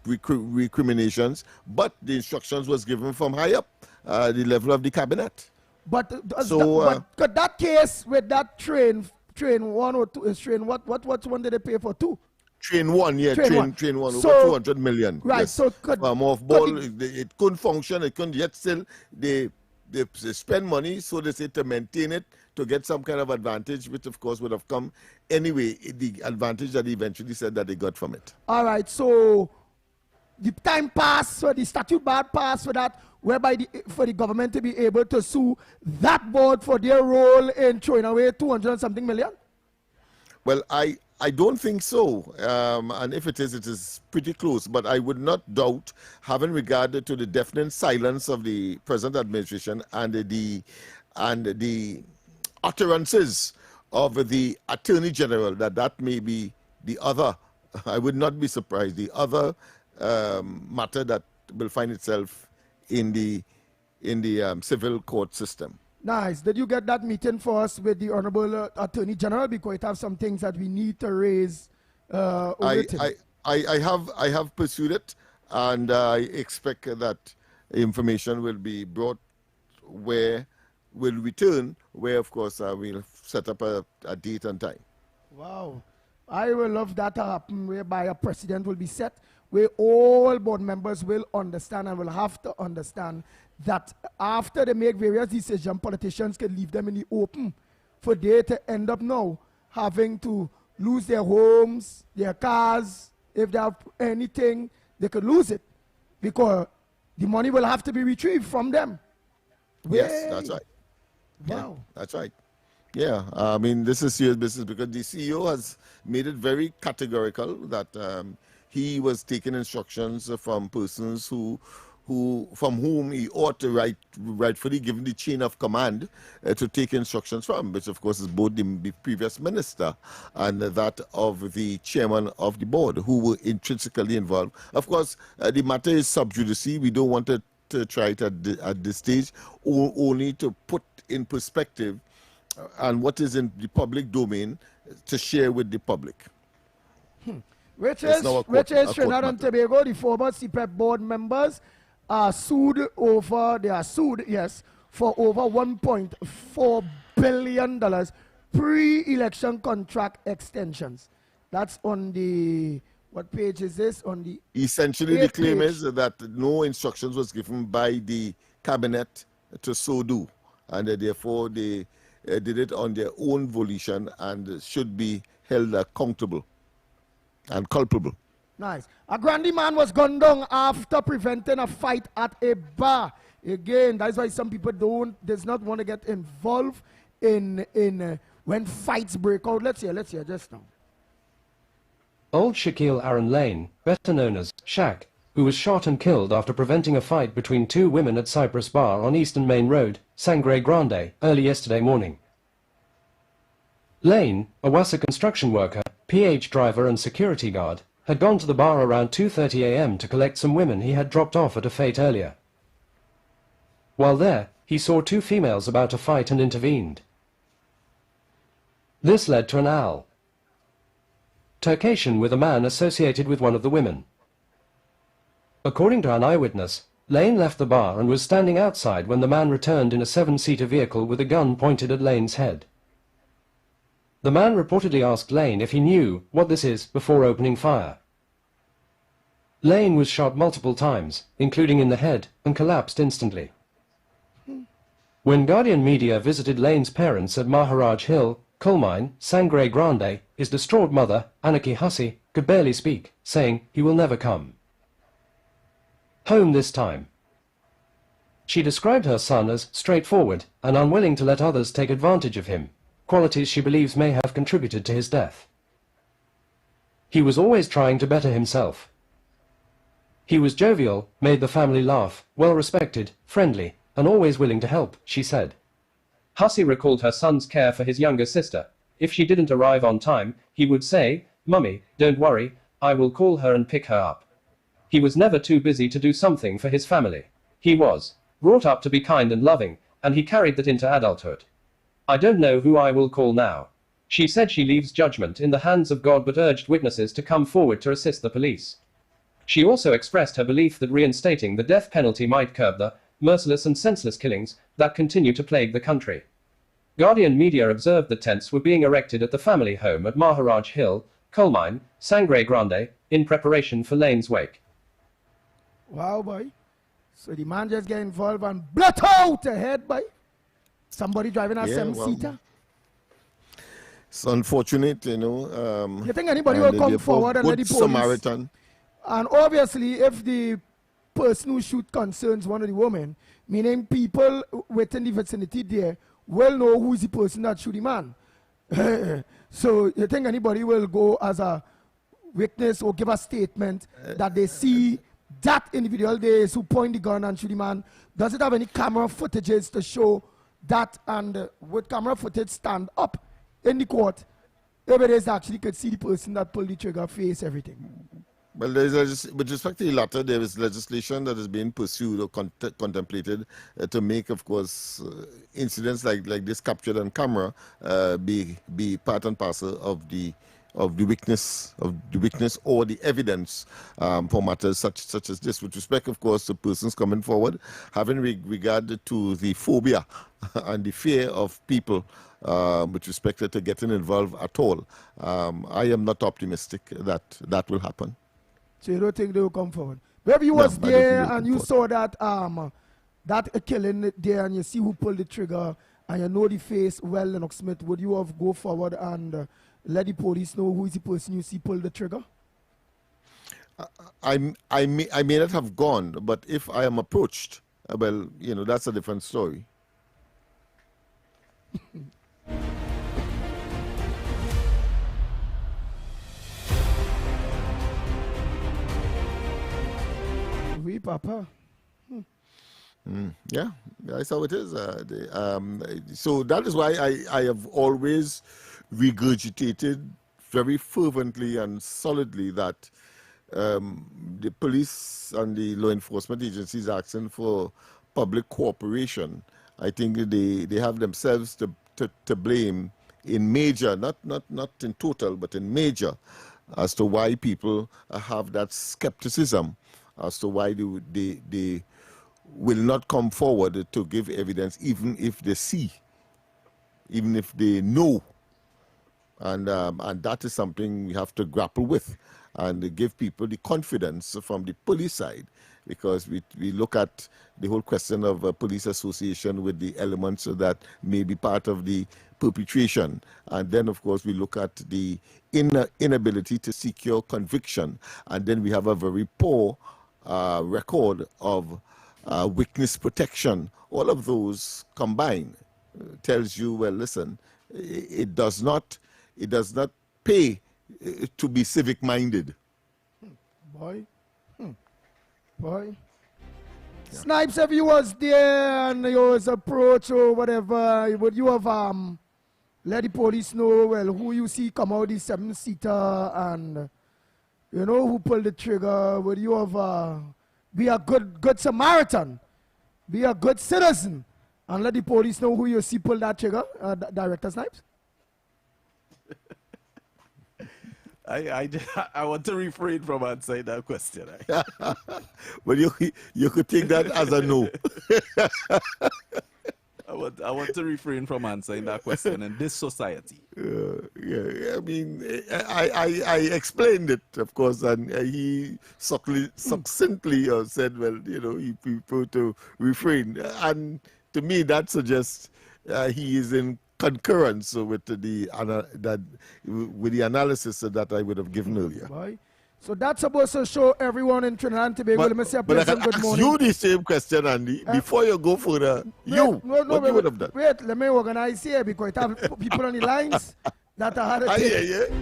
recriminations, but the instructions was given from high up, the level of the cabinet. But that case with that train 1 or 2 is train what one did they pay for 2? Train 1, yeah, train 1, so, over 200 million. Right, yes. so it couldn't function, it couldn't, yet still they spend money, so they say, to maintain it, to get some kind of advantage, which of course would have come anyway, the advantage that he eventually said that they got from it. All right, so the time passed, so the statute bar passed for that, whereby for the government to be able to sue that board for their role in throwing away 200 and something million? Well, I don't think so, and if it is pretty close, but I would not doubt, having regard to the deafening silence of the present administration and the utterances of the Attorney General, that may be the other, I would not be surprised, the other matter that will find itself in the civil court system. Nice. Did you get that meeting for us with the Honorable Attorney General? Because it have some things that we need to raise. I have pursued it, and I expect that information will be brought will return, where of course we'll set up a date and time. Wow. I will love that to happen, whereby a precedent will be set, where all board members will understand and will have to understand that after they make various decisions, politicians can leave them in the open for they to end up now having to lose their homes, their cars. If they have anything, they could lose it because the money will have to be retrieved from them. Yes, that's right. Wow. Yeah, that's right. Yeah, I mean, this is serious business because the CEO has made it very categorical that he was taking instructions from persons from whom he ought to rightfully given the chain of command to take instructions from, which of course is both the previous minister and that of the chairman of the board, who were intrinsically involved. Of course, the matter is sub judice. We don't want to try it at this stage, only to put in perspective and what is in the public domain to share with the public. Which is Trinidad and Tobago, the former CPEP board members are sued for over $1.4 billion pre-election contract extensions. That's on the, what page is this? On the essentially the claim is that no instructions was given by the cabinet to so do, and therefore they did it on their own volition and should be held accountable and culpable. Nice. A Grandi man was gunned down after preventing a fight at a bar. Again, that's why some people does not want to get involved in when fights break out. Let's hear just now. Old Shaquille Aaron Lane, better known as Shaq, who was shot and killed after preventing a fight between two women at Cypress Bar on Eastern Main Road, Sangre Grande, early yesterday morning. Lane, a Wassa construction worker, PH driver and security guard, had gone to the bar around 2:30 a.m. to collect some women he had dropped off at a fete earlier. While there, he saw two females about to fight and intervened. This led to an altercation with a man associated with one of the women. According to an eyewitness, Lane left the bar and was standing outside when the man returned in a 7-seater vehicle with a gun pointed at Lane's head. The man reportedly asked Lane if he knew what this is before opening fire. Lane was shot multiple times, including in the head, and collapsed instantly. When Guardian Media visited Lane's parents at Maharaj Hill, coal mine, Sangre Grande, his distraught mother, Anaki Hussey, could barely speak, saying he will never come home this time. She described her son as straightforward and unwilling to let others take advantage of him, qualities she believes may have contributed to his death. He was always trying to better himself. He was jovial, made the family laugh, well-respected, friendly, and always willing to help, she said. Hussey recalled her son's care for his younger sister. If she didn't arrive on time, he would say, "Mummy, don't worry, I will call her and pick her up." He was never too busy to do something for his family. He was brought up to be kind and loving, and he carried that into adulthood. "I don't know who I will call now." She said she leaves judgment in the hands of God but urged witnesses to come forward to assist the police. She also expressed her belief that reinstating the death penalty might curb the merciless and senseless killings that continue to plague the country. Guardian media observed that tents were being erected at the family home at Maharaj Hill, Coal Mine, Sangre Grande, in preparation for Lane's wake. Wow, boy. So the man just get involved and blurt out ahead, boy. Somebody driving a seven-seater. It's unfortunate, you know. You think anybody will come forward and let the police? Samaritan. And obviously, if the person who shoot concerns one of the women, meaning people within the vicinity there will know who is the person that shoot the man. So you think anybody will go as a witness or give a statement that they see that individual there is who point the gun and shoot the man? Does it have any camera footages to show that? And would camera footage stand up in the court if it is actually could see the person that pulled the trigger, face, everything? Well, with respect to the latter, there is legislation that is being pursued or contemplated to make, of course, incidents like this captured on camera be part and parcel of the witness or the evidence for matters such as this. With respect, of course, to persons coming forward, having regard to the phobia and the fear of people with respect to getting involved at all, I am not optimistic that that will happen. So you don't think they will come forward? Maybe you was there and you saw that that killing there and you see who pulled the trigger and you know the face well, Lennox Smith, would you have go forward and let the police know who is the person you see pull the trigger? I may not have gone, but if I am approached, well, you know, that's a different story. Oui, Papa. Yeah, that's how it is. So that is why I have always regurgitated very fervently and solidly that the police and the law enforcement agencies asking for public cooperation. I think they have themselves to blame in major, not in total, but in major, as to why people have that skepticism, as to why they will not come forward to give evidence, even if they see, even if they know. And that is something we have to grapple with and give people the confidence from the police side, because we look at the whole question of police association with the elements that may be part of the perpetration. And then, of course, we look at the inability to secure conviction. And then we have a very poor record of witness protection. All of those combined tells you, well, listen, it does not pay to be civic-minded. Boy. Boy. Yeah. Snipes, if you was there and you was approached or whatever, would you have let the police know, well, who you see come out the seven-seater and you know who pulled the trigger? Would you have be a good Samaritan, be a good citizen, and let the police know who you see pull that trigger, Director Snipes? I want to refrain from answering that question. But you could take that as a no. I want to refrain from answering that question in this society. Yeah, I mean, I explained it, of course, and he succinctly said, well, you know, he prefer to refrain. And to me, that suggests he is in concurrence with the analysis that I would have given earlier. Boy. So that's supposed to show everyone in Trinidad and Tobago. Let me say a But I pleasant can good ask morning. you the same question, Andy, before you go further. What you would have done? Wait, let me organize here because it have people on the lines that I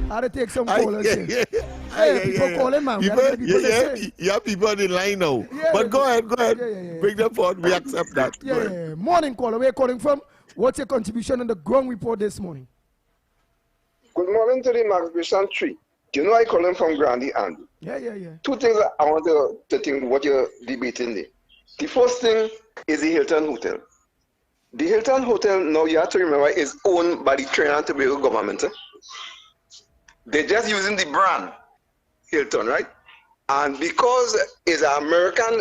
had to take some callers here. People calling, man. You have people on the line now. But go ahead. Bring them forward. We accept that. Yeah. Morning caller. Where are you calling from? What's your contribution on the ground report this morning? Good morning to the Migration Tree. You know I call him from Grandy Andy. Yeah. Two things I want to think what you're debating there. The first thing is the Hilton Hotel. The Hilton Hotel, now you have to remember, is owned by the Trinidad and Tobago government. They're just using the brand Hilton, right? And because it's an American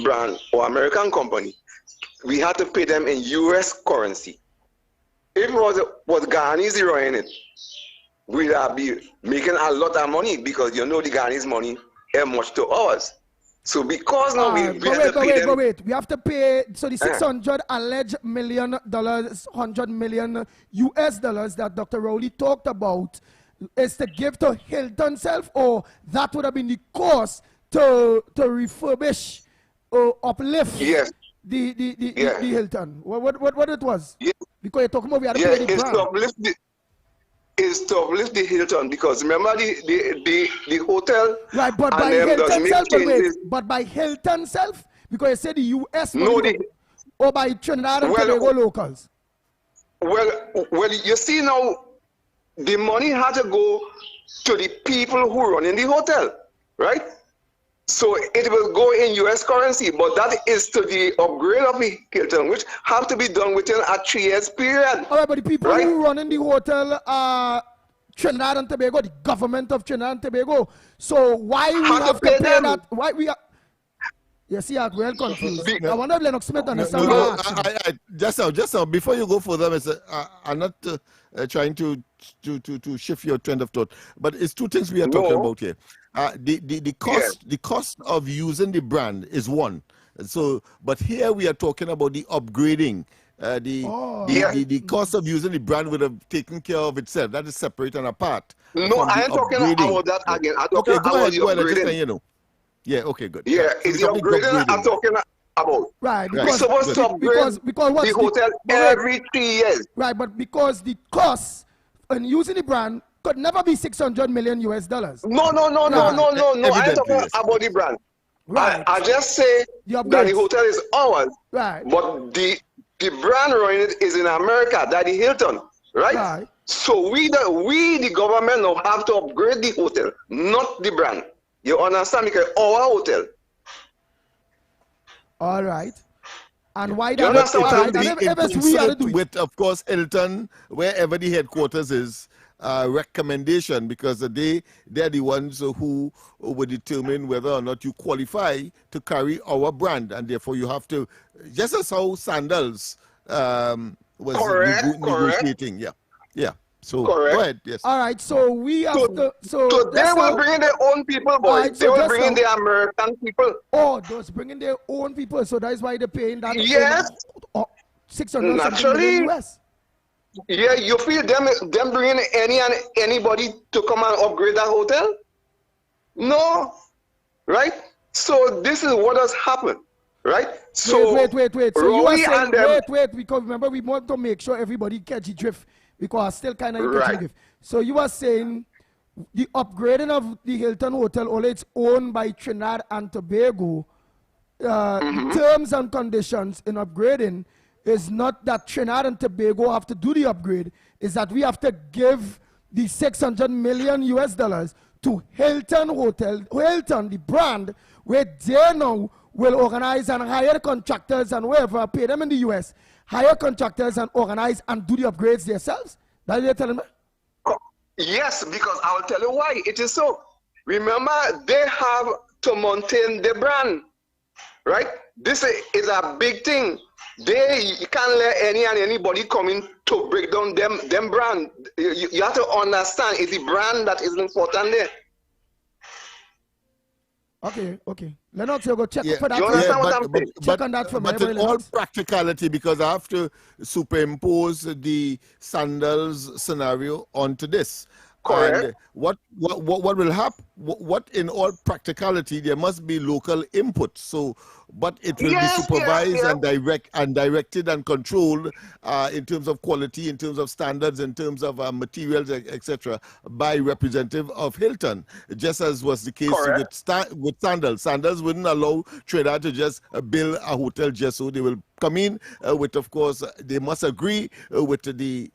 brand or American company, we had to pay them in US currency. If it was Ghanese running it, we'd be making a lot of money because you know the Ghanese money is much to ours. So because now we have to pay them. Wait. We have to pay, so the $600 alleged $100 million, $100 million US dollars that Dr. Rowley talked about is to give to Hilton self, or that would have been the cost to refurbish or uplift the Hilton. What it was? Yeah. Because you're talking about we had to pay the brand. Is to uplift the Hilton, because remember the hotel. Right, but by Hilton self, but by Hilton self, because you said the US money, or by Trinidad and Tobago locals. Well, you see now, the money had to go to the people who run in the hotel, right? So it will go in US currency, but that is to the upgrade of the Hilton, which have to be done within a 3 years period. All right, but the people who run in the hotel are Trinidad and Tobago, the government of Trinidad and Tobago. So why we have to pay that? Why we are? You see, I'm well confused. I wonder if Lennox Smith understands. Just now, before you go further, Mr. I'm not trying to shift your trend of thought, but it's two things we are talking about here. The cost of using the brand is one. So, but here we are talking about the upgrading. The cost of using the brand would have taken care of itself. That is separate and apart. No, I ain't talking about that again. I'm talking about the upgrading. Yeah, okay, good. Yeah, it's the upgrading I'm talking about. Right, we're supposed to upgrade the hotel every 3 years. Right, but because the cost in using the brand could never be $600 million US dollars. No. I ain't talking about the brand. Right. I just say that the hotel is ours. Right. But the brand running it is in America, that the Hilton. Right? So we the government now have to upgrade the hotel, not the brand. You understand? Because our hotel. All right. And why that? With, of course, Hilton, wherever the headquarters is, recommendation, because they're the ones who will determine whether or not you qualify to carry our brand, and therefore you have to, just as how Sandals was negotiating. Yeah. So go ahead. Yes. All right. So we have to. So they will bring in their own people, boy. Right, they will bring in the American people. Oh, those bringing their own people. So that's why they're paying that. Yes. $600 naturally. US. Yeah, you feel them bringing anybody to come and upgrade that hotel? No, right? So this is what has happened, right? So wait. So you are saying wait, because remember we want to make sure everybody catch the drift, because I still kind of catch the drift. So you are saying the upgrading of the Hilton Hotel, although it's owned by Trinidad and Tobago, the terms and conditions in upgrading is not that Trinidad and Tobago have to do the upgrade, is that we have to give the $600 million US dollars to Hilton Hotel, Hilton, the brand, where they now will organize and hire contractors and whoever, pay them in the US, hire contractors and organize and do the upgrades themselves? That's what you're telling me? Yes, because I'll tell you why it is so. Remember, they have to maintain the brand, right? This is a big thing. You can't let anybody come in to break down them brand. You have to understand it's the brand that is important there. Okay. Lennox, you go check for that. You understand what I'm saying? Check on that for me. But in all practicality, because I have to superimpose the Sandals scenario onto this. Correct. And what will happen? What in all practicality there must be local input. So, but it will be supervised and directed and controlled in terms of quality, in terms of standards, in terms of materials, etc., by representative of Hilton, just as was the case with Sandals. Sandals wouldn't allow Trinidad to just build a hotel just so. They will come in with, of course, they must agree with the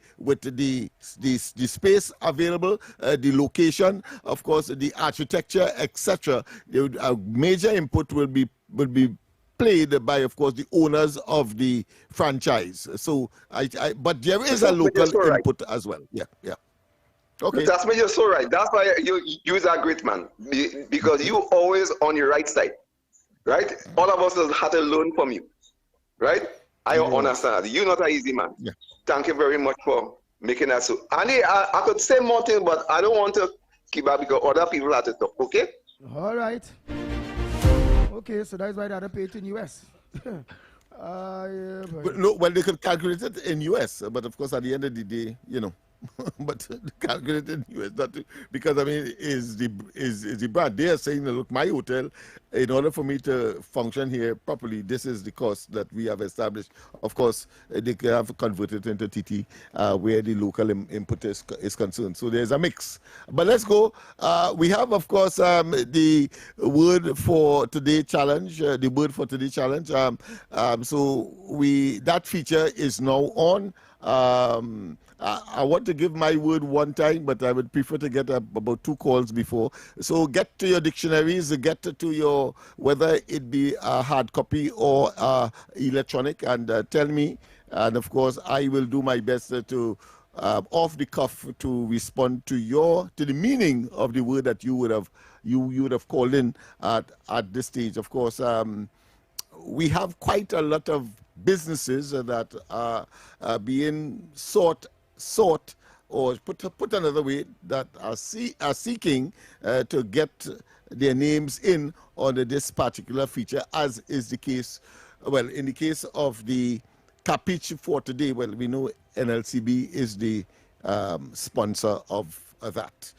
space available, the location, of course, the architecture, etc. A major input will be played by, of course, the owners of the franchise. So, but there is a local input as well. Yeah. Okay. That's why you're so right. That's why you're a great man, because you always on your right side, right? All of us have had to learn from you, right? I understand. You're not an easy man. Yeah. Thank you very much for making that so. Andy, I could say more things, but I don't want to keep up because other people have to talk, okay? All right. Okay, so that's why they had to pay it in US. Well, they could calculate it in US, but of course, at the end of the day, but calculate in US, because I mean, is the brand. They are saying, look, my hotel, in order for me to function here properly, this is the cost that we have established. Of course, they have converted into TT, where the local input is concerned. So there's a mix. But let's go. We have, of course, the word for today challenge. The word for today challenge. So that feature is now on. I want to give my word one time, but I would prefer to get about 2 calls before. So get to your dictionaries, get to your, whether it be a hard copy or electronic, and tell me. And of course, I will do my best to, off the cuff, to respond to the meaning of the word that you would have called in at this stage. Of course, we have quite a lot of businesses that are being sought, or put another way, that are seeking to get their names in on this particular feature, as is the case. Well, in the case of the Capiche for today, well, we know NLCB is the sponsor of that.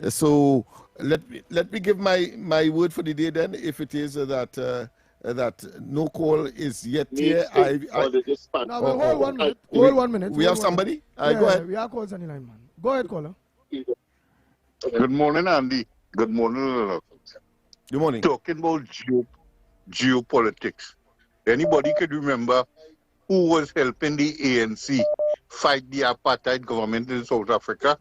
So let me give my word for the day then. If it is that no call is yet here. Hold 1 minute. Hold 1 minute. We have somebody? Go ahead. We have calls on the line, man. Go ahead, caller. Good morning, Andy. Good morning. Good morning. Talking about geopolitics. Anybody could remember who was helping the ANC fight the apartheid government in South Africa,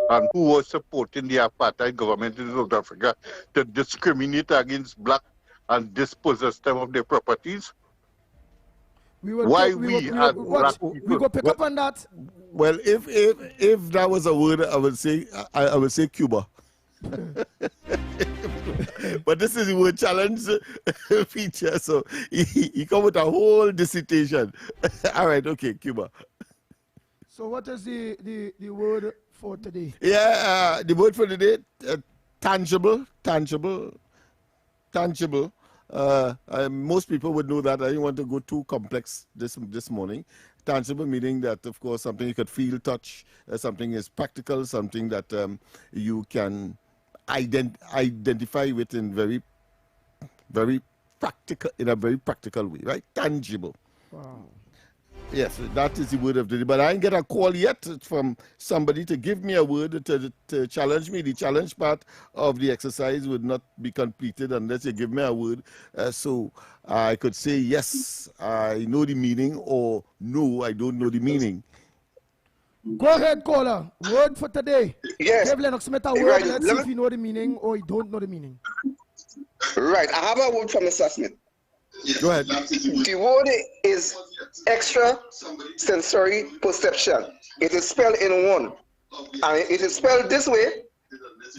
and who was supporting the apartheid government in South Africa to discriminate against black and dispossess them of their properties? We go pick up on that. Well, if that was a word, I would say Cuba. But this is the word challenge feature, so he come with a whole dissertation. All right, okay, Cuba. So what is the word for today? Yeah, the word for today, tangible. Most people would know that. I didn't want to go too complex this morning. Tangible meaning that, of course, something you could feel, touch, something is practical, something that you can identify with in very practical way, right? Tangible. Wow. Yes, that is the word of the day. But I didn't get a call yet from somebody to give me a word to challenge me. The challenge part of the exercise would not be completed unless you give me a word. So I could say, yes, I know the meaning, or no, I don't know the meaning. Go ahead, caller. Word for today. Yes. Give Lennox Smith a word. Right. Let's see if you know the meaning or you don't know the meaning. Right. I have a word from Mr. Smith. Go ahead. The word is extra sensory perception. It is spelled in one. And it is spelled this way.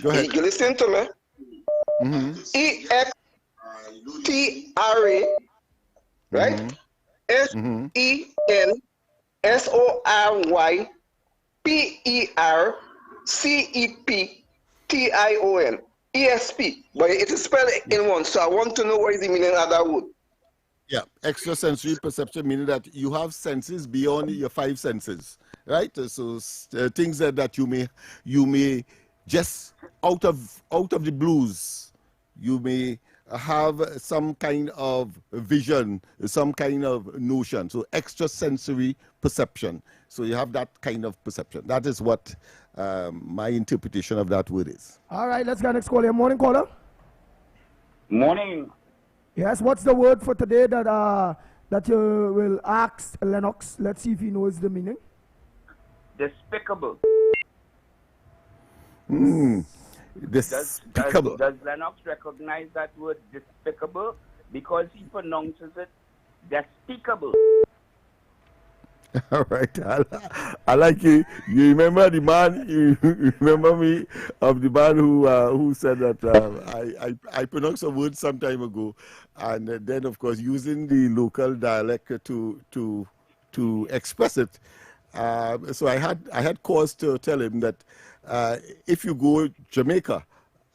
Go ahead. You listen to me. EXTRA, right? SENSORYPERCEPTION. ESP. But it is spelled in one. So I want to know what is the meaning of that word. Yeah, extrasensory perception meaning that you have senses beyond your 5 senses. right? So things that you may just out of the blues, you may have some kind of vision, some kind of notion. So extrasensory perception. So you have that kind of perception. That is what my interpretation of that word is. All right, let's go next caller. Morning, caller. Morning. Yes, what's the word for today that you will ask Lennox? Let's see if he knows the meaning. Despicable. Despicable. Does Lennox recognize that word despicable? Because he pronounces it despicable. All right, I like you. You remember the man? You remember me of the man who said that I pronounced a word some time ago, and then of course using the local dialect to express it. So I had cause to tell him that if you go Jamaica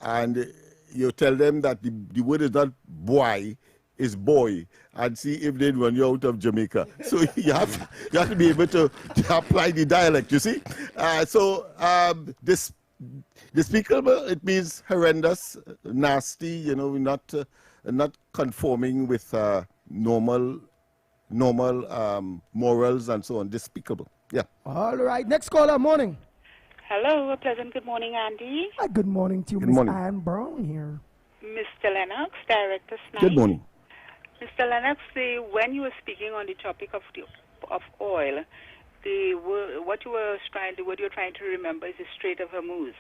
and you tell them that the word is not boy, is boy, and see if they run you out of Jamaica. So you have to be able to apply the dialect, you see. This despicable, it means horrendous, nasty, you know, not conforming with normal morals and so on. Despicable. Yeah. All right, next caller. Morning. Hello, a pleasant good morning, Andy. Hi, good morning to you, Miss Anne Brown here. Mr. Lennox, Director Snipe. Good morning. Mr. Lennox, when you were speaking on the topic of oil, the word you're trying to remember is the Strait of Hormuz.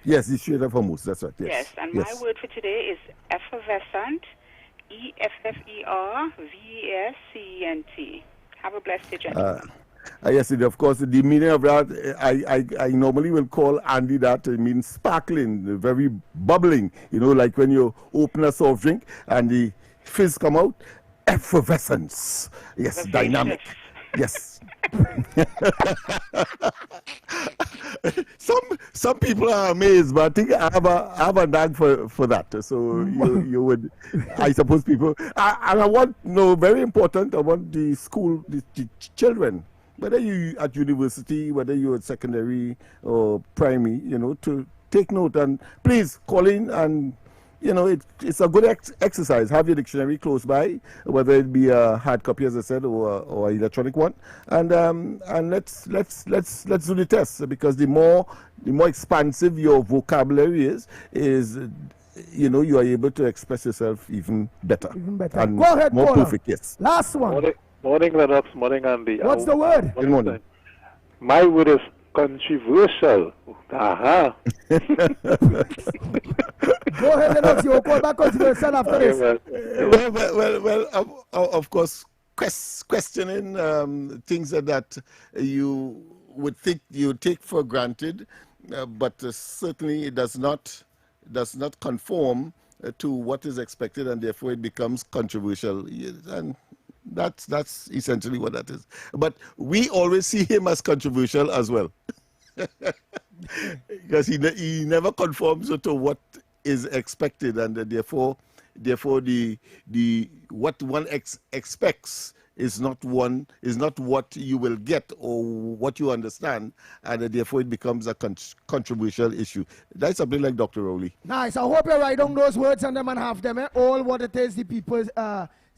Yes, the Strait of Hormuz, that's right. Yes, and my word for today is effervescent, EFFERVESCENT. Have a blessed day, gentlemen. Yes, of course, the meaning of that, I normally will call Andy that, it means sparkling, very bubbling, you know, like when you open a soft drink and the fizz come out, effervescence. Yes, dynamic. Yes. Some people are amazed, but I think I have a knack for that. So you would, I suppose people, and I want, very important, I want the school, the children, whether you at university, whether you're at secondary or primary, to take note and please call in and, it's a good exercise. Have your dictionary close by, whether it be a hard copy, as I said, or an electronic one, and let's do the test, because the more expansive your vocabulary is you are able to express yourself even better. And go ahead, more caller. perfect. Yes. Last one. Morning, Lennox. Morning, Andy. What's the word? Good morning. My word is controversial. Aha. Go ahead, Lennox. You'll call back controversial after this. Well, of course, questioning things that you would think you take for granted, but certainly it does not conform to what is expected, and therefore it becomes controversial. And that's essentially what that is. But we always see him as controversial as well, because he never conforms to what is expected, and therefore the what one expects is not what you will get or what you understand, and therefore it becomes a controversial issue. That's something like Dr. Rowley. Nice. I hope you write down those words and them and have them. All what it is the people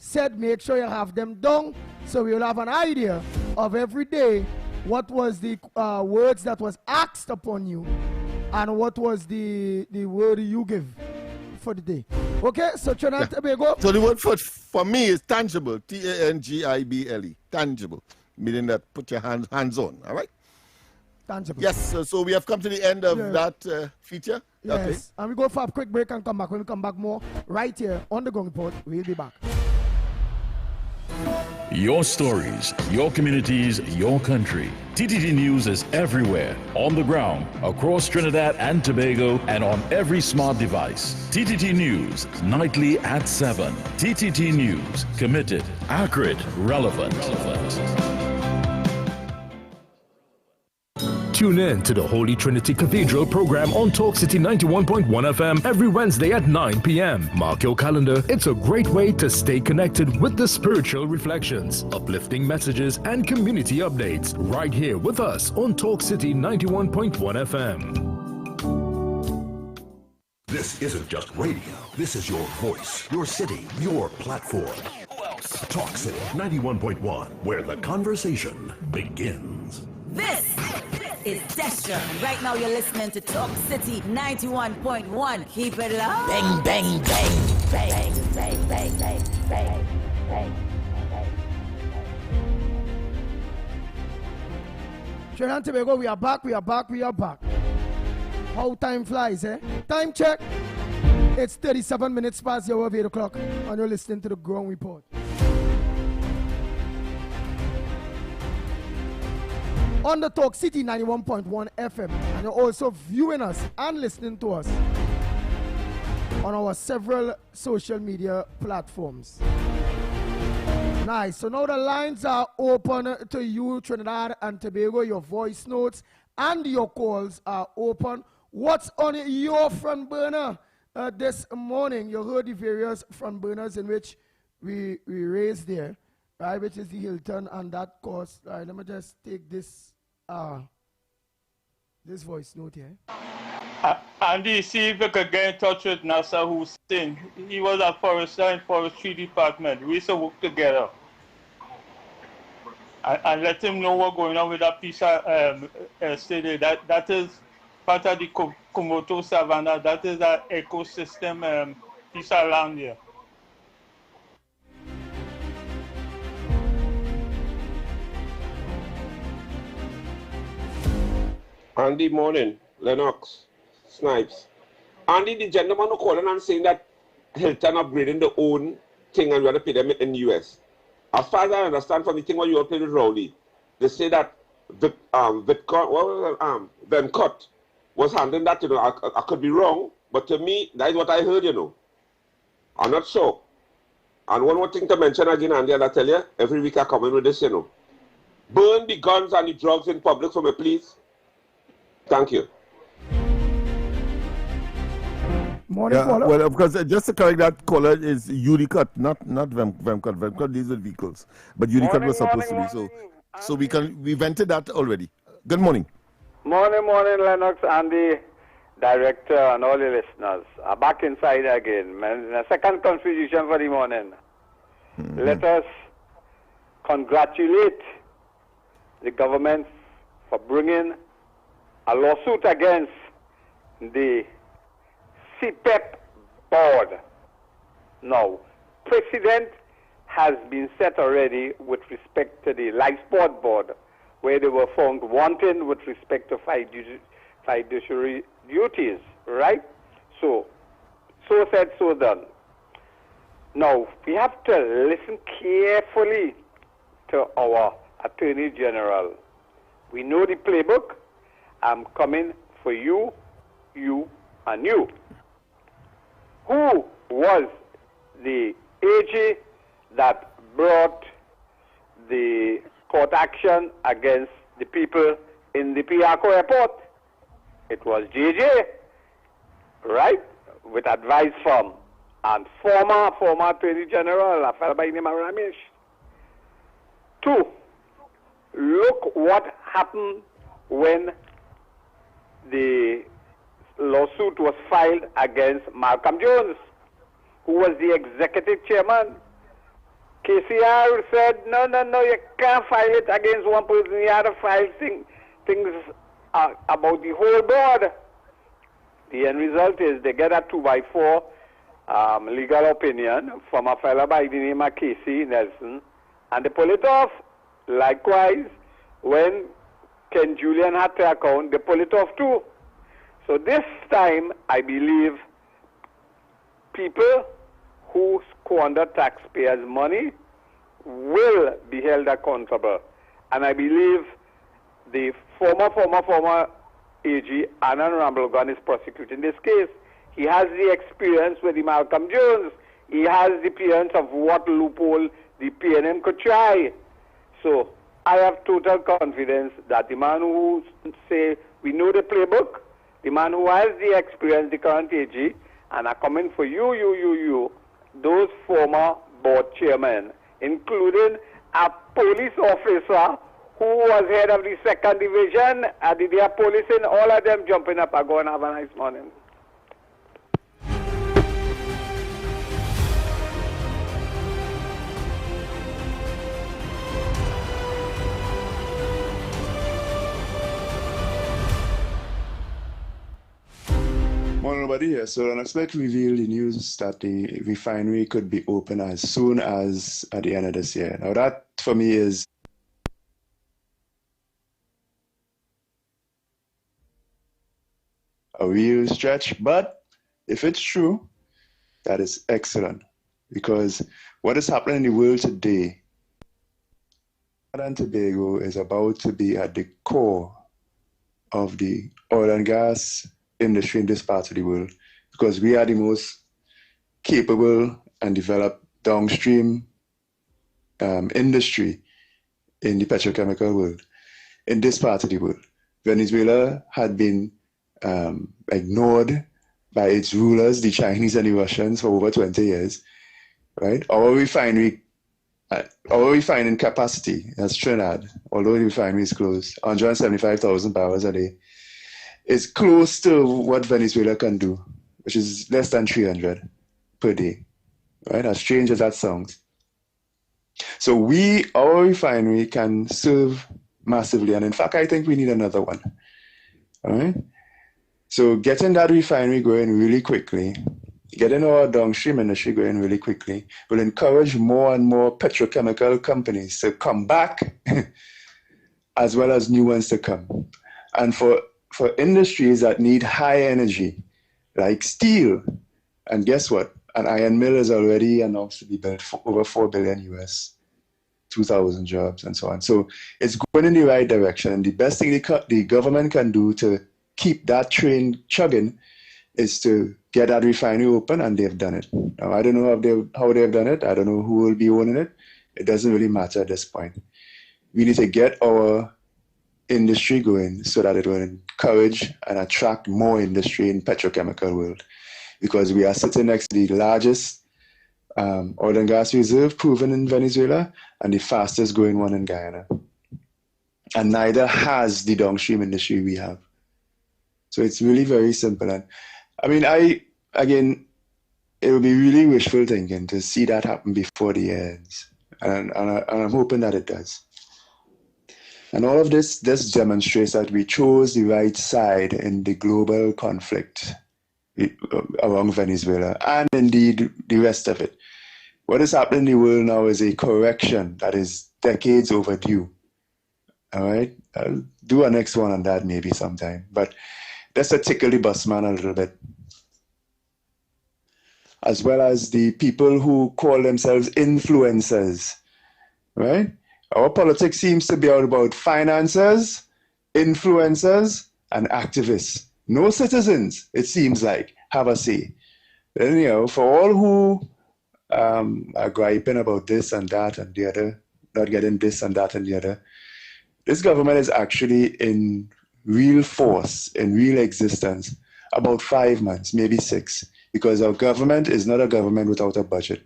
said, make sure you have them down, so we'll have an idea of every day what was the words that was asked upon you, and what was the word you give for the day. Okay, so Trinidad Tobago. So the word for me is tangible, Tangible, tangible, meaning that put your hands on. All right. Tangible. Yes. So we have come to the end of that feature. Yes. Okay. And we go for a quick break and come back. When we come back, more right here on the Ground Report. We'll be back. Your stories, your communities, your country. TTT News is everywhere, on the ground, across Trinidad and Tobago, and on every smart device. TTT News, nightly at 7. TTT News, committed, accurate, relevant. Tune in to the Holy Trinity Cathedral program on Talk City 91.1 FM every Wednesday at 9 p.m. Mark your calendar. It's a great way to stay connected with the spiritual reflections, uplifting messages, and community updates right here with us on Talk City 91.1 FM. This isn't just radio. This is your voice, your city, your platform. Talk City 91.1, where the conversation begins. This is Destra, and right now you're listening to Talk City 91.1. Keep it low. Bang, bang, bang, bang, bang, bang, bang, bang, bang. Trinidad and Tobago, we are back. How time flies, eh? Time check. It's 37 minutes past the hour of 8 o'clock, and you're listening to the Ground Report. On the Talk City 91.1 FM, and you're also viewing us and listening to us on our several social media platforms. Nice. So now the lines are open to you, Trinidad and Tobago. Your voice notes and your calls are open. What's on your front burner this morning? You heard the various front burners in which we raised there, right? Which is the Hilton and that cost. Right, let me just take this this voice note here. Andy, see if you could get in touch with Nasser Hussein. He was a forester in Forestry Department. We used to work together. And let him know what's going on with that piece of estate. That is part of the Komodo Savannah. That is an ecosystem piece of land here. Andy, morning. Lennox, Snipes. Andy, the gentleman who calling and saying that Hilton upgrading their own thing and we have to pay them in the US. As far as I understand from the thing where you all played with Rowley, they say that Vencut was handling that, you know. I could be wrong, but to me, that is what I heard, you know. I'm not sure. And one more thing to mention again, Andy, and I tell you, every week I come in with this, you know. Burn the guns and the drugs in public for me, please. Thank you. Morning, yeah, caller. well, of course, just to correct that, caller is Unicut, not Vemcut. Vemcut deals with vehicles, but Unicut was supposed to be. So we vented that already. Good morning. Morning, Lennox, Andy, director, and all the listeners. I'm back inside again. My second contribution for the morning. Let us congratulate the government for bringing a lawsuit against the CPEP board. Now, precedent has been set already with respect to the life support board, where they were found wanting with respect to fiduciary duties, right? So said, so done. Now, we have to listen carefully to our Attorney General. We know the playbook. I'm coming for you, and you. Who was the AG that brought the court action against the people in the Piarco airport? It was JJ, right? With advice from and former Attorney General, a fellow by the name of Ramesh. 2, look what happened when the lawsuit was filed against Malcolm Jones, who was the executive chairman. KCR said, no, you can't file it against one person. You have to file things about the whole board. The end result is they get a 2x4 legal opinion from a fellow by the name of Casey Nelson, and they pull it off. Likewise, when Ken Julian had to account, they pull it off too. So this time, I believe people who squander taxpayers' money will be held accountable. And I believe the former AG, Anand Ramblegan, is prosecuting this case. He has the experience with the Malcolm Jones. He has the experience of what loophole the PNM could try. So I have total confidence that the man who say we know the playbook, the man who has the experience, the current AG, and are coming for you, those former board chairmen, including a police officer who was head of the 2nd Division, they are policing, all of them jumping up and going, have a nice morning. Morning, everybody. Here. So, Lennox revealed the news that the refinery could be open as soon as at the end of this year. Now, that for me is a real stretch, but if it's true, that is excellent, because what is happening in the world today, Trinidad and Tobago is about to be at the core of the oil and gas industry in this part of the world, because we are the most capable and developed downstream industry in the petrochemical world in this part of the world. Venezuela had been ignored by its rulers, the Chinese and the Russians, for over 20 years, right? Our refining capacity as Trinidad, although the refinery is closed, 175,000 barrels a day, is close to what Venezuela can do, which is less than 300 per day, right? As strange as that sounds. So our refinery can serve massively, and in fact, I think we need another one, all right? So getting that refinery going really quickly, getting our downstream industry going really quickly, will encourage more and more petrochemical companies to come back, as well as new ones to come. And for industries that need high energy, like steel, and guess what? An iron mill is already announced to be built for over $4 billion US, 2,000 jobs, and so on. So it's going in the right direction. And the best thing the government can do to keep that train chugging is to get that refinery open, and they've done it. Now, I don't know how they've done it. I don't know who will be owning it. It doesn't really matter at this point. We need to get our industry going so that it will encourage and attract more industry in petrochemical world, because we are sitting next to the largest oil and gas reserve proven in Venezuela and the fastest growing one in Guyana, and neither has the downstream industry we have. So it's really very simple. And I mean, again, it would be really wishful thinking to see that happen before the year ends, and I'm hoping that it does. And all of this demonstrates that we chose the right side in the global conflict around Venezuela, and indeed the rest of it. What is happening in the world now is a correction that is decades overdue. All right? I'll do a next one on that maybe sometime. But let's tickle the bus man a little bit. As well as the people who call themselves influencers, right? Our politics seems to be all about financiers, influencers, and activists. No citizens, it seems like, have a say. Then, for all who are griping about this and that and the other, not getting this and that and the other, this government is actually in real force, in real existence, about 5 months, maybe 6, because our government is not a government without a budget.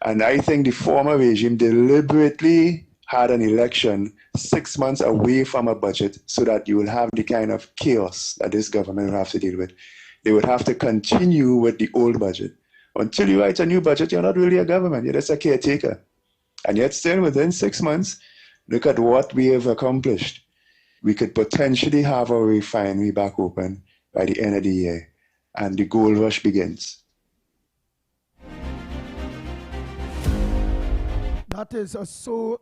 And I think the former regime deliberately had an election 6 months away from a budget so that you will have the kind of chaos that this government will have to deal with. They would have to continue with the old budget. Until you write a new budget, you're not really a government, you're just a caretaker. And yet still within 6 months, look at what we have accomplished. We could potentially have our refinery back open by the end of the year, and the gold rush begins. That is so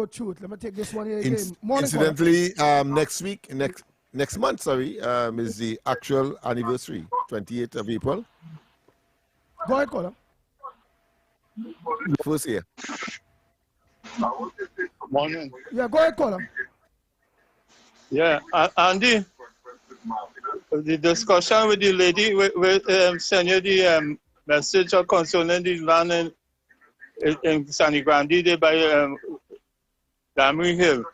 truth. Let me take this one here again. Incidentally, next month, is the actual anniversary, 28th of April. Go ahead, caller. First year. Morning. Yeah, go ahead, caller. Yeah, Andy, the discussion with the lady will send you the message concerning the land in San Grande by Damry Hill.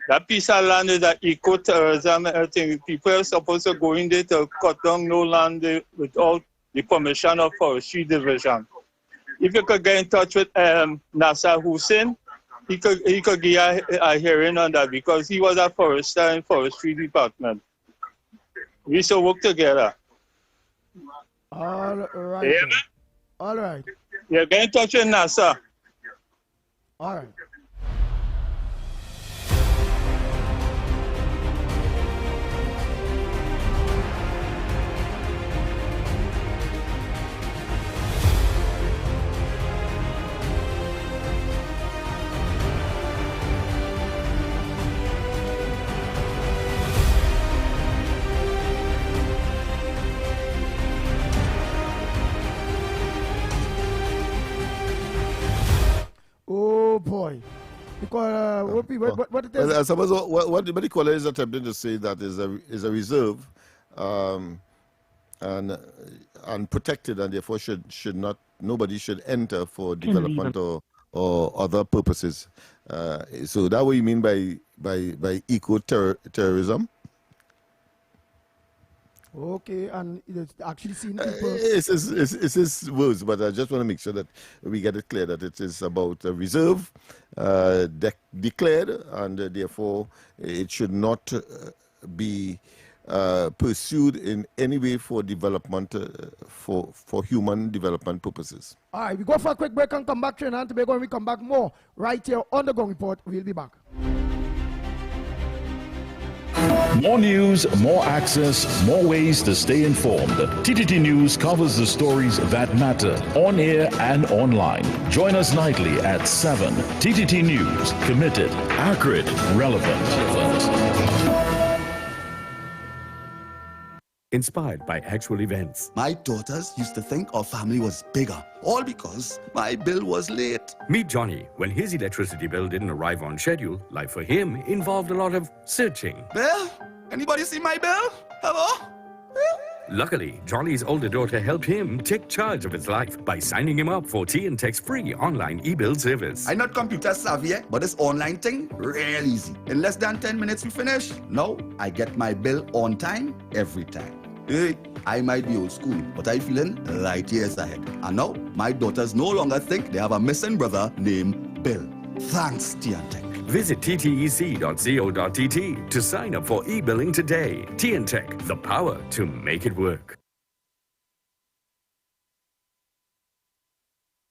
That piece of land is an eco-tourism thing. People are supposed to go in there to cut down no land without the permission of Forestry Division. If you could get in touch with Nasser Hussein, he could give a hearing on that because he was a forester in Forestry Department. We should work together. All right. Yeah, all right. Yeah, get in touch with Nasser. All right. Oh boy. Because what it is? Well, I suppose what the medical is attempting to say that is a reserve and protected, and therefore nobody should enter for development or other purposes. So that what you mean by eco-terrorism? Okay, and it's actually seen people. It's his words, but I just want to make sure that we get it clear that it is about a reserve declared, and therefore it should not be pursued in any way for development, for human development purposes. All right, we go for a quick break and come back to Trinidad and Tobago, and we come back more right here on the Ground Report. We'll be back. More news, more access, more ways to stay informed. TTT News covers the stories that matter on air and online. Join us nightly at 7. TTT News, committed, accurate, relevant. Inspired by actual events. My daughters used to think our family was bigger, all because my bill was late. Meet Johnny. When his electricity bill didn't arrive on schedule, life for him involved a lot of searching. Bill? Anybody see my bill? Hello? Luckily, Johnny's older daughter helped him take charge of his life by signing him up for T&Tech's free online e-bill service. I'm not computer savvy, but this online thing, real easy. In less than 10 minutes, we finish. Now, I get my bill on time, every time. Hey, I might be old school, but I'm feeling light years ahead. And now, my daughters no longer think they have a missing brother named Bill. Thanks, T&Tech. Visit ttec.co.tt to sign up for e-billing today. T&Tech, the power to make it work.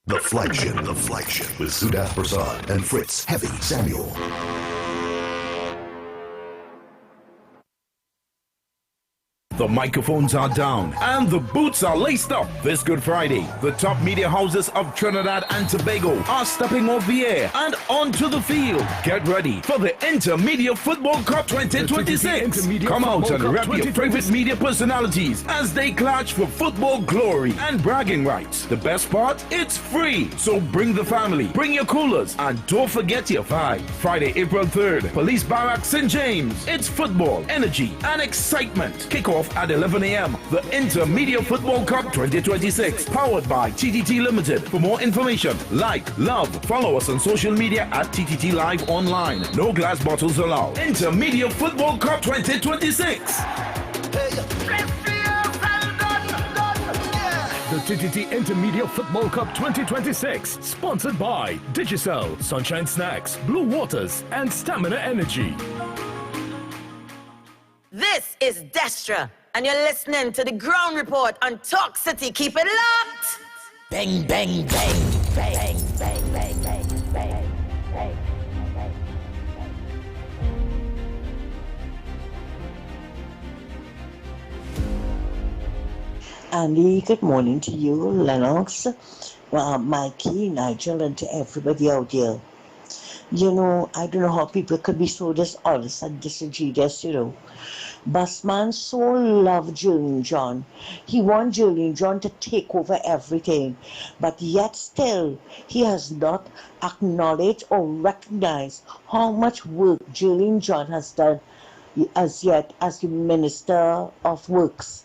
The flagship with Sudath Prasad and Fritz Heavy Samuel. The microphones are down and the boots are laced up. This Good Friday, the top media houses of Trinidad and Tobago are stepping off the air and onto the field. Get ready for the Intermedia Football Cup 2026. Come out and rep your favorite media personalities as they clash for football glory and bragging rights. The best part? It's free. So bring the family, bring your coolers, and don't forget your vibe. Friday, April 3rd, Police Barracks, St. James. It's football, energy, and excitement. Kickoff at 11 a.m. The Intermedia Football Cup 2026, powered by TTT Limited. For more information, like, love, follow us on social media at TTT Live Online. No glass bottles allowed. Intermedia Football Cup 2026. The TTT Intermedia Football Cup 2026, sponsored by Digicel, Sunshine Snacks, Blue Waters, and Stamina Energy. This is Destra, and you're listening to the Ground Report on Talk City. Keep it locked! Bang, bang, bang, bang, bang, bang, bang, bang, bang, bang. Andy, good morning to you, Lennox, Mikey, Nigel, and to everybody out there. You know, I don't know how people could be so dishonest and disingenuous, you know. Busman so loved Julian John. He want Julian John to take over everything. But yet still, he has not acknowledged or recognized how much work Julian John has done as yet as the Minister of Works.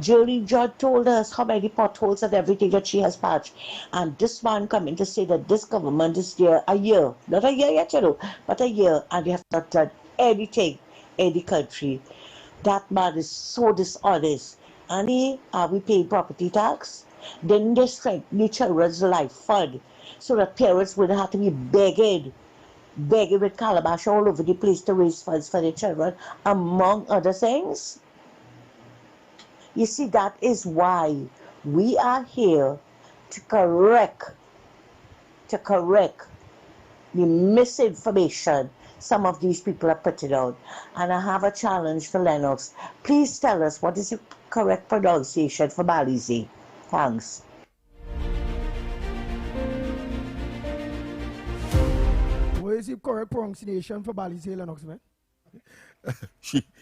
Julie Judd told us how many potholes and everything that she has patched. And this man coming to say that this government is there a year, not a year yet, but a year, and they have not done anything in the country. That man is so dishonest. And are we paying property tax? Then they strengthen the children's life fund so that parents wouldn't have to be begging with calabash all over the place to raise funds for their children, among other things. You see, that is why we are here to correct the misinformation some of these people are putting out. And I have a challenge for Lennox. Please tell us what is the correct pronunciation for Balize. Thanks. What is the correct pronunciation for Balize, Lennox, man?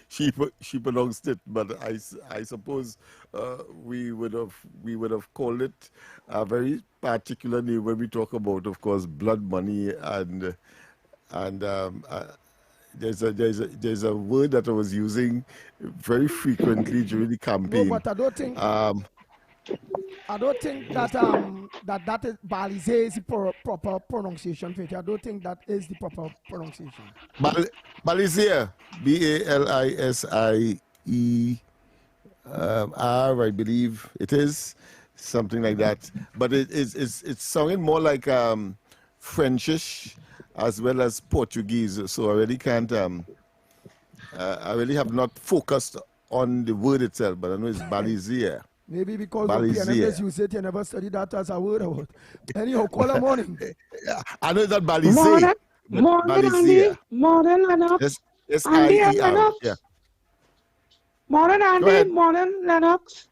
she pronounced it, but I suppose we would have called it a very particular name when we talk about, of course, blood money and there's a word that I was using very frequently during the campaign. No, but I don't think that is Balize is the proper pronunciation for it. I don't think that is the proper pronunciation. Balize, BALISIER, I believe it is something like that. But it's sounding more like Frenchish as well as Portuguese. So I really can't. I really have not focused on the word itself, but I know it's Balize. Maybe because the you said you never studied that as a word about. Anyhow, call a morning. I know that Balize. Morning, Andy. Morning, Lennox. Yes, Andy and I-E-R. Lennox. Yeah. Morning, Andy. Morning, Lennox.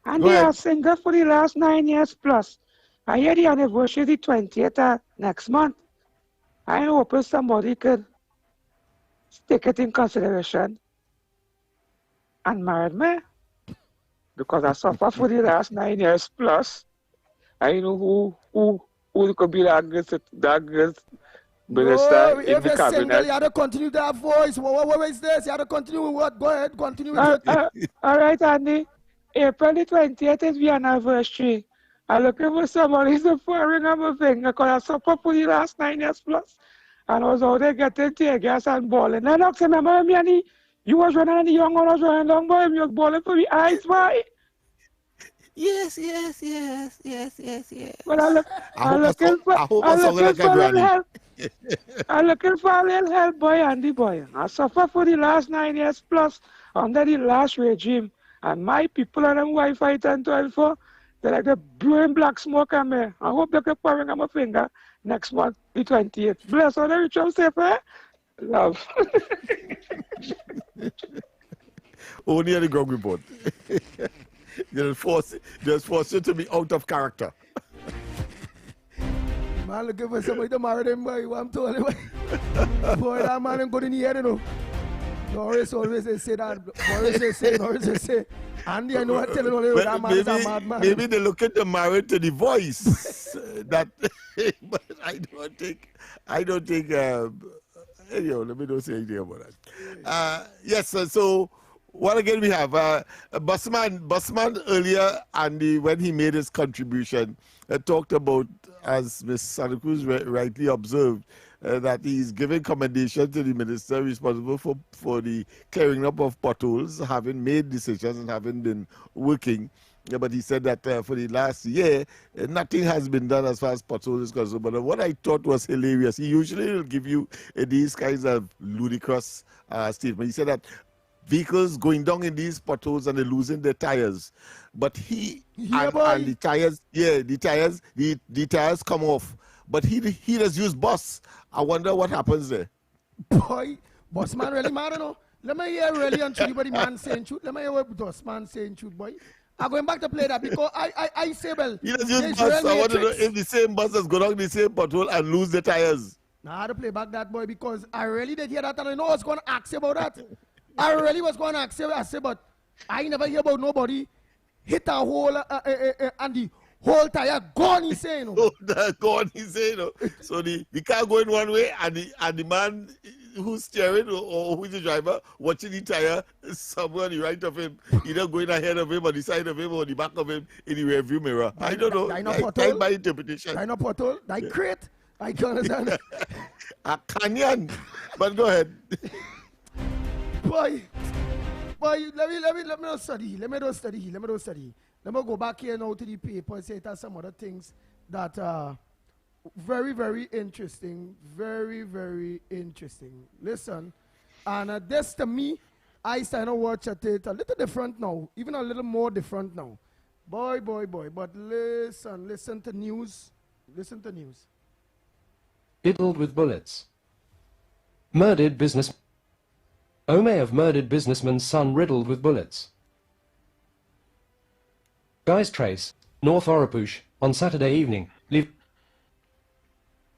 Andy are single for the last 9 years plus. I hear the anniversary the 20th next month. I hope somebody could take it in consideration and marry me. Because I suffer for the last 9 years plus. I know who could be that good minister in the cabinet. Single, you have to continue that voice. What is this? You have to continue with what? Go ahead, continue with it. All right, Andy. April the 20th is the anniversary. I'm looking for somebody to foreign on my finger because I suffer for the last 9 years plus. And I was out there getting tear gas and balling. Now, look, remember me, Andy? You was running and the young one was running long, boy. You was balling for me eyes, boy. Yes. But I'm looking for a little help, boy, Andy, boy. I suffer for the last 9 years plus under the last regime. And my people are on Wi-Fi 1012 for. They're like the blowing black smoke on me. I hope they can pouring on my finger next month, the 28th. Bless all the rich and safe, eh? Love. Only on the ground report. They'll force you to be out of character. Man, looking for somebody to marry them, boy. I'm telling you. Boy, that man ain't good in the head, you know. Norris always say that. Norris say. Andy, I know I'm telling you, that man is a madman. Maybe they look at the married to the voice. But I don't think. Anyhow, let me not say anything about that. Yes, so what again we have? Busman earlier, Andy, when he made his contribution, talked about, as Ms. Santa Cruz rightly observed, that he's giving commendation to the minister responsible for the clearing up of potholes, having made decisions and having been working. Yeah, but he said that for the last year, nothing has been done as far as potholes is concerned. But what I thought was hilarious, he usually will give you these kinds of ludicrous statements. He said that vehicles going down in these potholes and they're losing their tires. But and the tires come off. But he does use bus. I wonder what happens there. Boy, boss man really mad, you know. Let me hear really and truly what the man saying truth. Let me hear what boss man saying truth, boy. I'm going back to play that because I say, well, he does use bus. I want to know if the same bus has gone down the same pothole and lose the tires. Now I had to play back that, boy, because I really did hear that and I know I was going to ask you about that. I really was going to ask you, I said, but I never hear about nobody hit a hole and the whole tire gone, he say, you know. Gone, he say, you know. So the car going one way and the man who's steering or who's the driver, watching the tire, somewhere on the right of him, either going ahead of him, or the side of him, or the back of him in the rearview mirror. I don't know. That's my interpretation. I know portal. I crate. I can understand. A canyon. But go ahead. Boy, let me not study. Let me go back here now to the paper and say it has some other things that are very, very interesting. Very, very interesting. Listen, and this to me, I started to watch at it a little different now, even a little more different now. Boy. But listen to news. Riddled with bullets. Murdered business. Ome of murdered businessman's son riddled with bullets. Guy's Trace, North Oropouche, on Saturday evening,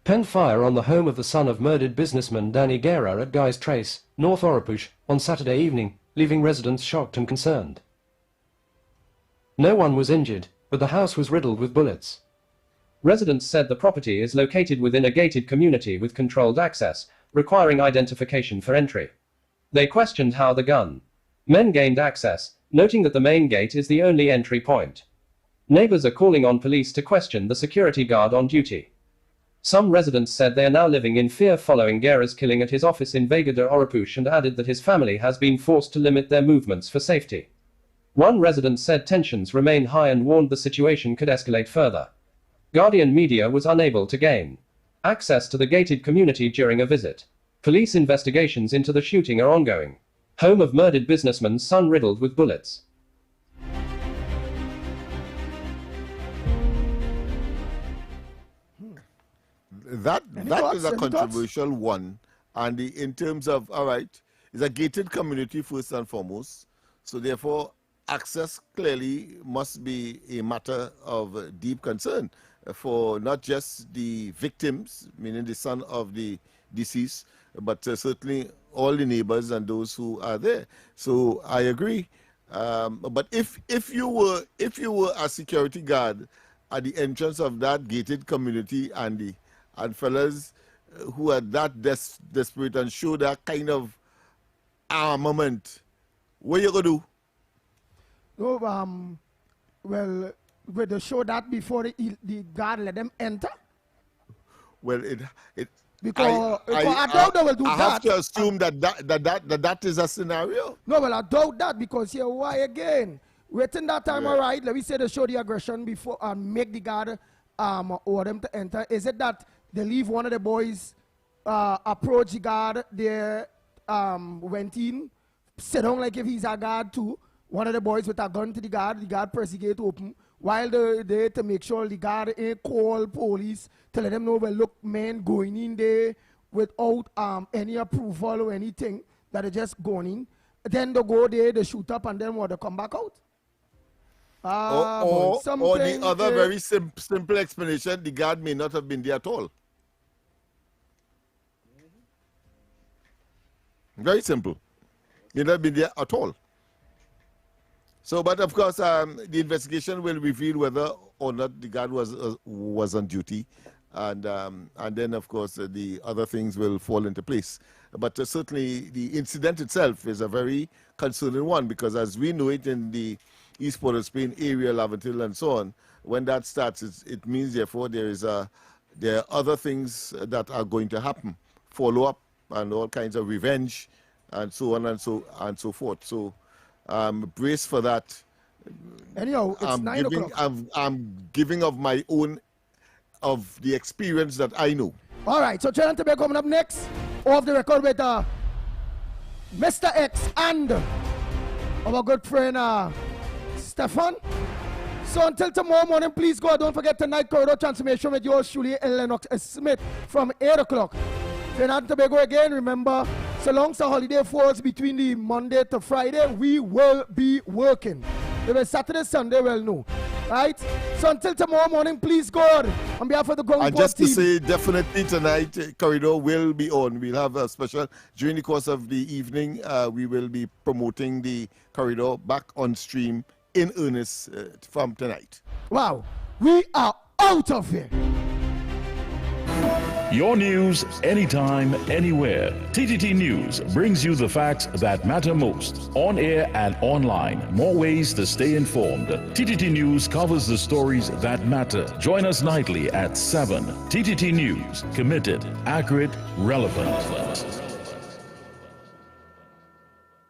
penned fire on the home of the son of murdered businessman Danny Guerra at Guy's Trace, North Oropouche, on Saturday evening, leaving residents shocked and concerned. No one was injured, but the house was riddled with bullets. Residents said the property is located within a gated community with controlled access, requiring identification for entry. They questioned how the gunmen gained access, noting that the main gate is the only entry point. Neighbors are calling on police to question the security guard on duty. Some residents said they are now living in fear following Guerra's killing at his office in Vega de Oropouche and added that his family has been forced to limit their movements for safety. One resident said tensions remain high and warned the situation could escalate further. Guardian Media was unable to gain access to the gated community during a visit. Police investigations into the shooting are ongoing. Home of murdered businessman's son riddled with bullets. That is a controversial one. And in terms of, all right, it's a gated community first and foremost. So therefore, access clearly must be a matter of deep concern for not just the victims, meaning the son of the deceased, but certainly all the neighbors and those who are there. So I agree. But if you were a security guard at the entrance of that gated community and fellas who are that desperate and show that kind of armament, what you gonna do? No, well, will they show that before the guard let them enter? Well, Because I doubt they will do that. I have to assume that is a scenario. No, well, I doubt that because here, why again? Waiting that time, all right, let me say they show the aggression before and make the guard order them to enter. Is it that they leave one of the boys approach the guard, they went in, sit down like if he's a guard too, one of the boys with a gun to the guard press the gate open, while they're there to make sure the guard ain't call police to let them know, well, look, man going in there without any approval or anything, that they just going in. Then they go there, they shoot up, and then what, they come back out? Or the other very simple explanation, the guard may not have been there at all. Very simple. May not have been there at all. So, but of course, the investigation will reveal whether or not the guard was on duty, and then of course the other things will fall into place. But certainly the incident itself is a very concerning one, because as we know it in the East Port of Spain area, Laventille and so on, when that starts, it means therefore there are other things that are going to happen, follow up and all kinds of revenge and so on and so forth. So brace for that. Anyhow, it's 9 o'clock. I'm giving of my own, of the experience that I know. All right, so Trinidad and Tobago coming up next. Off the record with Mr. X and our good friend Stefan. So until tomorrow morning, please go. Don't forget tonight, Corridor Transformation with yours truly, Lennox Smith from 8 o'clock. Trinidad and Tobago again, remember, so long as the holiday falls between the Monday to Friday, we will be working. If it's Saturday, Sunday, well, no. Right? So until tomorrow morning, please, God, on behalf of the ground and just to say, definitely tonight, Corridor will be on. We'll have a special, during the course of the evening, we will be promoting the Corridor back on stream in earnest from tonight. Wow. We are out of here. Your news, anytime, anywhere. TTT News brings you the facts that matter most. On air and online. More ways to stay informed. TTT News covers the stories that matter. Join us nightly at 7. TTT News. Committed, accurate, relevant.